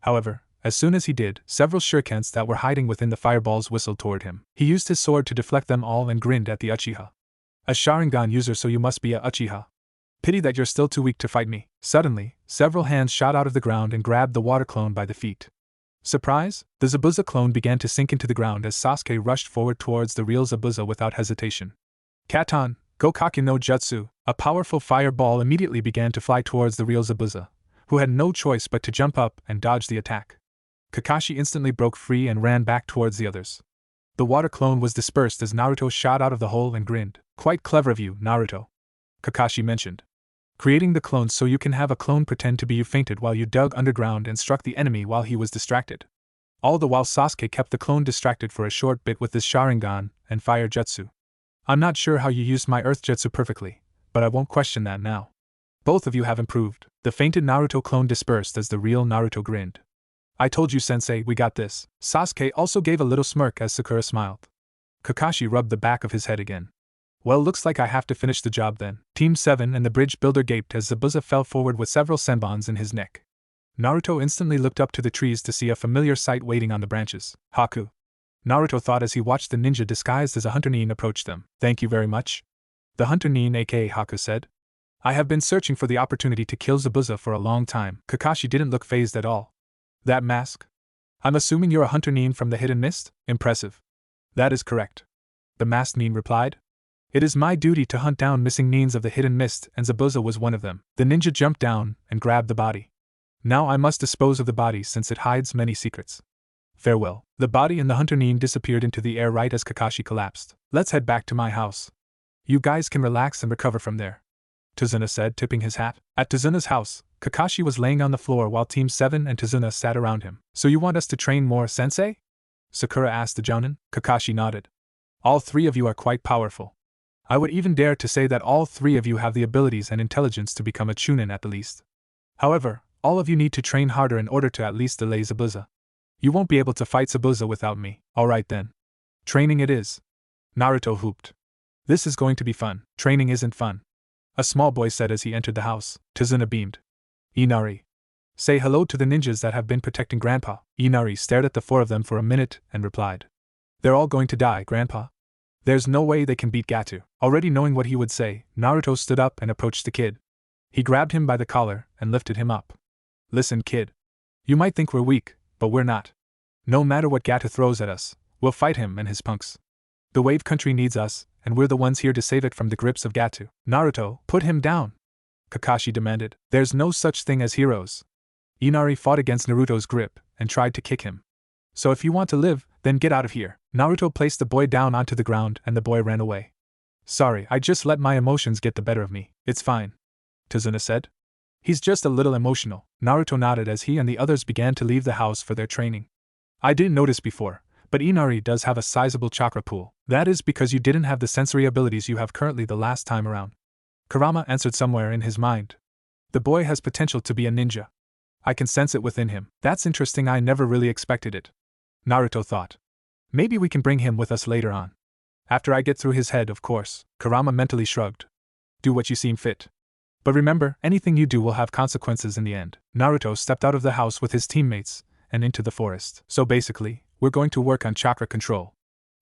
However, as soon as he did, several shurikens that were hiding within the fireballs whistled toward him. He used his sword to deflect them all and grinned at the Uchiha. A Sharingan user, so you must be a Uchiha. Pity that you're still too weak to fight me. Suddenly, several hands shot out of the ground and grabbed the water clone by the feet. Surprise? The Zabuza clone began to sink into the ground as Sasuke rushed forward towards the real Zabuza without hesitation. Katan, Gokake no Jutsu, a powerful fireball immediately began to fly towards the real Zabuza, who had no choice but to jump up and dodge the attack. Kakashi instantly broke free and ran back towards the others. The water clone was dispersed as Naruto shot out of the hole and grinned. Quite clever of you, Naruto, Kakashi mentioned. creating the clones so you can have a clone pretend to be you fainted while you dug underground and struck the enemy while he was distracted. All the while Sasuke kept the clone distracted for a short bit with his Sharingan and fire jutsu. I'm not sure how you used my earth jutsu perfectly, but I won't question that now. Both of you have improved. The fainted Naruto clone dispersed as the real Naruto grinned. I told you, sensei, we got this. Sasuke also gave a little smirk as Sakura smiled. Kakashi rubbed the back of his head again. Well, looks like I have to finish the job then. Team 7 and the bridge builder gaped as Zabuza fell forward with several senbons in his neck. Naruto instantly looked up to the trees to see a familiar sight waiting on the branches. Haku. Naruto thought as he watched the ninja disguised as a hunter nin approach them. Thank you very much. The hunter nin aka Haku said. I have been searching for the opportunity to kill Zabuza for a long time. Kakashi didn't look fazed at all. That mask? I'm assuming you're a hunter nin from the hidden mist? Impressive. That is correct. The masked nin replied. It is my duty to hunt down missing nins of the hidden mist, and Zabuza was one of them. The ninja jumped down and grabbed the body. Now I must dispose of the body since it hides many secrets. Farewell. The body and the hunter nin disappeared into the air right as Kakashi collapsed. Let's head back to my house. You guys can relax and recover from there, Tazuna said, tipping his hat. At Tazuna's house, Kakashi was laying on the floor while Team 7 and Tazuna sat around him. So you want us to train more, sensei? Sakura asked the Jounin. Kakashi nodded. All three of you are quite powerful. I would even dare to say that all three of you have the abilities and intelligence to become a Chunin at the least. However, all of you need to train harder in order to at least delay Zabuza. You won't be able to fight Zabuza without me. Alright then. Training it is. Naruto whooped. This is going to be fun. Training isn't fun, a small boy said as he entered the house. Tazuna beamed. Inari. Say hello to the ninjas that have been protecting Grandpa. Inari stared at the four of them for a minute and replied. They're all going to die, Grandpa. There's no way they can beat Gato. Already knowing what he would say, Naruto stood up and approached the kid. He grabbed him by the collar and lifted him up. Listen, kid. You might think we're weak, but we're not. No matter what Gato throws at us, we'll fight him and his punks. The Wave Country needs us, and we're the ones here to save it from the grips of Gato. Naruto, put him down, Kakashi demanded. There's no such thing as heroes. Inari fought against Naruto's grip and tried to kick him. So if you want to live, then get out of here. Naruto placed the boy down onto the ground and the boy ran away. Sorry, I just let my emotions get the better of me. It's fine, Tazuna said. He's just a little emotional. Naruto nodded as he and the others began to leave the house for their training. I didn't notice before, but Inari does have a sizable chakra pool. That is because you didn't have the sensory abilities you have currently the last time around. Kurama answered somewhere in his mind. The boy has potential to be a ninja. I can sense it within him. That's interesting, I never really expected it, Naruto thought. Maybe we can bring him with us later on. After I get through his head, of course. Kurama mentally shrugged. Do what you seem fit. But remember, anything you do will have consequences in the end. Naruto stepped out of the house with his teammates and into the forest. So basically, we're going to work on chakra control,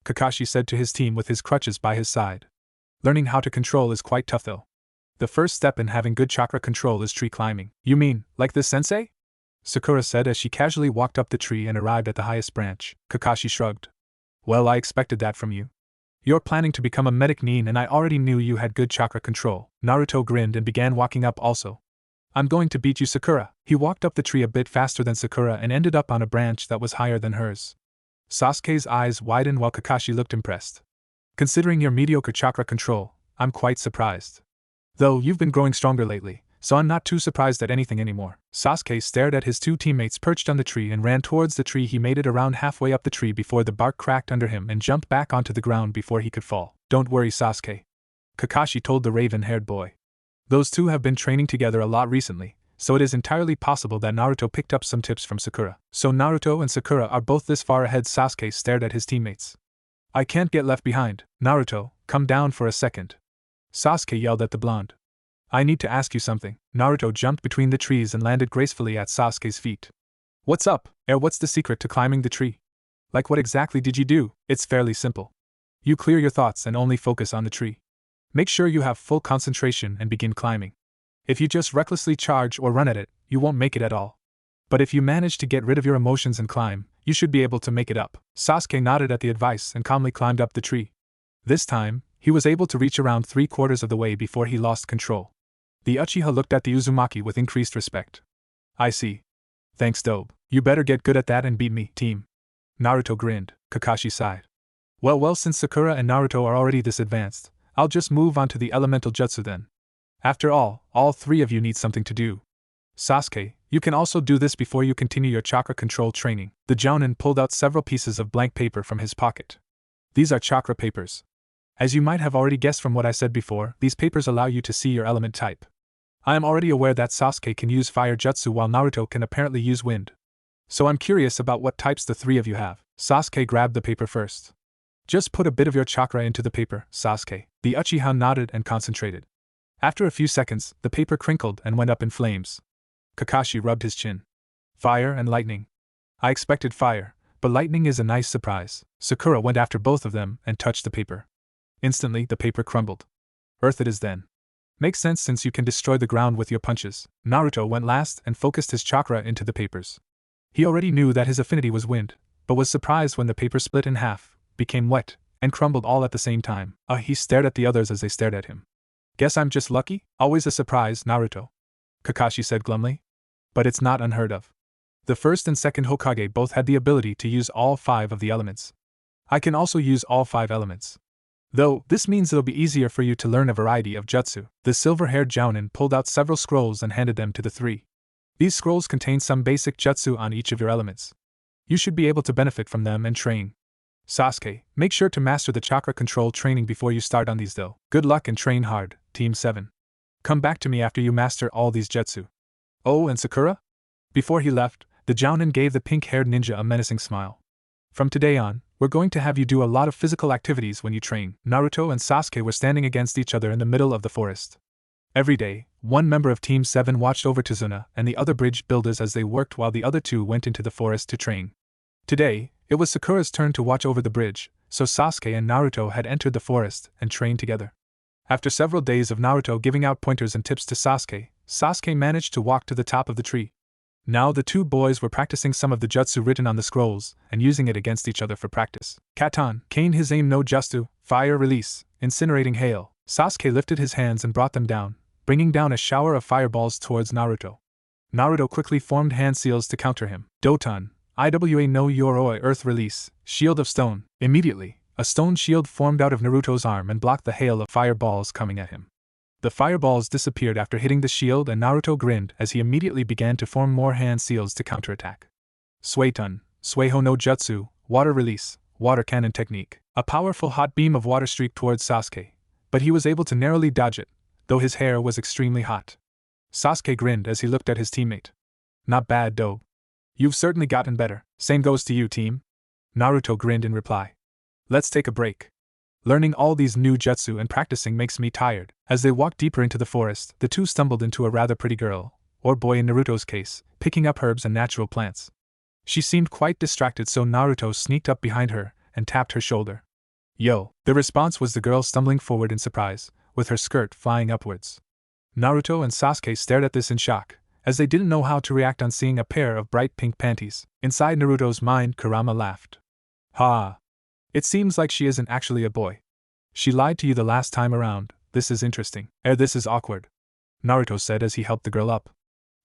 Kakashi said to his team with his crutches by his side. Learning how to control is quite tough though. The first step in having good chakra control is tree climbing. You mean, like this, sensei? Sakura said as she casually walked up the tree and arrived at the highest branch. Kakashi shrugged. Well, I expected that from you. You're planning to become a medic nin and I already knew you had good chakra control. Naruto grinned and began walking up also. I'm going to beat you, Sakura. He walked up the tree a bit faster than Sakura and ended up on a branch that was higher than hers. Sasuke's eyes widened while Kakashi looked impressed. Considering your mediocre chakra control, I'm quite surprised. Though you've been growing stronger lately, so I'm not too surprised at anything anymore. Sasuke stared at his two teammates perched on the tree and ran towards the tree. He made it around halfway up the tree before the bark cracked under him and jumped back onto the ground before he could fall. Don't worry, Sasuke, Kakashi told the raven-haired boy. Those two have been training together a lot recently, so it is entirely possible that Naruto picked up some tips from Sakura. So Naruto and Sakura are both this far ahead. Sasuke stared at his teammates. I can't get left behind. Naruto, come down for a second, Sasuke yelled at the blonde. I need to ask you something. Naruto jumped between the trees and landed gracefully at Sasuke's feet. What's up? What's the secret to climbing the tree? Like what exactly did you do? It's fairly simple. You clear your thoughts and only focus on the tree. Make sure you have full concentration and begin climbing. If you just recklessly charge or run at it, you won't make it at all. But if you manage to get rid of your emotions and climb, you should be able to make it up. Sasuke nodded at the advice and calmly climbed up the tree. This time, he was able to reach around 3/4 of the way before he lost control. The Uchiha looked at the Uzumaki with increased respect. I see. Thanks, Dobe. You better get good at that and beat me, team. Naruto grinned. Kakashi sighed. Well, since Sakura and Naruto are already this advanced, I'll just move on to the elemental jutsu then. After all three of you need something to do. Sasuke, you can also do this before you continue your chakra control training. The Jounin pulled out several pieces of blank paper from his pocket. These are chakra papers. As you might have already guessed from what I said before, these papers allow you to see your element type. I am already aware that Sasuke can use fire jutsu while Naruto can apparently use wind. So I'm curious about what types the three of you have. Sasuke grabbed the paper first. Just put a bit of your chakra into the paper, Sasuke. The Uchiha nodded and concentrated. After a few seconds, the paper crinkled and went up in flames. Kakashi rubbed his chin. Fire and lightning. I expected fire, but lightning is a nice surprise. Sakura went after both of them and touched the paper. Instantly, the paper crumbled. Earth it is then. Makes sense since you can destroy the ground with your punches. Naruto went last and focused his chakra into the papers. He already knew that his affinity was wind, but was surprised when the paper split in half, became wet, and crumbled all at the same time. He stared at the others as they stared at him. Guess I'm just lucky? Always a surprise, Naruto. Kakashi said glumly. But it's not unheard of. The first and second Hokage both had the ability to use all 5 of the elements. I can also use all 5 elements. Though, this means it'll be easier for you to learn a variety of jutsu. The silver-haired Jounin pulled out several scrolls and handed them to the three. These scrolls contain some basic jutsu on each of your elements. You should be able to benefit from them and train. Sasuke, make sure to master the chakra control training before you start on these though. Good luck and train hard, Team 7. Come back to me after you master all these jutsu. Oh, and Sakura? Before he left, the Jounin gave the pink-haired ninja a menacing smile. From today on, we're going to have you do a lot of physical activities when you train. Naruto and Sasuke were standing against each other in the middle of the forest. Every day, one member of Team 7 watched over Tazuna and the other bridge builders as they worked while the other two went into the forest to train. Today, it was Sakura's turn to watch over the bridge, so Sasuke and Naruto had entered the forest and trained together. After several days of Naruto giving out pointers and tips to Sasuke, Sasuke managed to walk to the top of the tree. Now the two boys were practicing some of the jutsu written on the scrolls and using it against each other for practice. Katan, Kane his aim no jutsu, fire release, incinerating hail. Sasuke lifted his hands and brought them down, bringing down a shower of fireballs towards Naruto. Naruto quickly formed hand seals to counter him. Doton, Iwa no Yoroi earth release, shield of stone. Immediately, a stone shield formed out of Naruto's arm and blocked the hail of fireballs coming at him. The fireballs disappeared after hitting the shield and Naruto grinned as he immediately began to form more hand seals to counterattack. Suiton, Suiho no Jutsu, water release, water cannon technique. A powerful hot beam of water streaked towards Sasuke, but he was able to narrowly dodge it, though his hair was extremely hot. Sasuke grinned as he looked at his teammate. Not bad, though. You've certainly gotten better. Same goes to you, team. Naruto grinned in reply. Let's take a break. Learning all these new jutsu and practicing makes me tired. As they walked deeper into the forest, the two stumbled into a rather pretty girl, or boy in Naruto's case, picking up herbs and natural plants. She seemed quite distracted, so Naruto sneaked up behind her and tapped her shoulder. Yo! The response was the girl stumbling forward in surprise, with her skirt flying upwards. Naruto and Sasuke stared at this in shock, as they didn't know how to react on seeing a pair of bright pink panties. Inside Naruto's mind, Kurama laughed. Ha! It seems like she isn't actually a boy. She lied to you the last time around. This is interesting. This is awkward. Naruto said as he helped the girl up.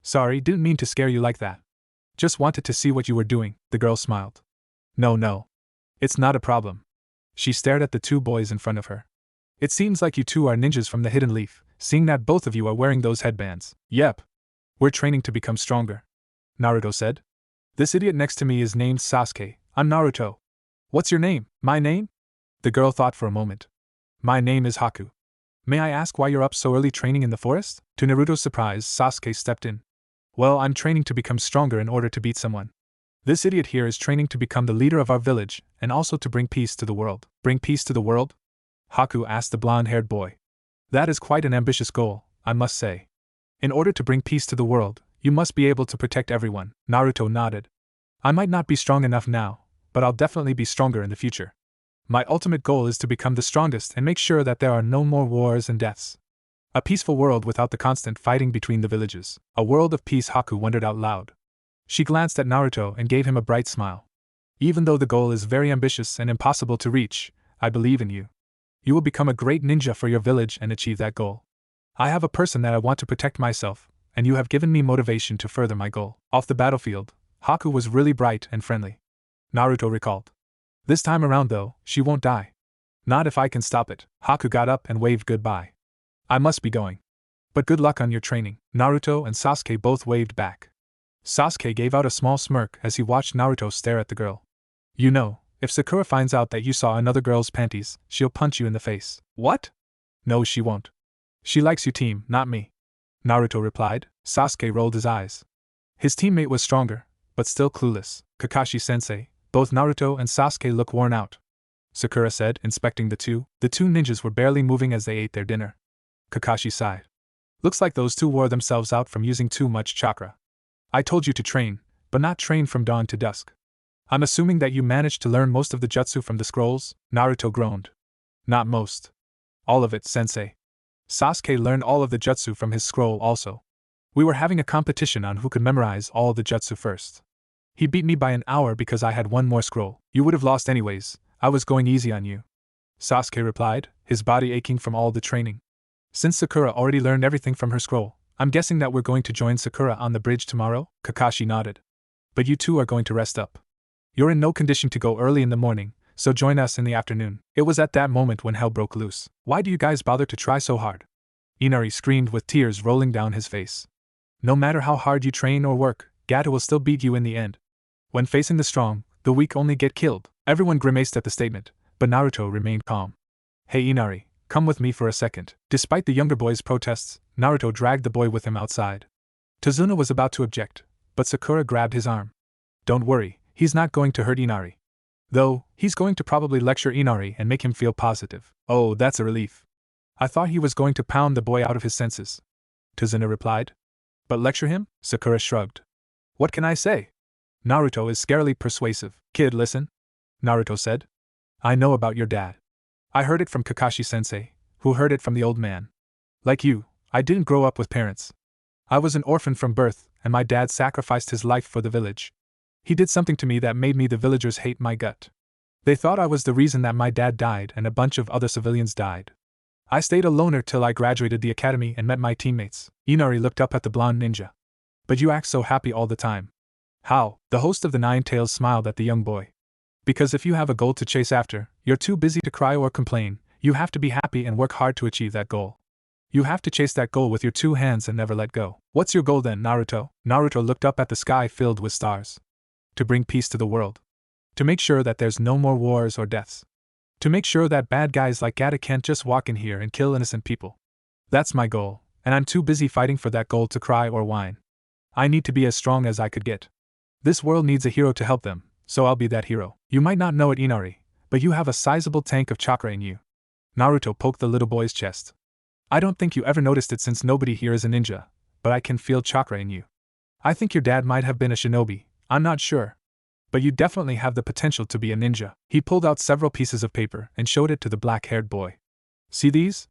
Sorry, didn't mean to scare you like that. Just wanted to see what you were doing, the girl smiled. No. It's not a problem. She stared at the two boys in front of her. It seems like you two are ninjas from the Hidden Leaf, seeing that both of you are wearing those headbands. Yep. We're training to become stronger, Naruto said. This idiot next to me is named Sasuke. I'm Naruto. What's your name? My name? The girl thought for a moment. My name is Haku. May I ask why you're up so early training in the forest? To Naruto's surprise, Sasuke stepped in. Well, I'm training to become stronger in order to beat someone. This idiot here is training to become the leader of our village, and also to bring peace to the world. Bring peace to the world? Haku asked the blonde-haired boy. That is quite an ambitious goal, I must say. In order to bring peace to the world, you must be able to protect everyone. Naruto nodded. I might not be strong enough now, but I'll definitely be stronger in the future. My ultimate goal is to become the strongest and make sure that there are no more wars and deaths. A peaceful world without the constant fighting between the villages. A world of peace, Haku wondered out loud. She glanced at Naruto and gave him a bright smile. Even though the goal is very ambitious and impossible to reach, I believe in you. You will become a great ninja for your village and achieve that goal. I have a person that I want to protect myself, and you have given me motivation to further my goal. Off the battlefield, Haku was really bright and friendly. Naruto recalled. This time around though, she won't die. Not if I can stop it. Haku got up and waved goodbye. I must be going. But good luck on your training. Naruto and Sasuke both waved back. Sasuke gave out a small smirk as he watched Naruto stare at the girl. You know, if Sakura finds out that you saw another girl's panties, she'll punch you in the face. What? No, she won't. She likes you team, not me. Naruto replied. Sasuke rolled his eyes. His teammate was stronger, but still clueless. Kakashi-sensei, both Naruto and Sasuke look worn out, Sakura said, inspecting the two. The two ninjas were barely moving as they ate their dinner. Kakashi sighed. Looks like those two wore themselves out from using too much chakra. I told you to train, but not train from dawn to dusk. I'm assuming that you managed to learn most of the jutsu from the scrolls? Naruto groaned. Not most. All of it, sensei. Sasuke learned all of the jutsu from his scroll also. We were having a competition on who could memorize all the jutsu first. He beat me by an hour because I had one more scroll. You would have lost anyways, I was going easy on you. Sasuke replied, his body aching from all the training. Since Sakura already learned everything from her scroll, I'm guessing that we're going to join Sakura on the bridge tomorrow? Kakashi nodded. But you two are going to rest up. You're in no condition to go early in the morning, so join us in the afternoon. It was at that moment when hell broke loose. Why do you guys bother to try so hard? Inari screamed with tears rolling down his face. No matter how hard you train or work, Gato will still beat you in the end. When facing the strong, the weak only get killed. Everyone grimaced at the statement, but Naruto remained calm. Hey Inari, come with me for a second. Despite the younger boy's protests, Naruto dragged the boy with him outside. Tazuna was about to object, but Sakura grabbed his arm. Don't worry, he's not going to hurt Inari. Though, he's going to probably lecture Inari and make him feel positive. Oh, that's a relief. I thought he was going to pound the boy out of his senses. Tazuna replied. But lecture him? Sakura shrugged. What can I say? Naruto is scarily persuasive. Kid, listen. Naruto said. I know about your dad. I heard it from Kakashi-sensei, who heard it from the old man. Like you, I didn't grow up with parents. I was an orphan from birth, and my dad sacrificed his life for the village. He did something to me that made me the villagers hate my gut. They thought I was the reason that my dad died and a bunch of other civilians died. I stayed a loner till I graduated the academy and met my teammates. Inari looked up at the blonde ninja. But you act so happy all the time. How? The host of the Nine Tails smiled at the young boy. Because if you have a goal to chase after, you're too busy to cry or complain. You have to be happy and work hard to achieve that goal. You have to chase that goal with your two hands and never let go. What's your goal then, Naruto? Naruto looked up at the sky filled with stars. To bring peace to the world. To make sure that there's no more wars or deaths. To make sure that bad guys like Gatta can't just walk in here and kill innocent people. That's my goal, and I'm too busy fighting for that goal to cry or whine. I need to be as strong as I could get. This world needs a hero to help them, so I'll be that hero. You might not know it, Inari, but you have a sizable tank of chakra in you. Naruto poked the little boy's chest. I don't think you ever noticed it since nobody here is a ninja, but I can feel chakra in you. I think your dad might have been a shinobi, I'm not sure. But you definitely have the potential to be a ninja. He pulled out several pieces of paper and showed it to the black-haired boy. See these?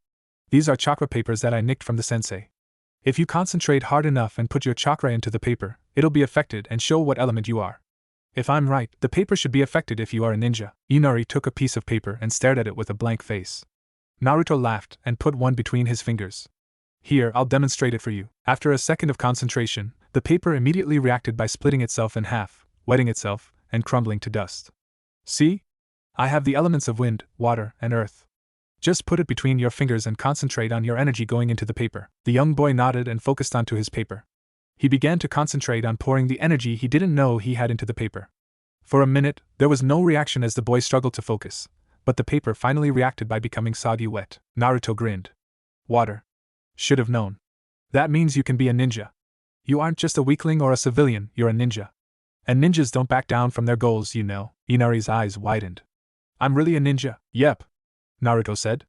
These are chakra papers that I nicked from the sensei. If you concentrate hard enough and put your chakra into the paper, it'll be affected and show what element you are. If I'm right, the paper should be affected if you are a ninja. Inari took a piece of paper and stared at it with a blank face. Naruto laughed and put one between his fingers. Here, I'll demonstrate it for you. After a second of concentration, the paper immediately reacted by splitting itself in half, wetting itself, and crumbling to dust. See? I have the elements of wind, water, and earth. Just put it between your fingers and concentrate on your energy going into the paper. The young boy nodded and focused onto his paper. He began to concentrate on pouring the energy he didn't know he had into the paper. For a minute, there was no reaction as the boy struggled to focus, but the paper finally reacted by becoming soggy wet. Naruto grinned. Water. Should have known. That means you can be a ninja. You aren't just a weakling or a civilian, you're a ninja. And ninjas don't back down from their goals, you know. Inari's eyes widened. I'm really a ninja. Yep. Naruto said.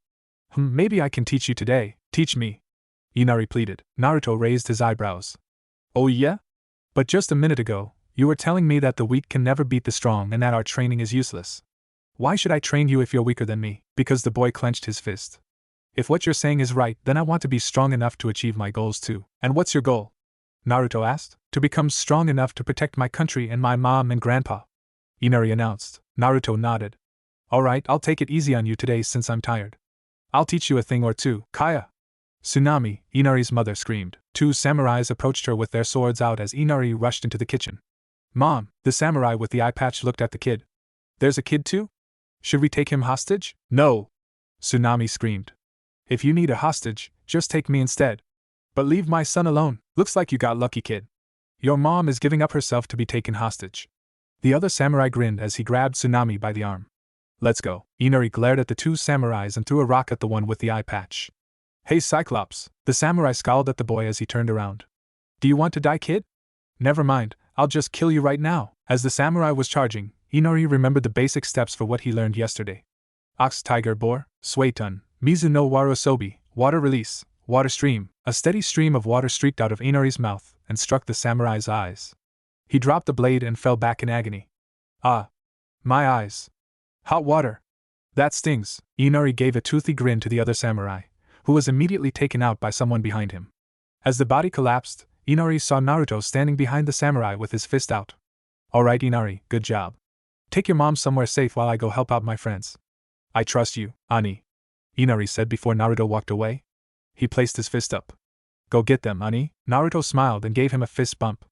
Maybe I can teach you today. Teach me. Inari pleaded. Naruto raised his eyebrows. Oh yeah? But just a minute ago, you were telling me that the weak can never beat the strong and that our training is useless. Why should I train you if you're weaker than me? Because the boy clenched his fist. If what you're saying is right, then I want to be strong enough to achieve my goals too. And what's your goal? Naruto asked. To become strong enough to protect my country and my mom and grandpa. Inari announced. Naruto nodded. Alright, I'll take it easy on you today since I'm tired. I'll teach you a thing or two. Kaya! Tsunami, Inari's mother screamed. Two samurais approached her with their swords out as Inari rushed into the kitchen. Mom, the samurai with the eye patch looked at the kid. There's a kid too? Should we take him hostage? No! Tsunami screamed. If you need a hostage, just take me instead. But leave my son alone. Looks like you got lucky, kid. Your mom is giving up herself to be taken hostage. The other samurai grinned as he grabbed Tsunami by the arm. Let's go. Inari glared at the two samurais and threw a rock at the one with the eye patch. Hey Cyclops, the samurai scowled at the boy as he turned around. Do you want to die, kid? Never mind, I'll just kill you right now. As the samurai was charging, Inari remembered the basic steps for what he learned yesterday. Ox, tiger, boar, Suetun, Mizu no Warusobi, water release, water stream. A steady stream of water streaked out of Inari's mouth and struck the samurai's eyes. He dropped the blade and fell back in agony. Ah! My eyes! Hot water! That stings! Inari gave a toothy grin to the other samurai, who was immediately taken out by someone behind him. As the body collapsed, Inari saw Naruto standing behind the samurai with his fist out. Alright Inari, good job. Take your mom somewhere safe while I go help out my friends. I trust you, Ani. Inari said before Naruto walked away. He placed his fist up. Go get them, Ani. Naruto smiled and gave him a fist bump.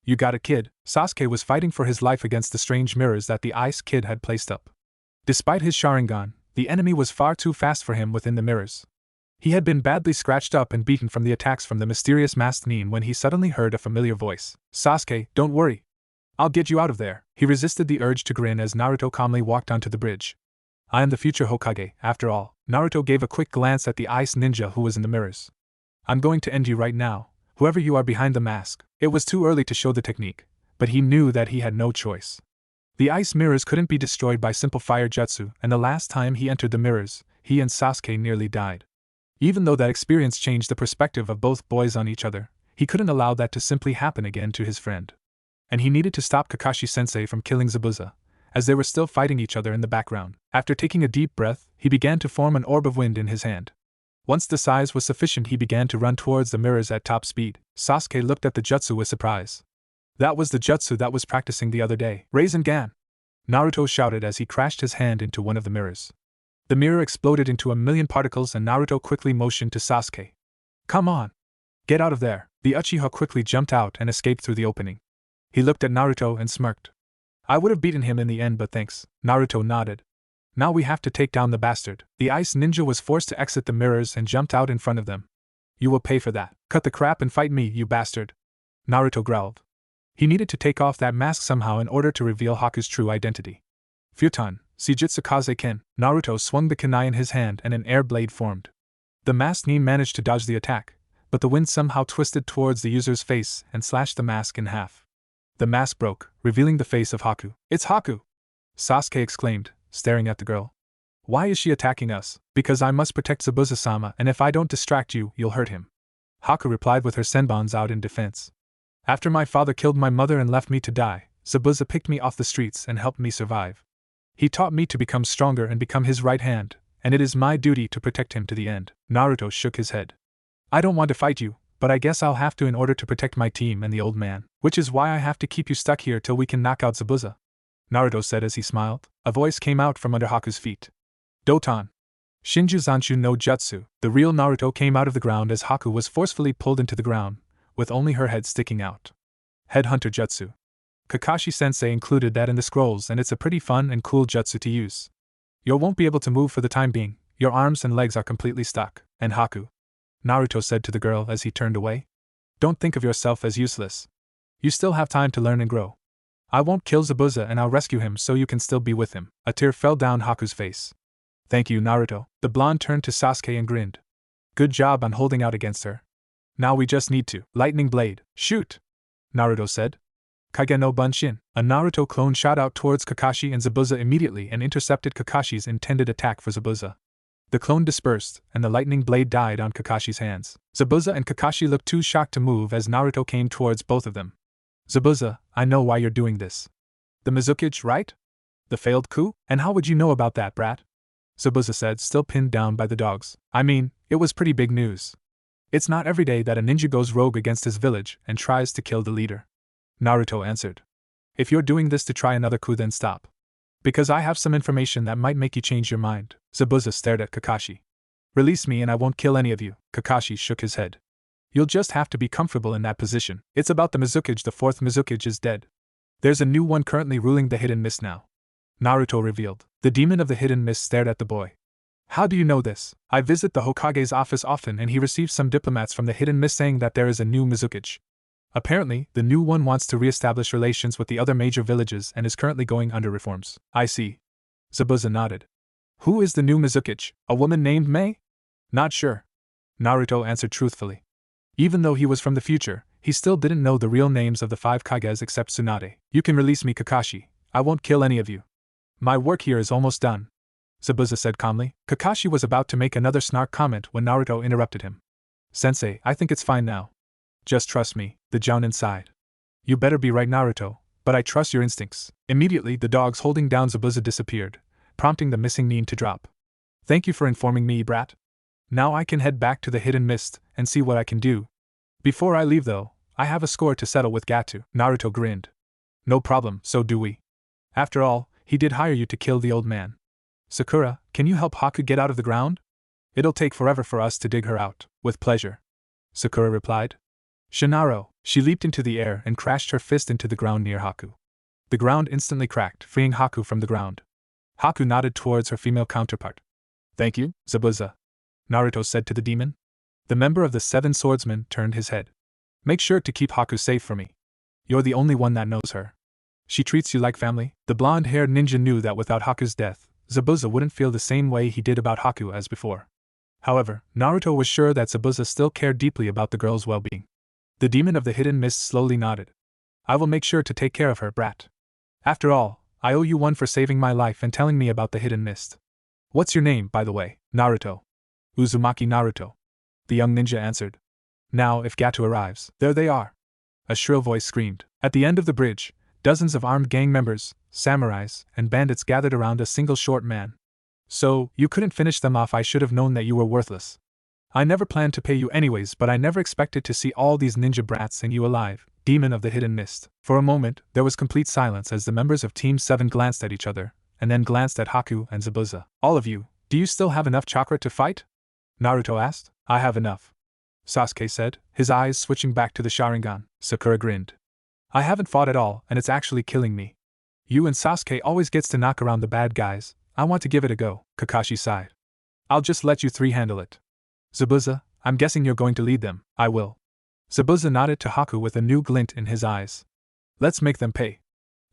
You got it, kid. Sasuke was fighting for his life against the strange mirrors that the Ice Kid had placed up. Despite his Sharingan, the enemy was far too fast for him within the mirrors. He had been badly scratched up and beaten from the attacks from the mysterious masked Nin when he suddenly heard a familiar voice. Sasuke, don't worry. I'll get you out of there. He resisted the urge to grin as Naruto calmly walked onto the bridge. I am the future Hokage, after all. Naruto gave a quick glance at the ice ninja who was in the mirrors. I'm going to end you right now, whoever you are behind the mask. It was too early to show the technique, but he knew that he had no choice. The ice mirrors couldn't be destroyed by simple fire jutsu, and the last time he entered the mirrors, he and Sasuke nearly died. Even though that experience changed the perspective of both boys on each other, he couldn't allow that to simply happen again to his friend. And he needed to stop Kakashi-sensei from killing Zabuza, as they were still fighting each other in the background. After taking a deep breath, he began to form an orb of wind in his hand. Once the size was sufficient, he began to run towards the mirrors at top speed. Sasuke looked at the jutsu with surprise. That was the jutsu that was practicing the other day. Rasengan! Naruto shouted as he crashed his hand into one of the mirrors. The mirror exploded into 1,000,000 particles and Naruto quickly motioned to Sasuke. Come on! Get out of there! The Uchiha quickly jumped out and escaped through the opening. He looked at Naruto and smirked. I would have beaten him in the end, but thanks. Naruto nodded. Now we have to take down the bastard. The ice ninja was forced to exit the mirrors and jumped out in front of them. You will pay for that. Cut the crap and fight me, you bastard. Naruto growled. He needed to take off that mask somehow in order to reveal Haku's true identity. Futon, Shijutsu Kaze-ken. Naruto swung the kunai in his hand and an air blade formed. The masked Nin managed to dodge the attack, but the wind somehow twisted towards the user's face and slashed the mask in half. The mask broke, revealing the face of Haku. It's Haku! Sasuke exclaimed, staring at the girl. Why is she attacking us? Because I must protect Zabuza-sama, and if I don't distract you, you'll hurt him. Haku replied with her senbons out in defense. After my father killed my mother and left me to die, Zabuza picked me off the streets and helped me survive. He taught me to become stronger and become his right hand, and it is my duty to protect him to the end. Naruto shook his head. I don't want to fight you, but I guess I'll have to in order to protect my team and the old man, which is why I have to keep you stuck here till we can knock out Zabuza. Naruto said as he smiled. A voice came out from under Haku's feet. Doton. Shinju Zanshu no Jutsu. The real Naruto came out of the ground as Haku was forcefully pulled into the ground, with only her head sticking out. Headhunter Jutsu. Kakashi-sensei included that in the scrolls, and it's a pretty fun and cool jutsu to use. You won't be able to move for the time being, your arms and legs are completely stuck. And Haku, Naruto said to the girl as he turned away, don't think of yourself as useless. You still have time to learn and grow. I won't kill Zabuza and I'll rescue him so you can still be with him. A tear fell down Haku's face. Thank you, Naruto. The blonde turned to Sasuke and grinned. Good job on holding out against her. Now we just need to. Lightning blade. Shoot! Naruto said. Kage no Bunshin. A Naruto clone shot out towards Kakashi and Zabuza immediately and intercepted Kakashi's intended attack for Zabuza. The clone dispersed, and the lightning blade died on Kakashi's hands. Zabuza and Kakashi looked too shocked to move as Naruto came towards both of them. Zabuza, I know why you're doing this. The Mizukage, right? The failed coup? And how would you know about that, brat? Zabuza said, still pinned down by the dogs. I mean, it was pretty big news. It's not every day that a ninja goes rogue against his village and tries to kill the leader. Naruto answered. If you're doing this to try another coup, then stop. Because I have some information that might make you change your mind. Zabuza stared at Kakashi. Release me and I won't kill any of you. Kakashi shook his head. You'll just have to be comfortable in that position. It's about the Mizukage. The fourth Mizukage is dead. There's a new one currently ruling the Hidden Mist now. Naruto revealed. The demon of the Hidden Mist stared at the boy. How do you know this? I visit the Hokage's office often and he receives some diplomats from the Hidden Mist saying that there is a new Mizukage. Apparently, the new one wants to re-establish relations with the other major villages and is currently going under reforms. I see. Zabuza nodded. Who is the new Mizukage? A woman named Mei? Not sure. Naruto answered truthfully. Even though he was from the future, he still didn't know the real names of the 5 Kages except Tsunade. You can release me, Kakashi. I won't kill any of you. My work here is almost done, Zabuza said calmly. Kakashi was about to make another snark comment when Naruto interrupted him. Sensei, I think it's fine now. Just trust me, the Jounin sighed. You better be right, Naruto, but I trust your instincts. Immediately, the dogs holding down Zabuza disappeared, prompting the missing Nin to drop. Thank you for informing me, brat. Now I can head back to the Hidden Mist and see what I can do. Before I leave though, I have a score to settle with Gato. Naruto grinned. No problem, so do we. After all, he did hire you to kill the old man. Sakura, can you help Haku get out of the ground? It'll take forever for us to dig her out. With pleasure, Sakura replied. Shinaro, she leaped into the air and crashed her fist into the ground near Haku. The ground instantly cracked, freeing Haku from the ground. Haku nodded towards her female counterpart. Thank you, Zabuza, Naruto said to the demon. The member of the 7 swordsmen turned his head. Make sure to keep Haku safe for me. You're the only one that knows her. She treats you like family. The blonde-haired ninja knew that without Haku's death, Zabuza wouldn't feel the same way he did about Haku as before. However, Naruto was sure that Zabuza still cared deeply about the girl's well-being. The demon of the Hidden Mist slowly nodded. I will make sure to take care of her, brat. After all, I owe you one for saving my life and telling me about the Hidden Mist. What's your name, by the way? Naruto. Uzumaki Naruto. The young ninja answered. Now, if Gato arrives, there they are. A shrill voice screamed. At the end of the bridge, dozens of armed gang members, samurais, and bandits gathered around a single short man. So, you couldn't finish them off. I should have known that you were worthless. I never planned to pay you anyways, but I never expected to see all these ninja brats and you alive, demon of the Hidden Mist. For a moment, there was complete silence as the members of Team 7 glanced at each other, and then glanced at Haku and Zabuza. All of you, do you still have enough chakra to fight? Naruto asked. I have enough, Sasuke said, his eyes switching back to the Sharingan. Sakura grinned. I haven't fought at all, and it's actually killing me. You and Sasuke always gets to knock around the bad guys. I want to give it a go, Kakashi sighed. I'll just let you 3 handle it. Zabuza, I'm guessing you're going to lead them. I will. Zabuza nodded to Haku with a new glint in his eyes. Let's make them pay.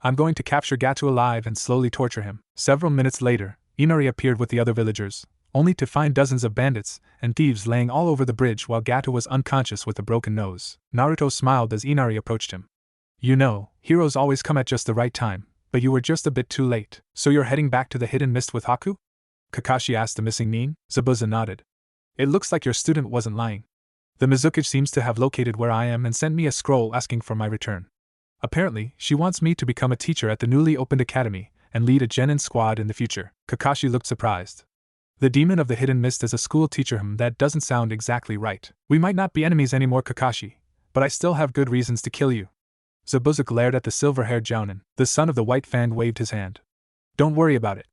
I'm going to capture Gato alive and slowly torture him. Several minutes later, Inari appeared with the other villagers, only to find dozens of bandits and thieves laying all over the bridge while Gato was unconscious with a broken nose. Naruto smiled as Inari approached him. You know, heroes always come at just the right time, but you were just a bit too late. So you're heading back to the Hidden Mist with Haku? Kakashi asked the missing Nin. Zabuza nodded. It looks like your student wasn't lying. The Mizukage seems to have located where I am and sent me a scroll asking for my return. Apparently, she wants me to become a teacher at the newly opened academy and lead a genin squad in the future. Kakashi looked surprised. The demon of the Hidden Mist as a school teacher, that doesn't sound exactly right. We might not be enemies anymore, Kakashi, but I still have good reasons to kill you. Zabuza glared at the silver-haired Jounin. The son of the White Fang waved his hand. Don't worry about it.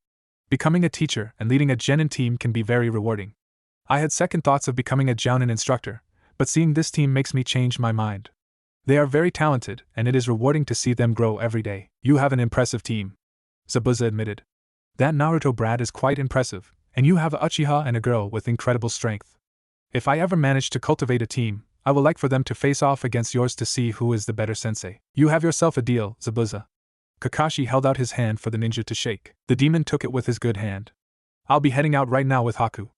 Becoming a teacher and leading a genin team can be very rewarding. I had second thoughts of becoming a Jounin instructor, but seeing this team makes me change my mind. They are very talented, and it is rewarding to see them grow every day. You have an impressive team, Zabuza admitted. That Naruto brat is quite impressive, and you have a Uchiha and a girl with incredible strength. If I ever manage to cultivate a team, I would like for them to face off against yours to see who is the better sensei. You have yourself a deal, Zabuza. Kakashi held out his hand for the ninja to shake. The demon took it with his good hand. I'll be heading out right now with Haku.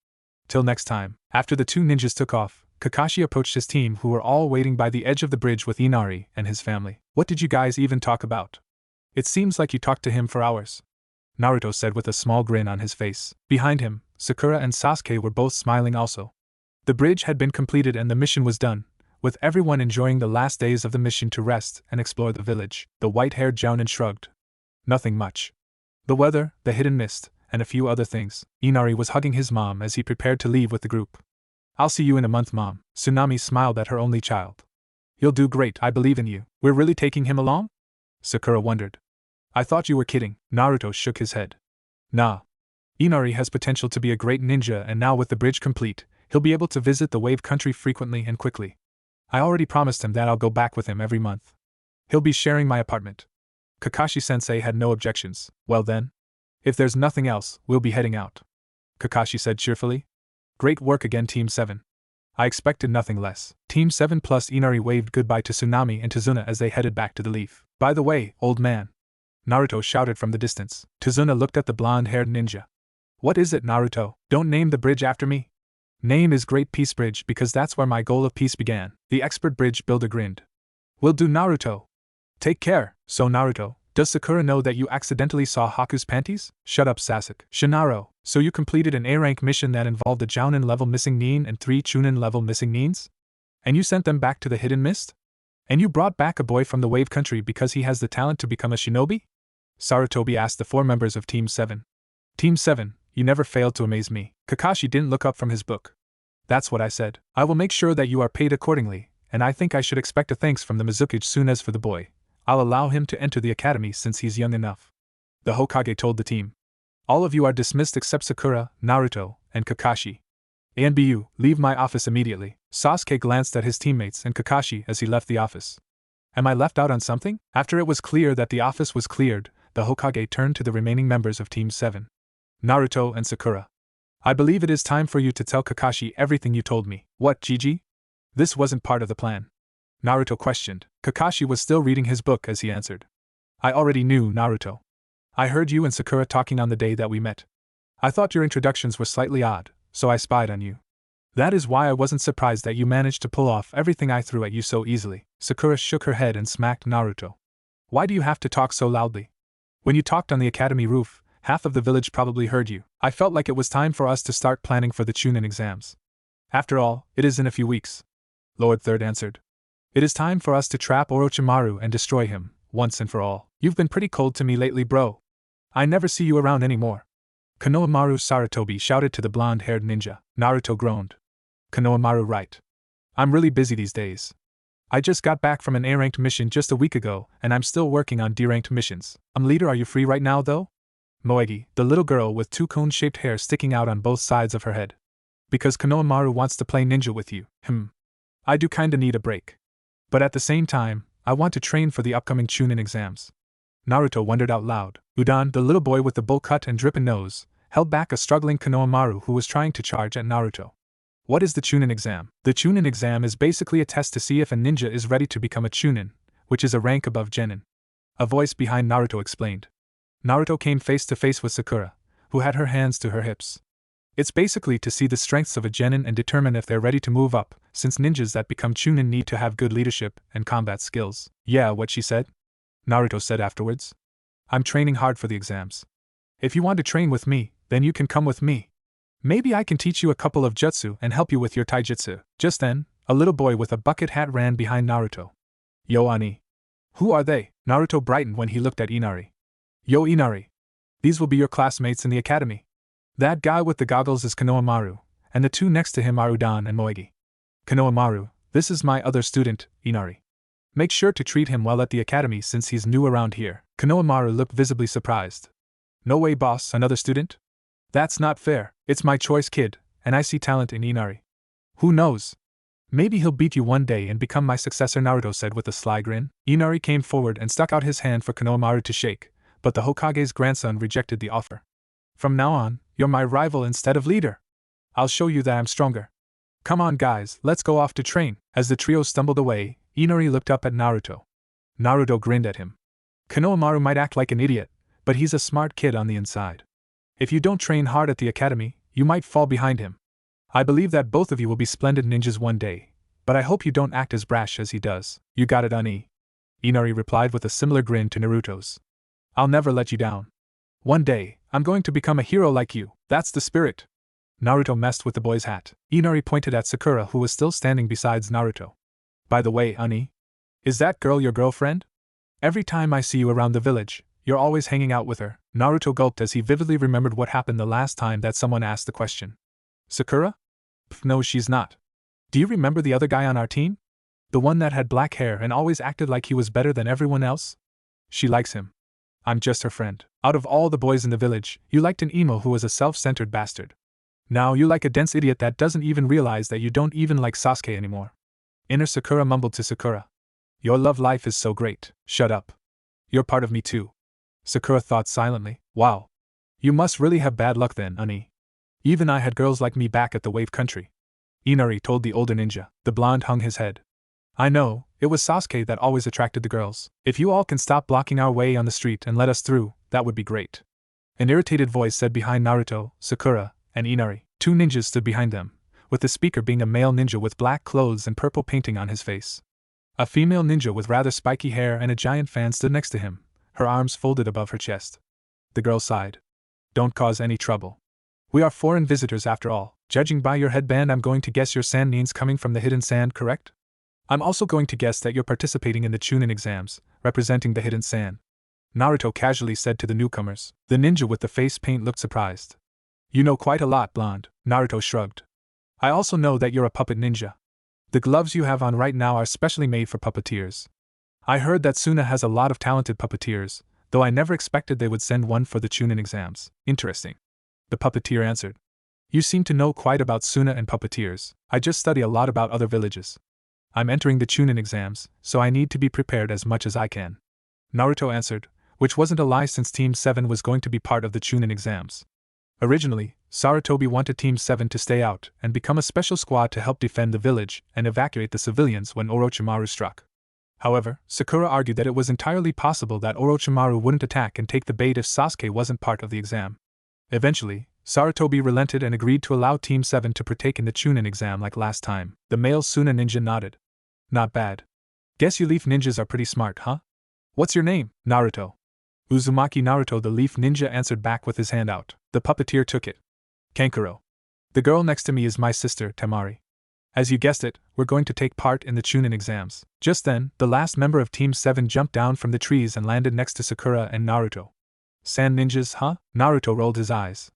Till next time. After the 2 ninjas took off, Kakashi approached his team who were all waiting by the edge of the bridge with Inari and his family. What did you guys even talk about? It seems like you talked to him for hours, Naruto said with a small grin on his face. Behind him, Sakura and Sasuke were both smiling also. The bridge had been completed and the mission was done, with everyone enjoying the last days of the mission to rest and explore the village. The white-haired Jounin shrugged. Nothing much. The weather, the Hidden Mist, and a few other things. Inari was hugging his mom as he prepared to leave with the group. I'll see you in a month, Mom. Tsunami smiled at her only child. You'll do great, I believe in you. We're really taking him along? Sakura wondered. I thought you were kidding. Naruto shook his head. Nah. Inari has potential to be a great ninja, and now with the bridge complete, he'll be able to visit the Wave Country frequently and quickly. I already promised him that I'll go back with him every month. He'll be sharing my apartment. Kakashi-sensei had no objections. Well then, if there's nothing else, we'll be heading out. Kakashi said cheerfully. Great work again, Team 7. I expected nothing less. Team 7 plus Inari waved goodbye to Tsunami and Tazuna as they headed back to the Leaf. By the way, old man, Naruto shouted from the distance. Tazuna looked at the blonde-haired ninja. What is it, Naruto? Don't name the bridge after me. Name is Great Peace Bridge because that's where my goal of peace began. The expert bridge builder grinned. Will do, Naruto. Take care. So Naruto, does Sakura know that you accidentally saw Haku's panties? Shut up, Sasuke. Shinaro, so you completed an A-rank mission that involved a Jounin-level missing nin and 3 Chunin-level missing nins? And you sent them back to the Hidden Mist? And you brought back a boy from the Wave Country because he has the talent to become a shinobi? Sarutobi asked the 4 members of Team 7. Team 7, you never failed to amaze me. Kakashi didn't look up from his book. That's what I said. I will make sure that you are paid accordingly, and I think I should expect a thanks from the Mizukage soon. As for the boy, I'll allow him to enter the academy since he's young enough. The Hokage told the team. All of you are dismissed except Sakura, Naruto, and Kakashi. A and BU, leave my office immediately. Sasuke glanced at his teammates and Kakashi as he left the office. Am I left out on something? After it was clear that the office was cleared, the Hokage turned to the remaining members of Team 7. Naruto and Sakura. I believe it is time for you to tell Kakashi everything you told me. What, Gigi? This wasn't part of the plan. Naruto questioned. Kakashi was still reading his book as he answered. I already knew, Naruto. I heard you and Sakura talking on the day that we met. I thought your introductions were slightly odd, so I spied on you. That is why I wasn't surprised that you managed to pull off everything I threw at you so easily. Sakura shook her head and smacked Naruto. Why do you have to talk so loudly? When you talked on the academy roof, half of the village probably heard you. I felt like it was time for us to start planning for the Chunin exams. After all, it is in a few weeks. Lord Third answered. It is time for us to trap Orochimaru and destroy him, once and for all. You've been pretty cold to me lately, bro. I never see you around anymore. Konohamaru Sarutobi shouted to the blonde-haired ninja. Naruto groaned. Konohamaru, right. I'm really busy these days. I just got back from an A-ranked mission just a week ago, and I'm still working on D-ranked missions. Leader, are you free right now, though? Moegi, the little girl with 2 cone-shaped hair sticking out on both sides of her head. Because Konohamaru wants to play ninja with you. I do kinda need a break. But at the same time, I want to train for the upcoming Chunin exams. Naruto wondered out loud. Udan, the little boy with the bowl cut and dripping nose, held back a struggling Konohamaru who was trying to charge at Naruto. What is the Chunin exam? The Chunin exam is basically a test to see if a ninja is ready to become a Chunin, which is a rank above Genin. A voice behind Naruto explained. Naruto came face to face with Sakura, who had her hands to her hips. It's basically to see the strengths of a Genin and determine if they're ready to move up, since ninjas that become Chunin need to have good leadership and combat skills. Yeah, what she said? Naruto said afterwards. I'm training hard for the exams. If you want to train with me, then you can come with me. Maybe I can teach you a couple of jutsu and help you with your taijutsu. Just then, a little boy with a bucket hat ran behind Naruto. Yo, Ani. Who are they? Naruto brightened when he looked at Inari. Yo, Inari. These will be your classmates in the academy. That guy with the goggles is Konohamaru, and the 2 next to him are Udan and Moegi. Konohamaru, this is my other student, Inari. Make sure to treat him well at the academy since he's new around here. Konohamaru looked visibly surprised. No way, boss, another student? That's not fair. It's my choice kid, and I see talent in Inari. Who knows? Maybe he'll beat you one day and become my successor, Naruto said with a sly grin. Inari came forward and stuck out his hand for Konohamaru to shake, but the Hokage's grandson rejected the offer. From now on, you're my rival instead of leader. I'll show you that I'm stronger. Come on guys, let's go off to train. As the trio stumbled away, Inari looked up at Naruto. Naruto grinned at him. Konohamaru might act like an idiot, but he's a smart kid on the inside. If you don't train hard at the academy, you might fall behind him. I believe that both of you will be splendid ninjas one day, but I hope you don't act as brash as he does. You got it, Ani. Inari replied with a similar grin to Naruto's. I'll never let you down. One day, I'm going to become a hero like you. That's the spirit. Naruto messed with the boy's hat. Inari pointed at Sakura, who was still standing beside Naruto. By the way, Ani, is that girl your girlfriend? Every time I see you around the village, you're always hanging out with her. Naruto gulped as he vividly remembered what happened the last time that someone asked the question. Sakura? No, she's not. Do you remember the other guy on our team? The one that had black hair and always acted like he was better than everyone else? She likes him. I'm just her friend. Out of all the boys in the village, you liked an emo who was a self-centered bastard. Now you like a dense idiot that doesn't even realize that you don't even like Sasuke anymore. Inner Sakura mumbled to Sakura. Your love life is so great. Shut up. You're part of me too. Sakura thought silently. Wow. You must really have bad luck then, Ani. Even I had girls like me back at the Wave Country. Inari told the older ninja. The blonde hung his head. I know, it was Sasuke that always attracted the girls. If you all can stop blocking our way on the street and let us through, that would be great. An irritated voice said behind Naruto, Sakura, and Inari. 2 ninjas stood behind them, with the speaker being a male ninja with black clothes and purple painting on his face. A female ninja with rather spiky hair and a giant fan stood next to him, her arms folded above her chest. The girl sighed. Don't cause any trouble. We are foreign visitors after all. Judging by your headband, I'm going to guess your sand means coming from the hidden sand, correct? I'm also going to guess that you're participating in the Chunin exams, representing the hidden sand. Naruto casually said to the newcomers. The ninja with the face paint looked surprised. You know quite a lot, blonde. Naruto shrugged. I also know that you're a puppet ninja. The gloves you have on right now are specially made for puppeteers. I heard that Suna has a lot of talented puppeteers, though I never expected they would send one for the Chunin exams. Interesting. The puppeteer answered. You seem to know quite about Suna and puppeteers. I just study a lot about other villages. I'm entering the Chunin exams, so I need to be prepared as much as I can. Naruto answered, which wasn't a lie since Team 7 was going to be part of the Chunin exams. Originally, Sarutobi wanted Team 7 to stay out and become a special squad to help defend the village and evacuate the civilians when Orochimaru struck. However, Sakura argued that it was entirely possible that Orochimaru wouldn't attack and take the bait if Sasuke wasn't part of the exam. Eventually, Sarutobi relented and agreed to allow Team 7 to partake in the Chunin exam like last time. The male Suna ninja nodded. Not bad. Guess you leaf ninjas are pretty smart, huh? What's your name? Naruto. Uzumaki Naruto the leaf ninja answered back with his hand out. The puppeteer took it. Kankuro. The girl next to me is my sister, Temari. As you guessed it, we're going to take part in the Chunin exams. Just then, the last member of Team 7 jumped down from the trees and landed next to Sakura and Naruto. Sand ninjas, huh? Naruto rolled his eyes.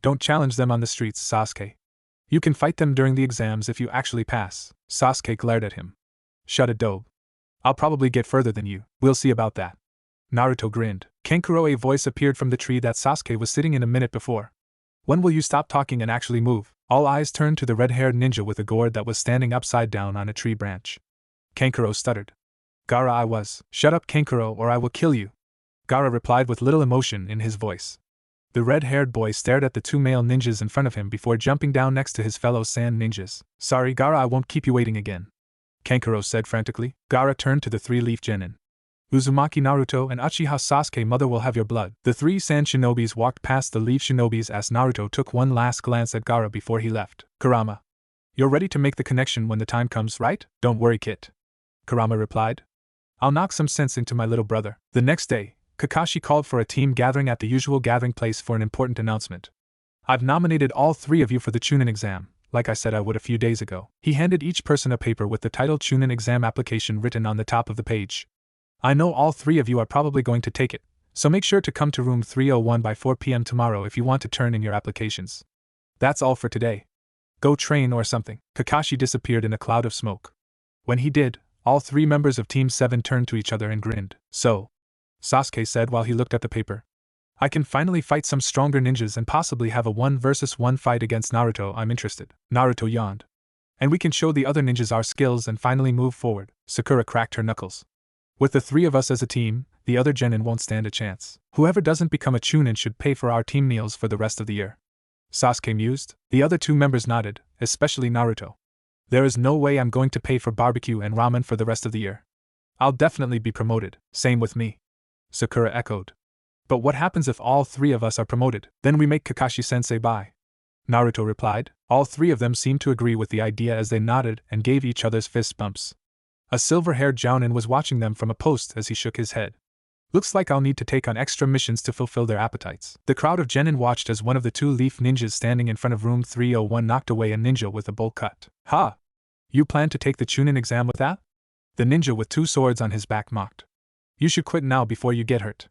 Don't challenge them on the streets, Sasuke. You can fight them during the exams if you actually pass. Sasuke glared at him. Shut it, dope. I'll probably get further than you. We'll see about that. Naruto grinned. Kankuro, a voice appeared from the tree that Sasuke was sitting in a minute before. When will you stop talking and actually move? All eyes turned to the red-haired ninja with a gourd that was standing upside down on a tree branch. Kankuro stuttered. Gaara, I was. Shut up, Kankuro, or I will kill you. Gaara replied with little emotion in his voice. The red-haired boy stared at the 2 male ninjas in front of him before jumping down next to his fellow sand ninjas. Sorry, Gaara, I won't keep you waiting again. Kankuro said frantically. Gaara turned to the 3 leaf genin. Uzumaki Naruto and Uchiha Sasuke, mother will have your blood. The 3 sand shinobis walked past the leaf shinobis as Naruto took one last glance at Gaara before he left. Kurama. You're ready to make the connection when the time comes, right? Don't worry, kid. Kurama replied. I'll knock some sense into my little brother. The next day, Kakashi called for a team gathering at the usual gathering place for an important announcement. I've nominated all 3 of you for the Chunin exam, like I said I would a few days ago. He handed each person a paper with the title Chunin exam application written on the top of the page. I know all 3 of you are probably going to take it, so make sure to come to room 301 by 4 p.m. tomorrow if you want to turn in your applications. That's all for today. Go train or something. Kakashi disappeared in a cloud of smoke. When he did, all 3 members of Team 7 turned to each other and grinned. So, Sasuke said while he looked at the paper, I can finally fight some stronger ninjas and possibly have a 1 versus 1 fight against Naruto. I'm interested. Naruto yawned. And we can show the other ninjas our skills and finally move forward. Sakura cracked her knuckles. With the 3 of us as a team, the other genin won't stand a chance. Whoever doesn't become a Chunin should pay for our team meals for the rest of the year. Sasuke mused. The other 2 members nodded, especially Naruto. There is no way I'm going to pay for barbecue and ramen for the rest of the year. I'll definitely be promoted. Same with me. Sakura echoed. But what happens if all 3 of us are promoted? Then we make Kakashi-sensei bye. Naruto replied. All 3 of them seemed to agree with the idea as they nodded and gave each other's fist bumps. A silver-haired Jounin was watching them from a post as he shook his head. Looks like I'll need to take on extra missions to fulfill their appetites. The crowd of genin watched as one of the 2 leaf ninjas standing in front of room 301 knocked away a ninja with a bowl cut. Ha! You plan to take the Chunin exam with that? The ninja with 2 swords on his back mocked. You should quit now before you get hurt.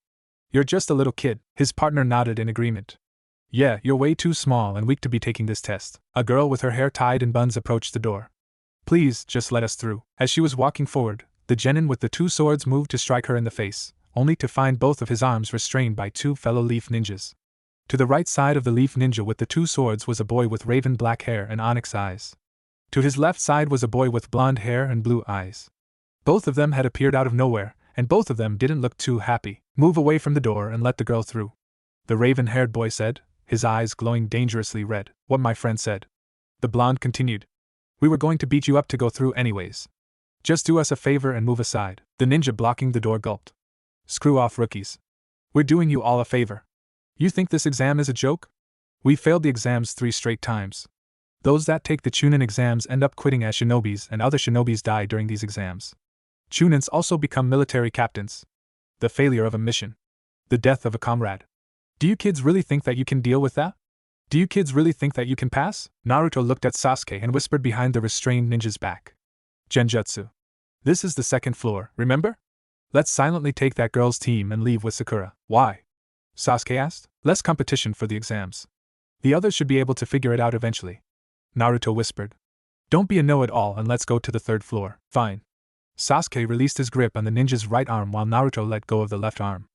You're just a little kid. His partner nodded in agreement. Yeah, you're way too small and weak to be taking this test. A girl with her hair tied in buns approached the door. Please, just let us through. As she was walking forward, the genin with the 2 swords moved to strike her in the face, only to find both of his arms restrained by 2 fellow leaf ninjas. To the right side of the leaf ninja with the 2 swords was a boy with raven black hair and onyx eyes. To his left side was a boy with blonde hair and blue eyes. Both of them had appeared out of nowhere, and both of them didn't look too happy. Move away from the door and let the girl through, the raven-haired boy said, his eyes glowing dangerously red. What my friend said. The blonde continued. We were going to beat you up to go through anyways. Just do us a favor and move aside. The ninja blocking the door gulped. Screw off, rookies. We're doing you all a favor. You think this exam is a joke? We failed the exams 3 straight times. Those that take the Chunin exams end up quitting as shinobis, and other shinobis die during these exams. Chunins also become military captains. The failure of a mission. The death of a comrade. Do you kids really think that you can deal with that? Do you kids really think that you can pass? Naruto looked at Sasuke and whispered behind the restrained ninja's back. Genjutsu. This is the 2nd floor, remember? Let's silently take that girl's team and leave with Sakura. Why? Sasuke asked. Less competition for the exams. The others should be able to figure it out eventually. Naruto whispered. Don't be a know-it-all and let's go to the 3rd floor. Fine. Sasuke released his grip on the ninja's right arm while Naruto let go of the left arm.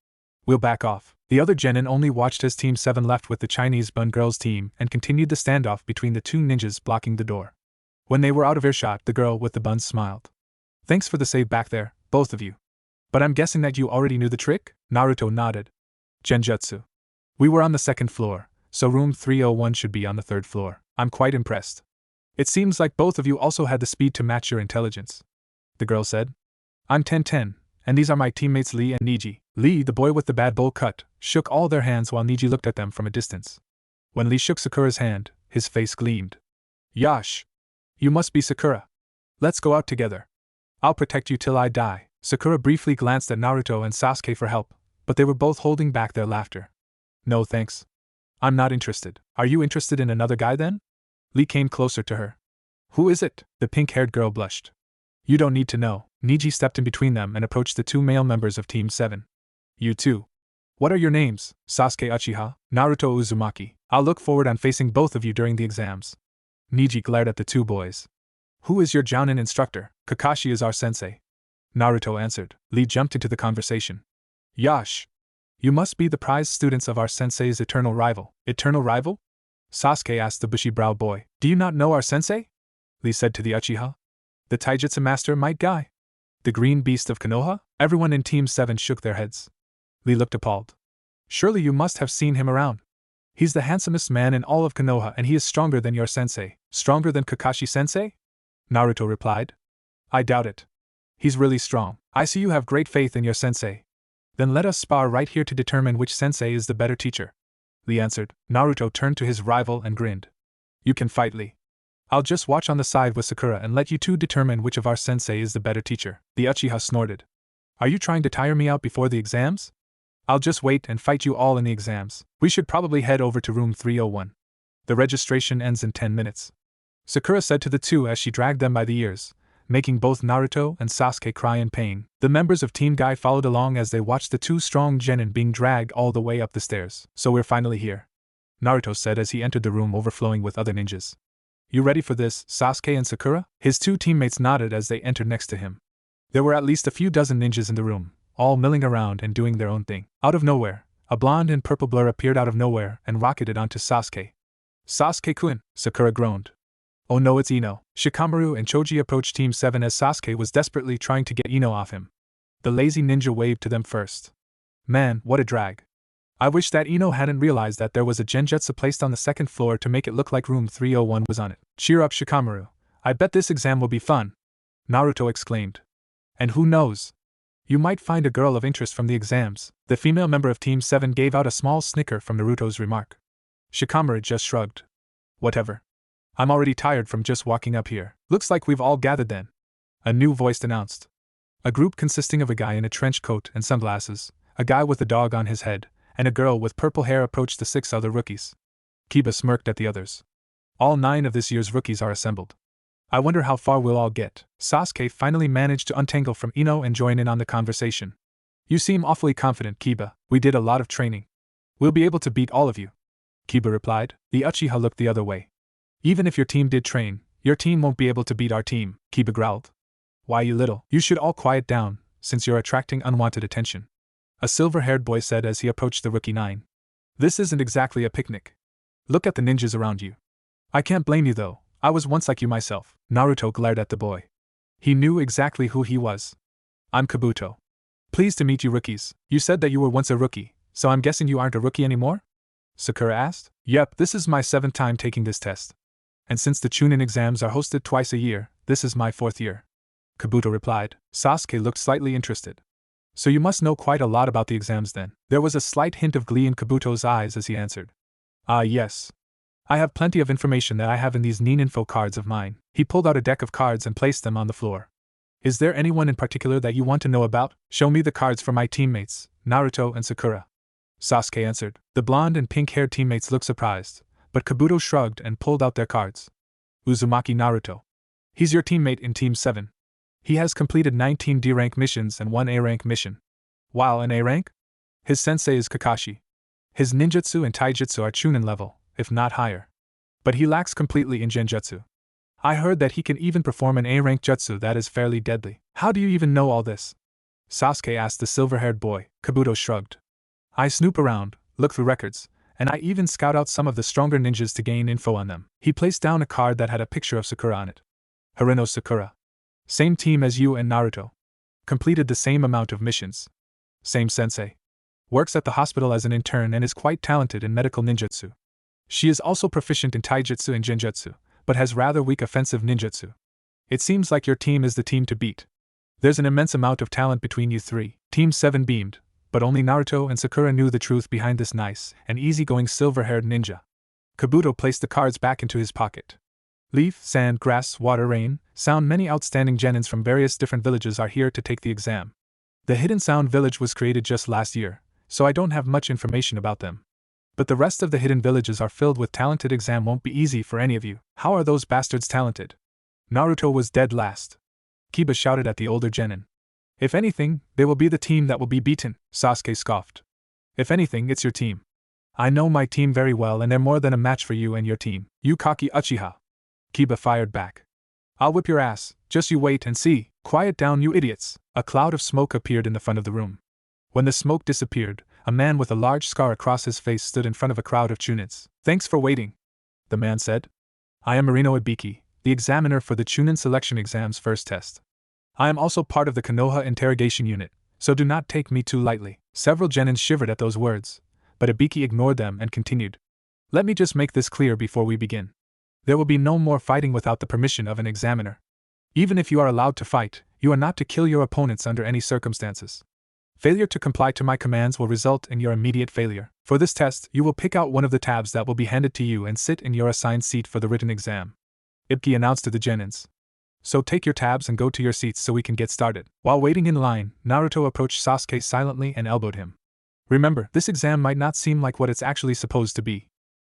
We'll back off. The other genin only watched as Team 7 left with the Chinese bun girl's team and continued the standoff between the 2 ninjas blocking the door. When they were out of earshot, the girl with the buns smiled. Thanks for the save back there, both of you. But I'm guessing that you already knew the trick? Naruto nodded. Genjutsu. We were on the 2nd floor, so room 301 should be on the 3rd floor. I'm quite impressed. It seems like both of you also had the speed to match your intelligence. The girl said. I'm 10-10, and these are my teammates Lee and Niji. Lee, the boy with the bad bowl cut, shook all their hands while Niji looked at them from a distance. When Lee shook Sakura's hand, his face gleamed. Yash! You must be Sakura. Let's go out together. I'll protect you till I die. Sakura briefly glanced at Naruto and Sasuke for help, but they were both holding back their laughter. No thanks. I'm not interested. Are you interested in another guy then? Lee came closer to her. Who is it? The pink-haired girl blushed. You don't need to know. Niji stepped in between them and approached the 2 male members of Team 7. You two. What are your names? Sasuke Uchiha, Naruto Uzumaki. I'll look forward on facing both of you during the exams. Niji glared at the 2 boys. Who is your Jounin instructor? Kakashi is our sensei. Naruto answered. Lee jumped into the conversation. Yash! You must be the prized students of our sensei's eternal rival. Eternal rival? Sasuke asked the bushy-browed boy. Do you not know our sensei? Lee said to the Uchiha. The Taijutsu master Might Guy? The green beast of Konoha? Everyone in Team 7 shook their heads. Lee looked appalled. Surely you must have seen him around. He's the handsomest man in all of Konoha and he is stronger than your sensei. Stronger than Kakashi-sensei? Naruto replied. I doubt it. He's really strong. I see you have great faith in your sensei. Then let us spar right here to determine which sensei is the better teacher. Lee answered. Naruto turned to his rival and grinned. You can fight, Lee. I'll just watch on the side with Sakura and let you two determine which of our sensei is the better teacher. The Uchiha snorted. Are you trying to tire me out before the exams? I'll just wait and fight you all in the exams. We should probably head over to room 301. The registration ends in 10 minutes. Sakura said to the 2 as she dragged them by the ears, making both Naruto and Sasuke cry in pain. The members of Team Guy followed along as they watched the 2 strong genin being dragged all the way up the stairs. So we're finally here, Naruto said as he entered the room overflowing with other ninjas. You ready for this, Sasuke and Sakura? His 2 teammates nodded as they entered next to him. There were at least a few dozen ninjas in the room, all milling around and doing their own thing. Out of nowhere, a blonde and purple blur appeared out of nowhere and rocketed onto Sasuke. Sasuke-kun, Sakura groaned. Oh no, it's Ino. Shikamaru and Choji approached Team 7 as Sasuke was desperately trying to get Ino off him. The lazy ninja waved to them first. Man, what a drag. I wish that Ino hadn't realized that there was a genjutsu placed on the 2nd floor to make it look like room 301 was on it. Cheer up, Shikamaru. I bet this exam will be fun, Naruto exclaimed. And who knows? You might find a girl of interest from the exams. The female member of Team 7 gave out a small snicker from Naruto's remark. Shikamaru just shrugged. Whatever. I'm already tired from just walking up here. Looks like we've all gathered then. A new voice announced. A group consisting of a guy in a trench coat and sunglasses, a guy with a dog on his head, and a girl with purple hair approached the 6 other rookies. Kiba smirked at the others. All 9 of this year's rookies are assembled. I wonder how far we'll all get. Sasuke finally managed to untangle from Ino and join in on the conversation. You seem awfully confident, Kiba. We did a lot of training. We'll be able to beat all of you, Kiba replied. The Uchiha looked the other way. Even if your team did train, your team won't be able to beat our team, Kiba growled. Why, you little, you should all quiet down, since you're attracting unwanted attention, a silver-haired boy said as he approached the rookie 9. This isn't exactly a picnic. Look at the ninjas around you. I can't blame you though, I was once like you myself. Naruto glared at the boy. He knew exactly who he was. I'm Kabuto. Pleased to meet you rookies. You said that you were once a rookie, so I'm guessing you aren't a rookie anymore? Sakura asked. Yep, this is my 7th time taking this test. And since the Chunin exams are hosted twice a year, this is my 4th year. Kabuto replied. Sasuke looked slightly interested. So you must know quite a lot about the exams then. There was a slight hint of glee in Kabuto's eyes as he answered. Ah, yes. I have plenty of information that I have in these Nin info cards of mine. He pulled out a deck of cards and placed them on the floor. Is there anyone in particular that you want to know about? Show me the cards for my teammates, Naruto and Sakura. Sasuke answered. The blonde and pink-haired teammates looked surprised, but Kabuto shrugged and pulled out their cards. Uzumaki Naruto. He's your teammate in Team 7. He has completed 19 D-rank missions and 1 A-rank mission. Wow, an A-rank? His sensei is Kakashi. His ninjutsu and taijutsu are Chunin level, if not higher. But he lacks completely in genjutsu. I heard that he can even perform an A-rank jutsu that is fairly deadly. How do you even know all this? Sasuke asked the silver-haired boy. Kabuto shrugged. I snoop around, look through records, and I even scout out some of the stronger ninjas to gain info on them. He placed down a card that had a picture of Sakura on it. Harino Sakura. Same team as you and Naruto. Completed the same amount of missions. Same sensei. Works at the hospital as an intern and is quite talented in medical ninjutsu. She is also proficient in taijutsu and genjutsu, but has rather weak offensive ninjutsu. It seems like your team is the team to beat. There's an immense amount of talent between you three. Team 7 beamed, but only Naruto and Sakura knew the truth behind this nice and easygoing silver-haired ninja. Kabuto placed the cards back into his pocket. Leaf, sand, grass, water, rain, sound. Many outstanding genins from various different villages are here to take the exam. The Hidden Sound village was created just last year, so I don't have much information about them. But the rest of the hidden villages are filled with talented. Exam won't be easy for any of you. How are those bastards talented? Naruto was dead last. Kiba shouted at the older genin. If anything, they will be the team that will be beaten, Sasuke scoffed. If anything, it's your team. I know my team very well and they're more than a match for you and your team. Yukaki Uchiha. Kiba fired back. I'll whip your ass, just you wait and see. Quiet down, you idiots. A cloud of smoke appeared in the front of the room. When the smoke disappeared, a man with a large scar across his face stood in front of a crowd of Chunins. Thanks for waiting, the man said. I am Marino Ibiki, the examiner for the Chunin selection exam's first test. I am also part of the Konoha interrogation unit, so do not take me too lightly. Several genins shivered at those words, but Ibiki ignored them and continued. Let me just make this clear before we begin. There will be no more fighting without the permission of an examiner. Even if you are allowed to fight, you are not to kill your opponents under any circumstances. Failure to comply to my commands will result in your immediate failure. For this test, you will pick out one of the tabs that will be handed to you and sit in your assigned seat for the written exam. Ibiki announced to the genins. So take your tabs and go to your seats so we can get started. While waiting in line, Naruto approached Sasuke silently and elbowed him. Remember, this exam might not seem like what it's actually supposed to be.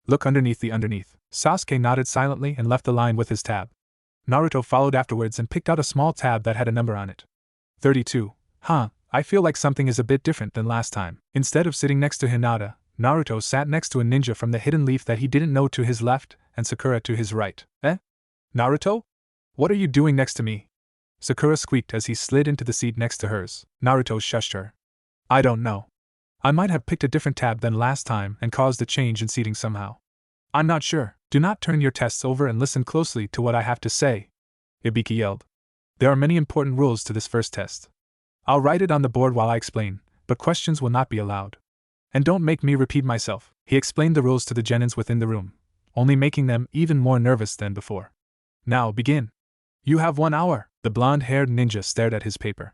Look underneath the underneath. Sasuke nodded silently and left the line with his tab. Naruto followed afterwards and picked out a small tab that had a number on it. 32. Huh, I feel like something is a bit different than last time. Instead of sitting next to Hinata, Naruto sat next to a ninja from the hidden leaf that he didn't know to his left, and Sakura to his right. Naruto? What are you doing next to me? Sakura squeaked as he slid into the seat next to hers. Naruto shushed her. I don't know. I might have picked a different tab than last time and caused a change in seating somehow. I'm not sure. Do not turn your tests over and listen closely to what I have to say, Ibiki yelled. There are many important rules to this first test. I'll write it on the board while I explain, but questions will not be allowed. And don't make me repeat myself. He explained the rules to the genins within the room, only making them even more nervous than before. Now begin. You have 1 hour. The blonde-haired ninja stared at his paper.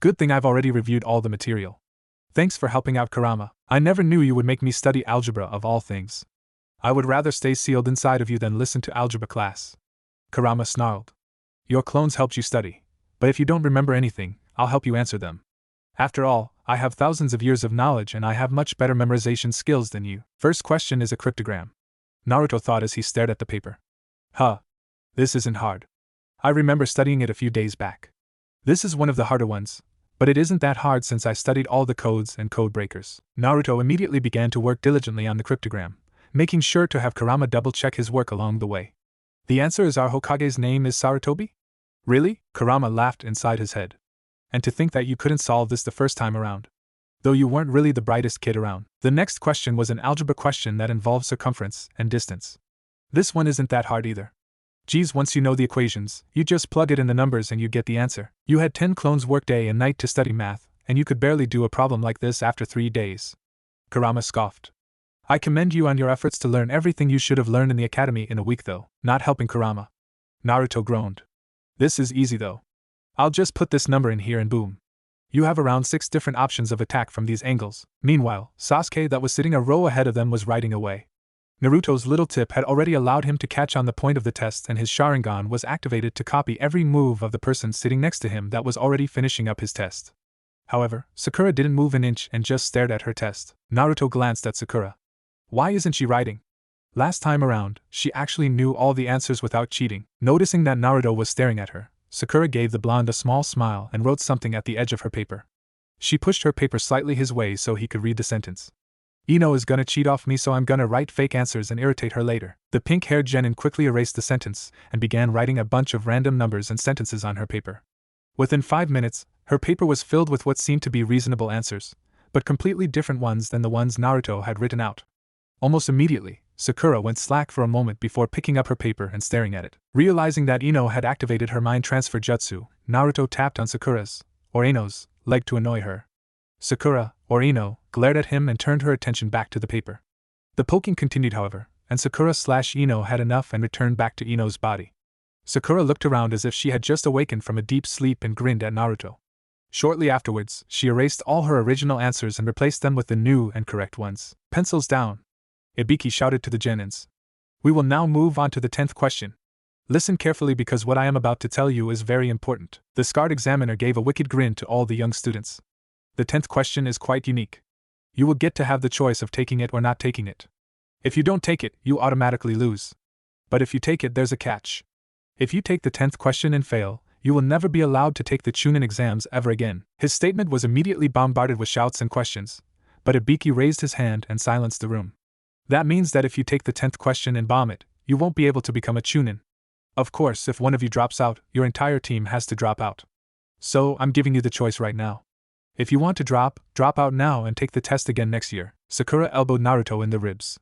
Good thing I've already reviewed all the material. Thanks for helping out, Kurama. I never knew you would make me study algebra of all things. I would rather stay sealed inside of you than listen to algebra class. Kurama snarled. Your clones helped you study, but if you don't remember anything, I'll help you answer them. After all, I have thousands of years of knowledge and I have much better memorization skills than you. First question is a cryptogram. Naruto thought as he stared at the paper. Huh. This isn't hard. I remember studying it a few days back. This is one of the harder ones, but it isn't that hard since I studied all the codes and code breakers. Naruto immediately began to work diligently on the cryptogram, making sure to have Kurama double-check his work along the way. The answer is our Hokage's name is Sarutobi? Really? Kurama laughed inside his head. And to think that you couldn't solve this the first time around. Though you weren't really the brightest kid around. The next question was an algebra question that involved circumference and distance. This one isn't that hard either. Geez, once you know the equations, you just plug it in the numbers and you get the answer. You had 10 clones work day and night to study math, and you could barely do a problem like this after 3 days. Kurama scoffed. I commend you on your efforts to learn everything you should have learned in the academy in a week though, not helping Kurama. Naruto groaned. This is easy though. I'll just put this number in here and boom. You have around 6 different options of attack from these angles. Meanwhile, Sasuke that was sitting a row ahead of them was writing away. Naruto's little tip had already allowed him to catch on the point of the test and his Sharingan was activated to copy every move of the person sitting next to him that was already finishing up his test. However, Sakura didn't move an inch and just stared at her test. Naruto glanced at Sakura. Why isn't she writing? Last time around, she actually knew all the answers without cheating. Noticing that Naruto was staring at her, Sakura gave the blonde a small smile and wrote something at the edge of her paper. She pushed her paper slightly his way so he could read the sentence. Ino is gonna cheat off me so I'm gonna write fake answers and irritate her later. The pink-haired genin quickly erased the sentence and began writing a bunch of random numbers and sentences on her paper. Within 5 minutes, her paper was filled with what seemed to be reasonable answers, but completely different ones than the ones Naruto had written out. Almost immediately, Sakura went slack for a moment before picking up her paper and staring at it. Realizing that Ino had activated her mind transfer jutsu, Naruto tapped on Sakura's, or Ino's, leg to annoy her. Sakura, or Ino, glared at him and turned her attention back to the paper. The poking continued however, and Sakura/Ino had enough and returned back to Ino's body. Sakura looked around as if she had just awakened from a deep sleep and grinned at Naruto. Shortly afterwards, she erased all her original answers and replaced them with the new and correct ones. Pencils down! Ibiki shouted to the genins. We will now move on to the 10th question. Listen carefully because what I am about to tell you is very important. The scarred examiner gave a wicked grin to all the young students. The 10th question is quite unique. You will get to have the choice of taking it or not taking it. If you don't take it, you automatically lose. But if you take it, there's a catch. If you take the 10th question and fail, you will never be allowed to take the Chunin exams ever again. His statement was immediately bombarded with shouts and questions, but Ibiki raised his hand and silenced the room. That means that if you take the 10th question and bomb it, you won't be able to become a Chunin. Of course, if one of you drops out, your entire team has to drop out. So, I'm giving you the choice right now. If you want to drop out now and take the test again next year. Sakura elbowed Naruto in the ribs.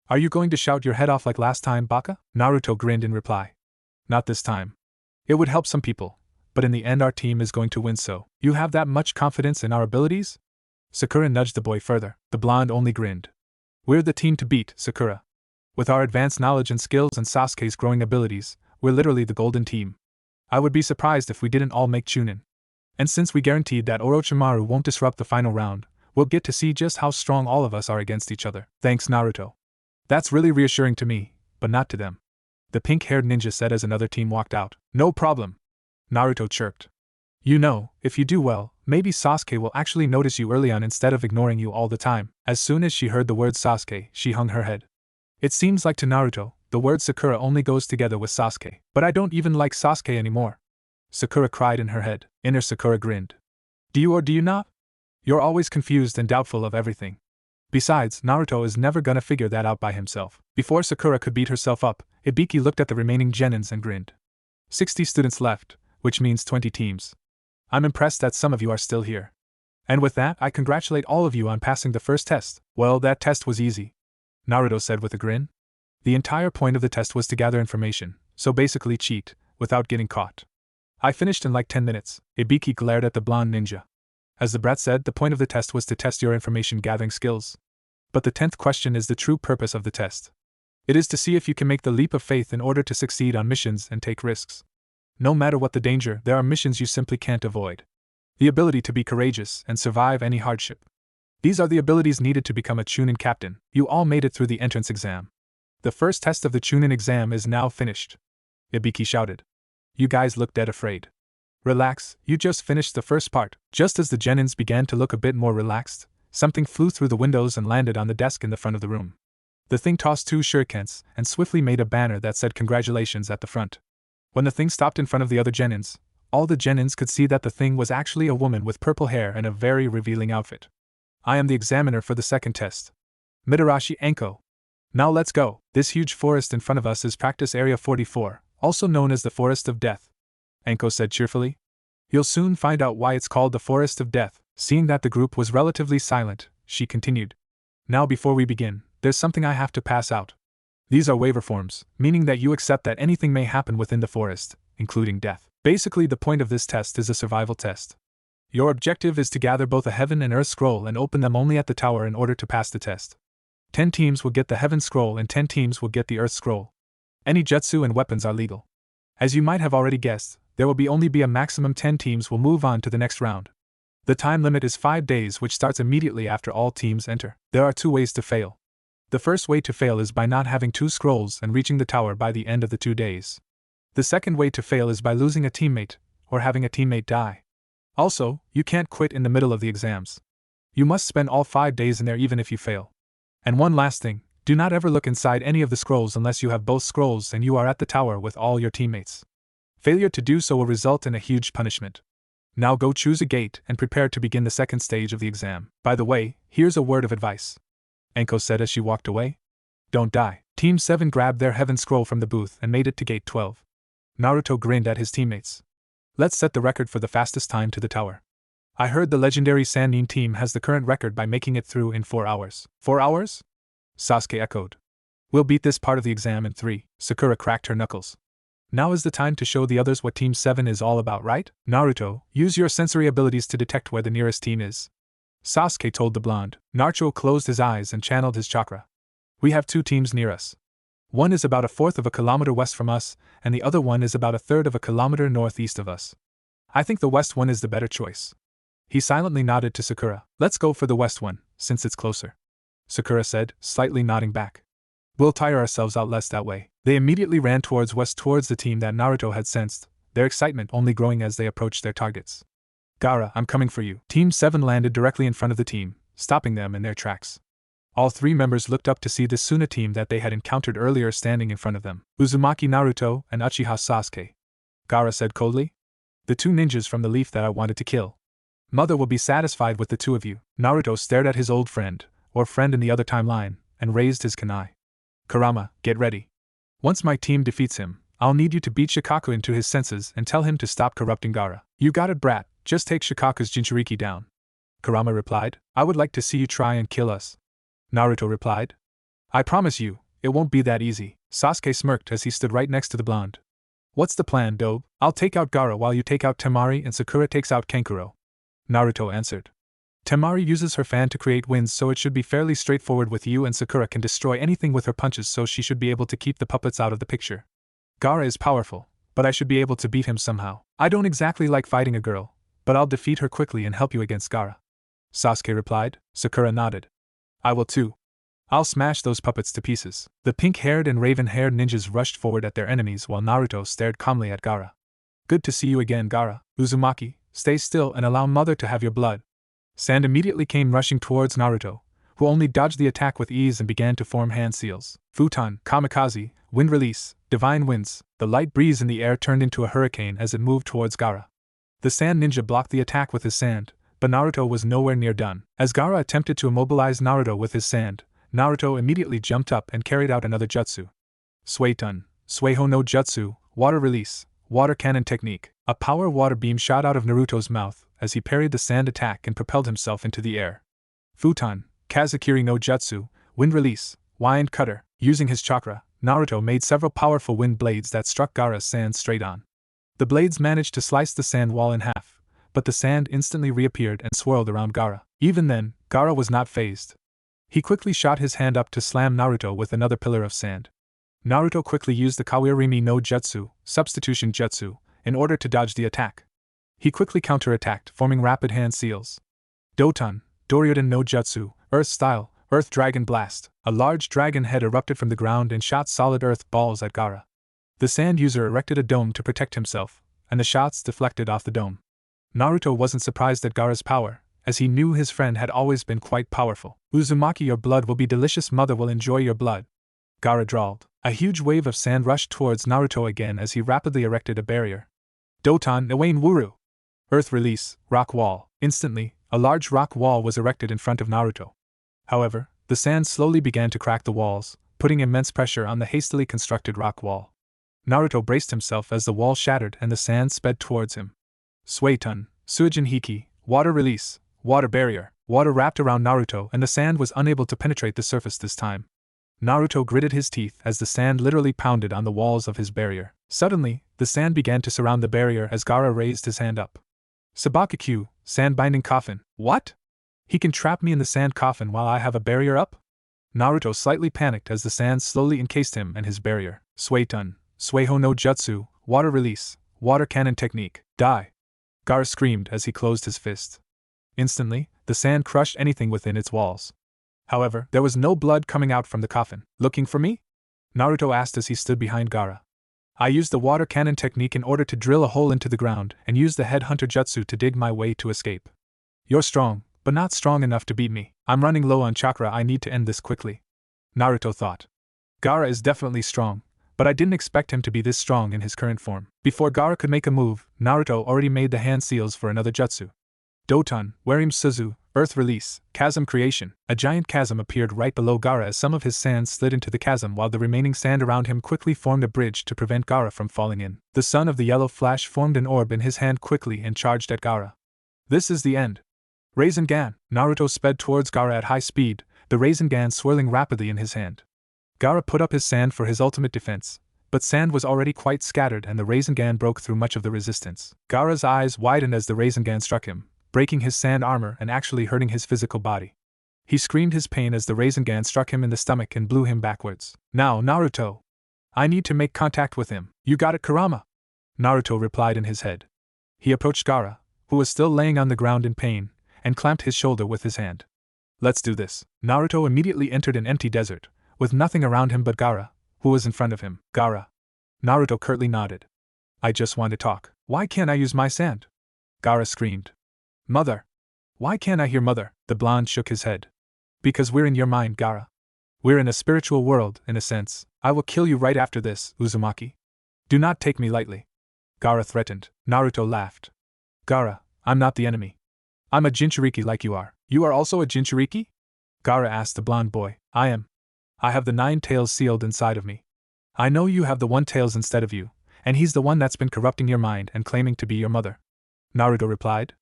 Are you going to shout your head off like last time, Baka? Naruto grinned in reply. Not this time. It would help some people, but in the end our team is going to win so. You have that much confidence in our abilities? Sakura nudged the boy further. The blonde only grinned. We're the team to beat, Sakura. With our advanced knowledge and skills and Sasuke's growing abilities, we're literally the golden team. I would be surprised if we didn't all make Chunin. And since we guaranteed that Orochimaru won't disrupt the final round, we'll get to see just how strong all of us are against each other. Thanks, Naruto. That's really reassuring to me, but not to them. The pink-haired ninja said as another team walked out. No problem. Naruto chirped. You know, if you do well, maybe Sasuke will actually notice you early on instead of ignoring you all the time. As soon as she heard the word Sasuke, she hung her head. It seems like to Naruto, the word Sakura only goes together with Sasuke. But I don't even like Sasuke anymore. Sakura cried in her head. Inner Sakura grinned. Do you or do you not? You're always confused and doubtful of everything. Besides, Naruto is never gonna figure that out by himself. Before Sakura could beat herself up, Ibiki looked at the remaining genins and grinned. 60 students left, which means 20 teams. I'm impressed that some of you are still here. And with that, I congratulate all of you on passing the first test. Well, that test was easy, Naruto said with a grin. The entire point of the test was to gather information, so basically cheat, without getting caught. I finished in like 10 minutes, Ibiki glared at the blonde ninja. As the brat said, the point of the test was to test your information gathering skills. But the 10th question is the true purpose of the test. It is to see if you can make the leap of faith in order to succeed on missions and take risks. No matter what the danger, there are missions you simply can't avoid. The ability to be courageous and survive any hardship. These are the abilities needed to become a Chunin captain. You all made it through the entrance exam. The first test of the Chunin exam is now finished. Ibiki shouted. You guys look dead afraid. Relax, you just finished the first part. Just as the genins began to look a bit more relaxed, something flew through the windows and landed on the desk in the front of the room. The thing tossed 2 shurikens and swiftly made a banner that said congratulations at the front. When the thing stopped in front of the other genins, all the genins could see that the thing was actually a woman with purple hair and a very revealing outfit. I am the examiner for the second test. Mitarashi Anko. Now let's go. This huge forest in front of us is practice area 44, also known as the Forest of Death, Anko said cheerfully. You'll soon find out why it's called the Forest of Death. Seeing that the group was relatively silent, she continued. Now before we begin, there's something I have to pass out. These are waiver forms, meaning that you accept that anything may happen within the forest, including death. Basically, the point of this test is a survival test. Your objective is to gather both a heaven and earth scroll and open them only at the tower in order to pass the test. 10 teams will get the Heaven Scroll and 10 teams will get the Earth Scroll. Any jutsu and weapons are legal. As you might have already guessed, there will only be a maximum 10 teams will move on to the next round. The time limit is 5 days, which starts immediately after all teams enter. There are 2 ways to fail. The first way to fail is by not having 2 scrolls and reaching the tower by the end of the 2 days. The second way to fail is by losing a teammate, or having a teammate die. Also, you can't quit in the middle of the exams. You must spend all 5 days in there even if you fail. And one last thing, do not ever look inside any of the scrolls unless you have both scrolls and you are at the tower with all your teammates. Failure to do so will result in a huge punishment. Now go choose a gate and prepare to begin the second stage of the exam. By the way, here's a word of advice, Enko said as she walked away. Don't die. Team 7 grabbed their Heaven Scroll from the booth and made it to gate 12. Naruto grinned at his teammates. Let's set the record for the fastest time to the tower. I heard the legendary Sannin team has the current record by making it through in 4 hours. 4 hours? Sasuke echoed. We'll beat this part of the exam in 3. Sakura cracked her knuckles. Now is the time to show the others what Team 7 is all about, right? Naruto, use your sensory abilities to detect where the nearest team is. Sasuke told the blonde. Naruto closed his eyes and channeled his chakra. We have 2 teams near us. One is about 1/4 of a kilometer west from us, and the other one is about 1/3 of a kilometer northeast of us. I think the west one is the better choice. He silently nodded to Sakura. Let's go for the west one, since it's closer, Sakura said, slightly nodding back. We'll tire ourselves out less that way. They immediately ran towards west towards the team that Naruto had sensed, their excitement only growing as they approached their targets. Gaara, I'm coming for you. Team 7 landed directly in front of the team, stopping them in their tracks. All 3 members looked up to see the Suna team that they had encountered earlier standing in front of them. Uzumaki Naruto and Uchiha Sasuke. Gaara said coldly. The 2 ninjas from the leaf that I wanted to kill. Mother will be satisfied with the 2 of you. Naruto stared at his old friend, or friend in the other timeline, and raised his kunai. Kurama, get ready. Once my team defeats him, I'll need you to beat Shikaku into his senses and tell him to stop corrupting Gaara. You got it, brat, just take Shikaku's Jinchuriki down. Kurama replied. I would like to see you try and kill us. Naruto replied. I promise you, it won't be that easy. Sasuke smirked as he stood right next to the blonde. What's the plan, Dobe? I'll take out Gaara while you take out Temari and Sakura takes out Kankuro. Naruto answered. Temari uses her fan to create winds, so it should be fairly straightforward with you, and Sakura can destroy anything with her punches, so she should be able to keep the puppets out of the picture. Gaara is powerful, but I should be able to beat him somehow. I don't exactly like fighting a girl, but I'll defeat her quickly and help you against Gaara. Sasuke replied. Sakura nodded. I will too. I'll smash those puppets to pieces. The pink-haired and raven-haired ninjas rushed forward at their enemies while Naruto stared calmly at Gaara. Good to see you again, Gaara. Uzumaki, stay still and allow mother to have your blood. Sand immediately came rushing towards Naruto, who only dodged the attack with ease and began to form hand seals. Futon, kamikaze, wind release, divine winds. The light breeze in the air turned into a hurricane as it moved towards Gaara. The sand ninja blocked the attack with his sand, but Naruto was nowhere near done. As Gaara attempted to immobilize Naruto with his sand, Naruto immediately jumped up and carried out another jutsu. Suetun, Sueho no Jutsu, water release, water cannon technique. A power water beam shot out of Naruto's mouth as he parried the sand attack and propelled himself into the air. Futon, Kazakiri no Jutsu, wind release, wind cutter. Using his chakra, Naruto made several powerful wind blades that struck Gaara's sand straight on. The blades managed to slice the sand wall in half, but the sand instantly reappeared and swirled around Gaara. Even then, Gaara was not fazed. He quickly shot his hand up to slam Naruto with another pillar of sand. Naruto quickly used the Kawirimi no Jutsu, substitution jutsu, in order to dodge the attack. He quickly counterattacked, forming rapid hand seals. Doton, Doryuden no Jutsu, Earth Style, Earth Dragon Blast. A large dragon head erupted from the ground and shot solid earth balls at Gaara. The sand user erected a dome to protect himself, and the shots deflected off the dome. Naruto wasn't surprised at Gaara's power, as he knew his friend had always been quite powerful. Uzumaki, your blood will be delicious, mother will enjoy your blood. Gaara drawled. A huge wave of sand rushed towards Naruto again as he rapidly erected a barrier. Doton Ewain Wuru. Earth release, rock wall. Instantly, a large rock wall was erected in front of Naruto. However, the sand slowly began to crack the walls, putting immense pressure on the hastily constructed rock wall. Naruto braced himself as the wall shattered and the sand sped towards him. Suetun, Suijin Hiki, water release, water barrier. Water wrapped around Naruto and the sand was unable to penetrate the surface this time. Naruto gritted his teeth as the sand literally pounded on the walls of his barrier. Suddenly, the sand began to surround the barrier as Gaara raised his hand up. Sabakakyu, sand binding coffin. What? He can trap me in the sand coffin while I have a barrier up? Naruto slightly panicked as the sand slowly encased him and his barrier. Suetun, Sueho no Jutsu, water release, water cannon technique, die! Gaara screamed as he closed his fist. Instantly, the sand crushed anything within its walls. However, there was no blood coming out from the coffin. Looking for me? Naruto asked as he stood behind Gaara. I used the water cannon technique in order to drill a hole into the ground and use the headhunter jutsu to dig my way to escape. You're strong, but not strong enough to beat me. I'm running low on chakra. I need to end this quickly. Naruto thought. Gaara is definitely strong, but I didn't expect him to be this strong in his current form. Before Gaara could make a move, Naruto already made the hand seals for another jutsu. Doton, Warim Suzu, Earth Release, Chasm Creation. A giant chasm appeared right below Gaara as some of his sand slid into the chasm while the remaining sand around him quickly formed a bridge to prevent Gaara from falling in. The son of the yellow flash formed an orb in his hand quickly and charged at Gaara. This is the end. Rasengan. Naruto sped towards Gaara at high speed, the Rasengan swirling rapidly in his hand. Gaara put up his sand for his ultimate defense, but sand was already quite scattered and the Rasengan broke through much of the resistance. Gaara's eyes widened as the Rasengan struck him, breaking his sand armor and actually hurting his physical body. He screamed his pain as the Rasengan struck him in the stomach and blew him backwards. Now, Naruto! I need to make contact with him. You got it, Kurama! Naruto replied in his head. He approached Gaara, who was still laying on the ground in pain, and clamped his shoulder with his hand. Let's do this. Naruto immediately entered an empty desert, with nothing around him but Gaara, who was in front of him. Gaara. Naruto curtly nodded. I just want to talk. Why can't I use my sand? Gaara screamed. Mother! Why can't I hear mother? The blonde shook his head. Because we're in your mind, Gaara. We're in a spiritual world, in a sense. I will kill you right after this, Uzumaki. Do not take me lightly. Gaara threatened. Naruto laughed. Gaara, I'm not the enemy. I'm a Jinchuriki like you are. You are also a Jinchuriki? Gaara asked the blonde boy. I am. I have the 9 tails sealed inside of me. I know you have the 1 tails instead of you, and he's the one that's been corrupting your mind and claiming to be your mother. Naruto replied.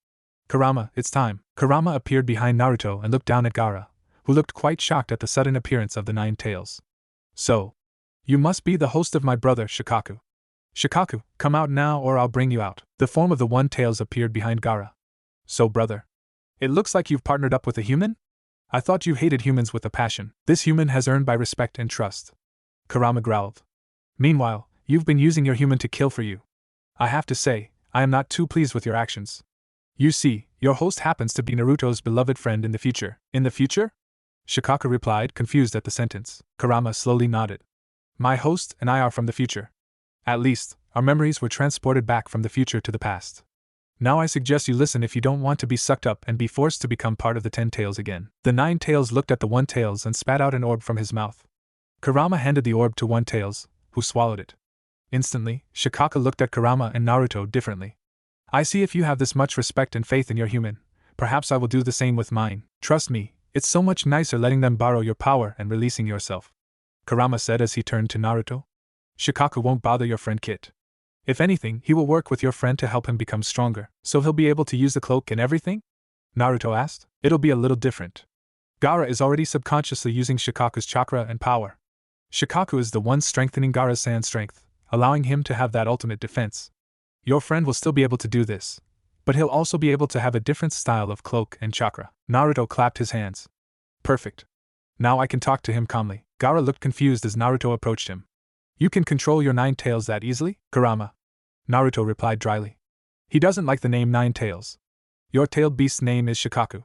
Kurama, it's time. Kurama appeared behind Naruto and looked down at Gaara, who looked quite shocked at the sudden appearance of the 9 tails. So, you must be the host of my brother, Shikaku. Shikaku, come out now or I'll bring you out. The form of the 1 tails appeared behind Gaara. So, brother. It looks like you've partnered up with a human? I thought you hated humans with a passion. This human has earned my respect and trust. Kurama growled. Meanwhile, you've been using your human to kill for you. I have to say, I am not too pleased with your actions. You see, your host happens to be Naruto's beloved friend in the future. In the future? Shikaku replied, confused at the sentence. Kurama slowly nodded. My host and I are from the future. At least, our memories were transported back from the future to the past. Now I suggest you listen if you don't want to be sucked up and be forced to become part of the 10 tails again. The 9 tails looked at the 1 tails and spat out an orb from his mouth. Kurama handed the orb to 1 tails, who swallowed it. Instantly, Shikaku looked at Kurama and Naruto differently. I see if you have this much respect and faith in your human, perhaps I will do the same with mine. Trust me, it's so much nicer letting them borrow your power and releasing yourself. Kurama said as he turned to Naruto. Shikaku won't bother your friend Kit. If anything, he will work with your friend to help him become stronger. So he'll be able to use the cloak and everything? Naruto asked. It'll be a little different. Gaara is already subconsciously using Shikaku's chakra and power. Shikaku is the one strengthening Gaara's sand strength, allowing him to have that ultimate defense. Your friend will still be able to do this, but he'll also be able to have a different style of cloak and chakra. Naruto clapped his hands. Perfect. Now I can talk to him calmly. Gaara looked confused as Naruto approached him. You can control your 9 tails that easily, Kurama? Naruto replied dryly. He doesn't like the name 9 tails. Your tailed beast's name is Shikaku.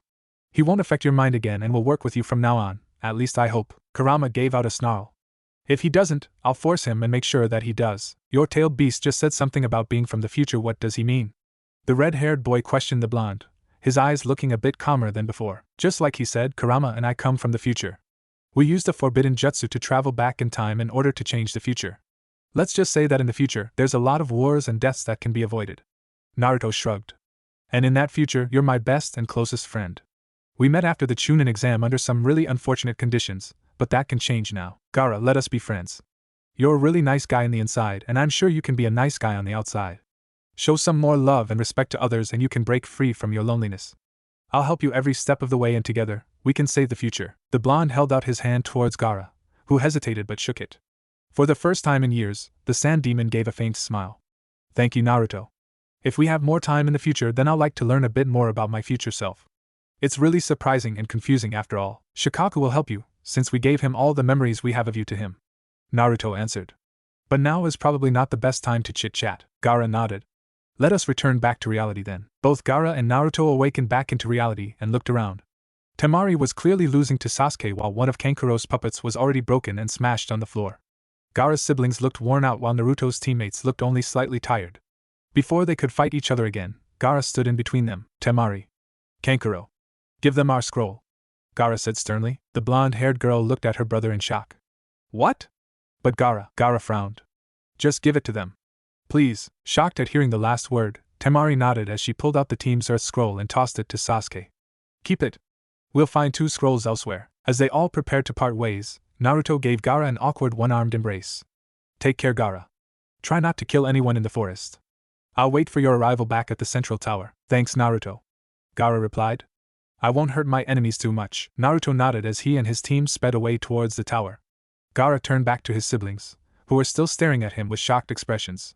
He won't affect your mind again and will work with you from now on, at least I hope. Kurama gave out a snarl. If he doesn't, I'll force him and make sure that he does. Your tailed beast just said something about being from the future. What does he mean? The red-haired boy questioned the blonde, his eyes looking a bit calmer than before. Just like he said, Kurama and I come from the future. We used a forbidden jutsu to travel back in time in order to change the future. Let's just say that in the future, there's a lot of wars and deaths that can be avoided. Naruto shrugged. And in that future, you're my best and closest friend. We met after the Chunin exam under some really unfortunate conditions, but that can change now. Gaara, let us be friends. You're a really nice guy on the inside, and I'm sure you can be a nice guy on the outside. Show some more love and respect to others and you can break free from your loneliness. I'll help you every step of the way and together, we can save the future. The blonde held out his hand towards Gaara, who hesitated but shook it. For the first time in years, the sand demon gave a faint smile. Thank you, Naruto. If we have more time in the future, then I'll like to learn a bit more about my future self. It's really surprising and confusing after all. Shikaku will help you, since we gave him all the memories we have of you to him. Naruto answered. But now is probably not the best time to chit-chat. Gaara nodded. Let us return back to reality then. Both Gaara and Naruto awakened back into reality and looked around. Temari was clearly losing to Sasuke while one of Kankuro's puppets was already broken and smashed on the floor. Gaara's siblings looked worn out while Naruto's teammates looked only slightly tired. Before they could fight each other again, Gaara stood in between them. Temari. Kankuro. Give them our scroll. Gaara said sternly. The blonde-haired girl looked at her brother in shock. What? But Gaara frowned. Just give it to them. Please. Shocked at hearing the last word, Temari nodded as she pulled out the Team's Earth scroll and tossed it to Sasuke. Keep it. We'll find 2 scrolls elsewhere. As they all prepared to part ways, Naruto gave Gaara an awkward one-armed embrace. Take care, Gaara. Try not to kill anyone in the forest. I'll wait for your arrival back at the central tower. Thanks, Naruto. Gaara replied. I won't hurt my enemies too much. Naruto nodded as he and his team sped away towards the tower. Gaara turned back to his siblings, who were still staring at him with shocked expressions.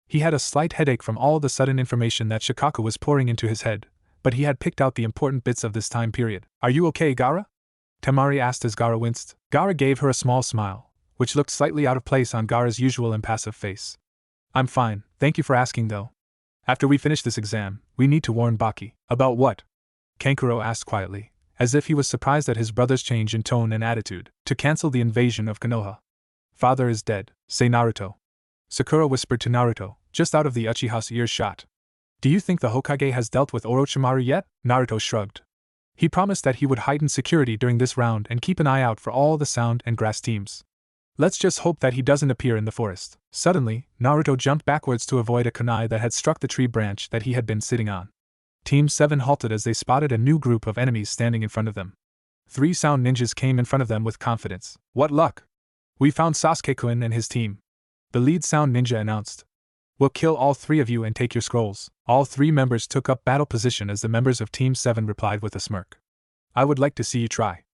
He had a slight headache from all the sudden information that Shikaku was pouring into his head, but he had picked out the important bits of this time period. Are you okay, Gaara? Temari asked as Gaara winced. Gaara gave her a small smile, which looked slightly out of place on Gaara's usual impassive face. I'm fine, thank you for asking though. After we finish this exam, we need to warn Baki. About what? Kankuro asked quietly, as if he was surprised at his brother's change in tone and attitude. To cancel the invasion of Konoha. Father is dead, say Naruto. Sakura whispered to Naruto, just out of the Uchiha's earshot. Do you think the Hokage has dealt with Orochimaru yet? Naruto shrugged. He promised that he would heighten security during this round and keep an eye out for all the sound and grass teams. Let's just hope that he doesn't appear in the forest. Suddenly, Naruto jumped backwards to avoid a kunai that had struck the tree branch that he had been sitting on. Team 7 halted as they spotted a new group of enemies standing in front of them. 3 sound ninjas came in front of them with confidence. What luck! We found Sasuke-kun and his team. The lead sound ninja announced. We'll kill all 3 of you and take your scrolls. All 3 members took up battle position as the members of Team 7 replied with a smirk. I would like to see you try.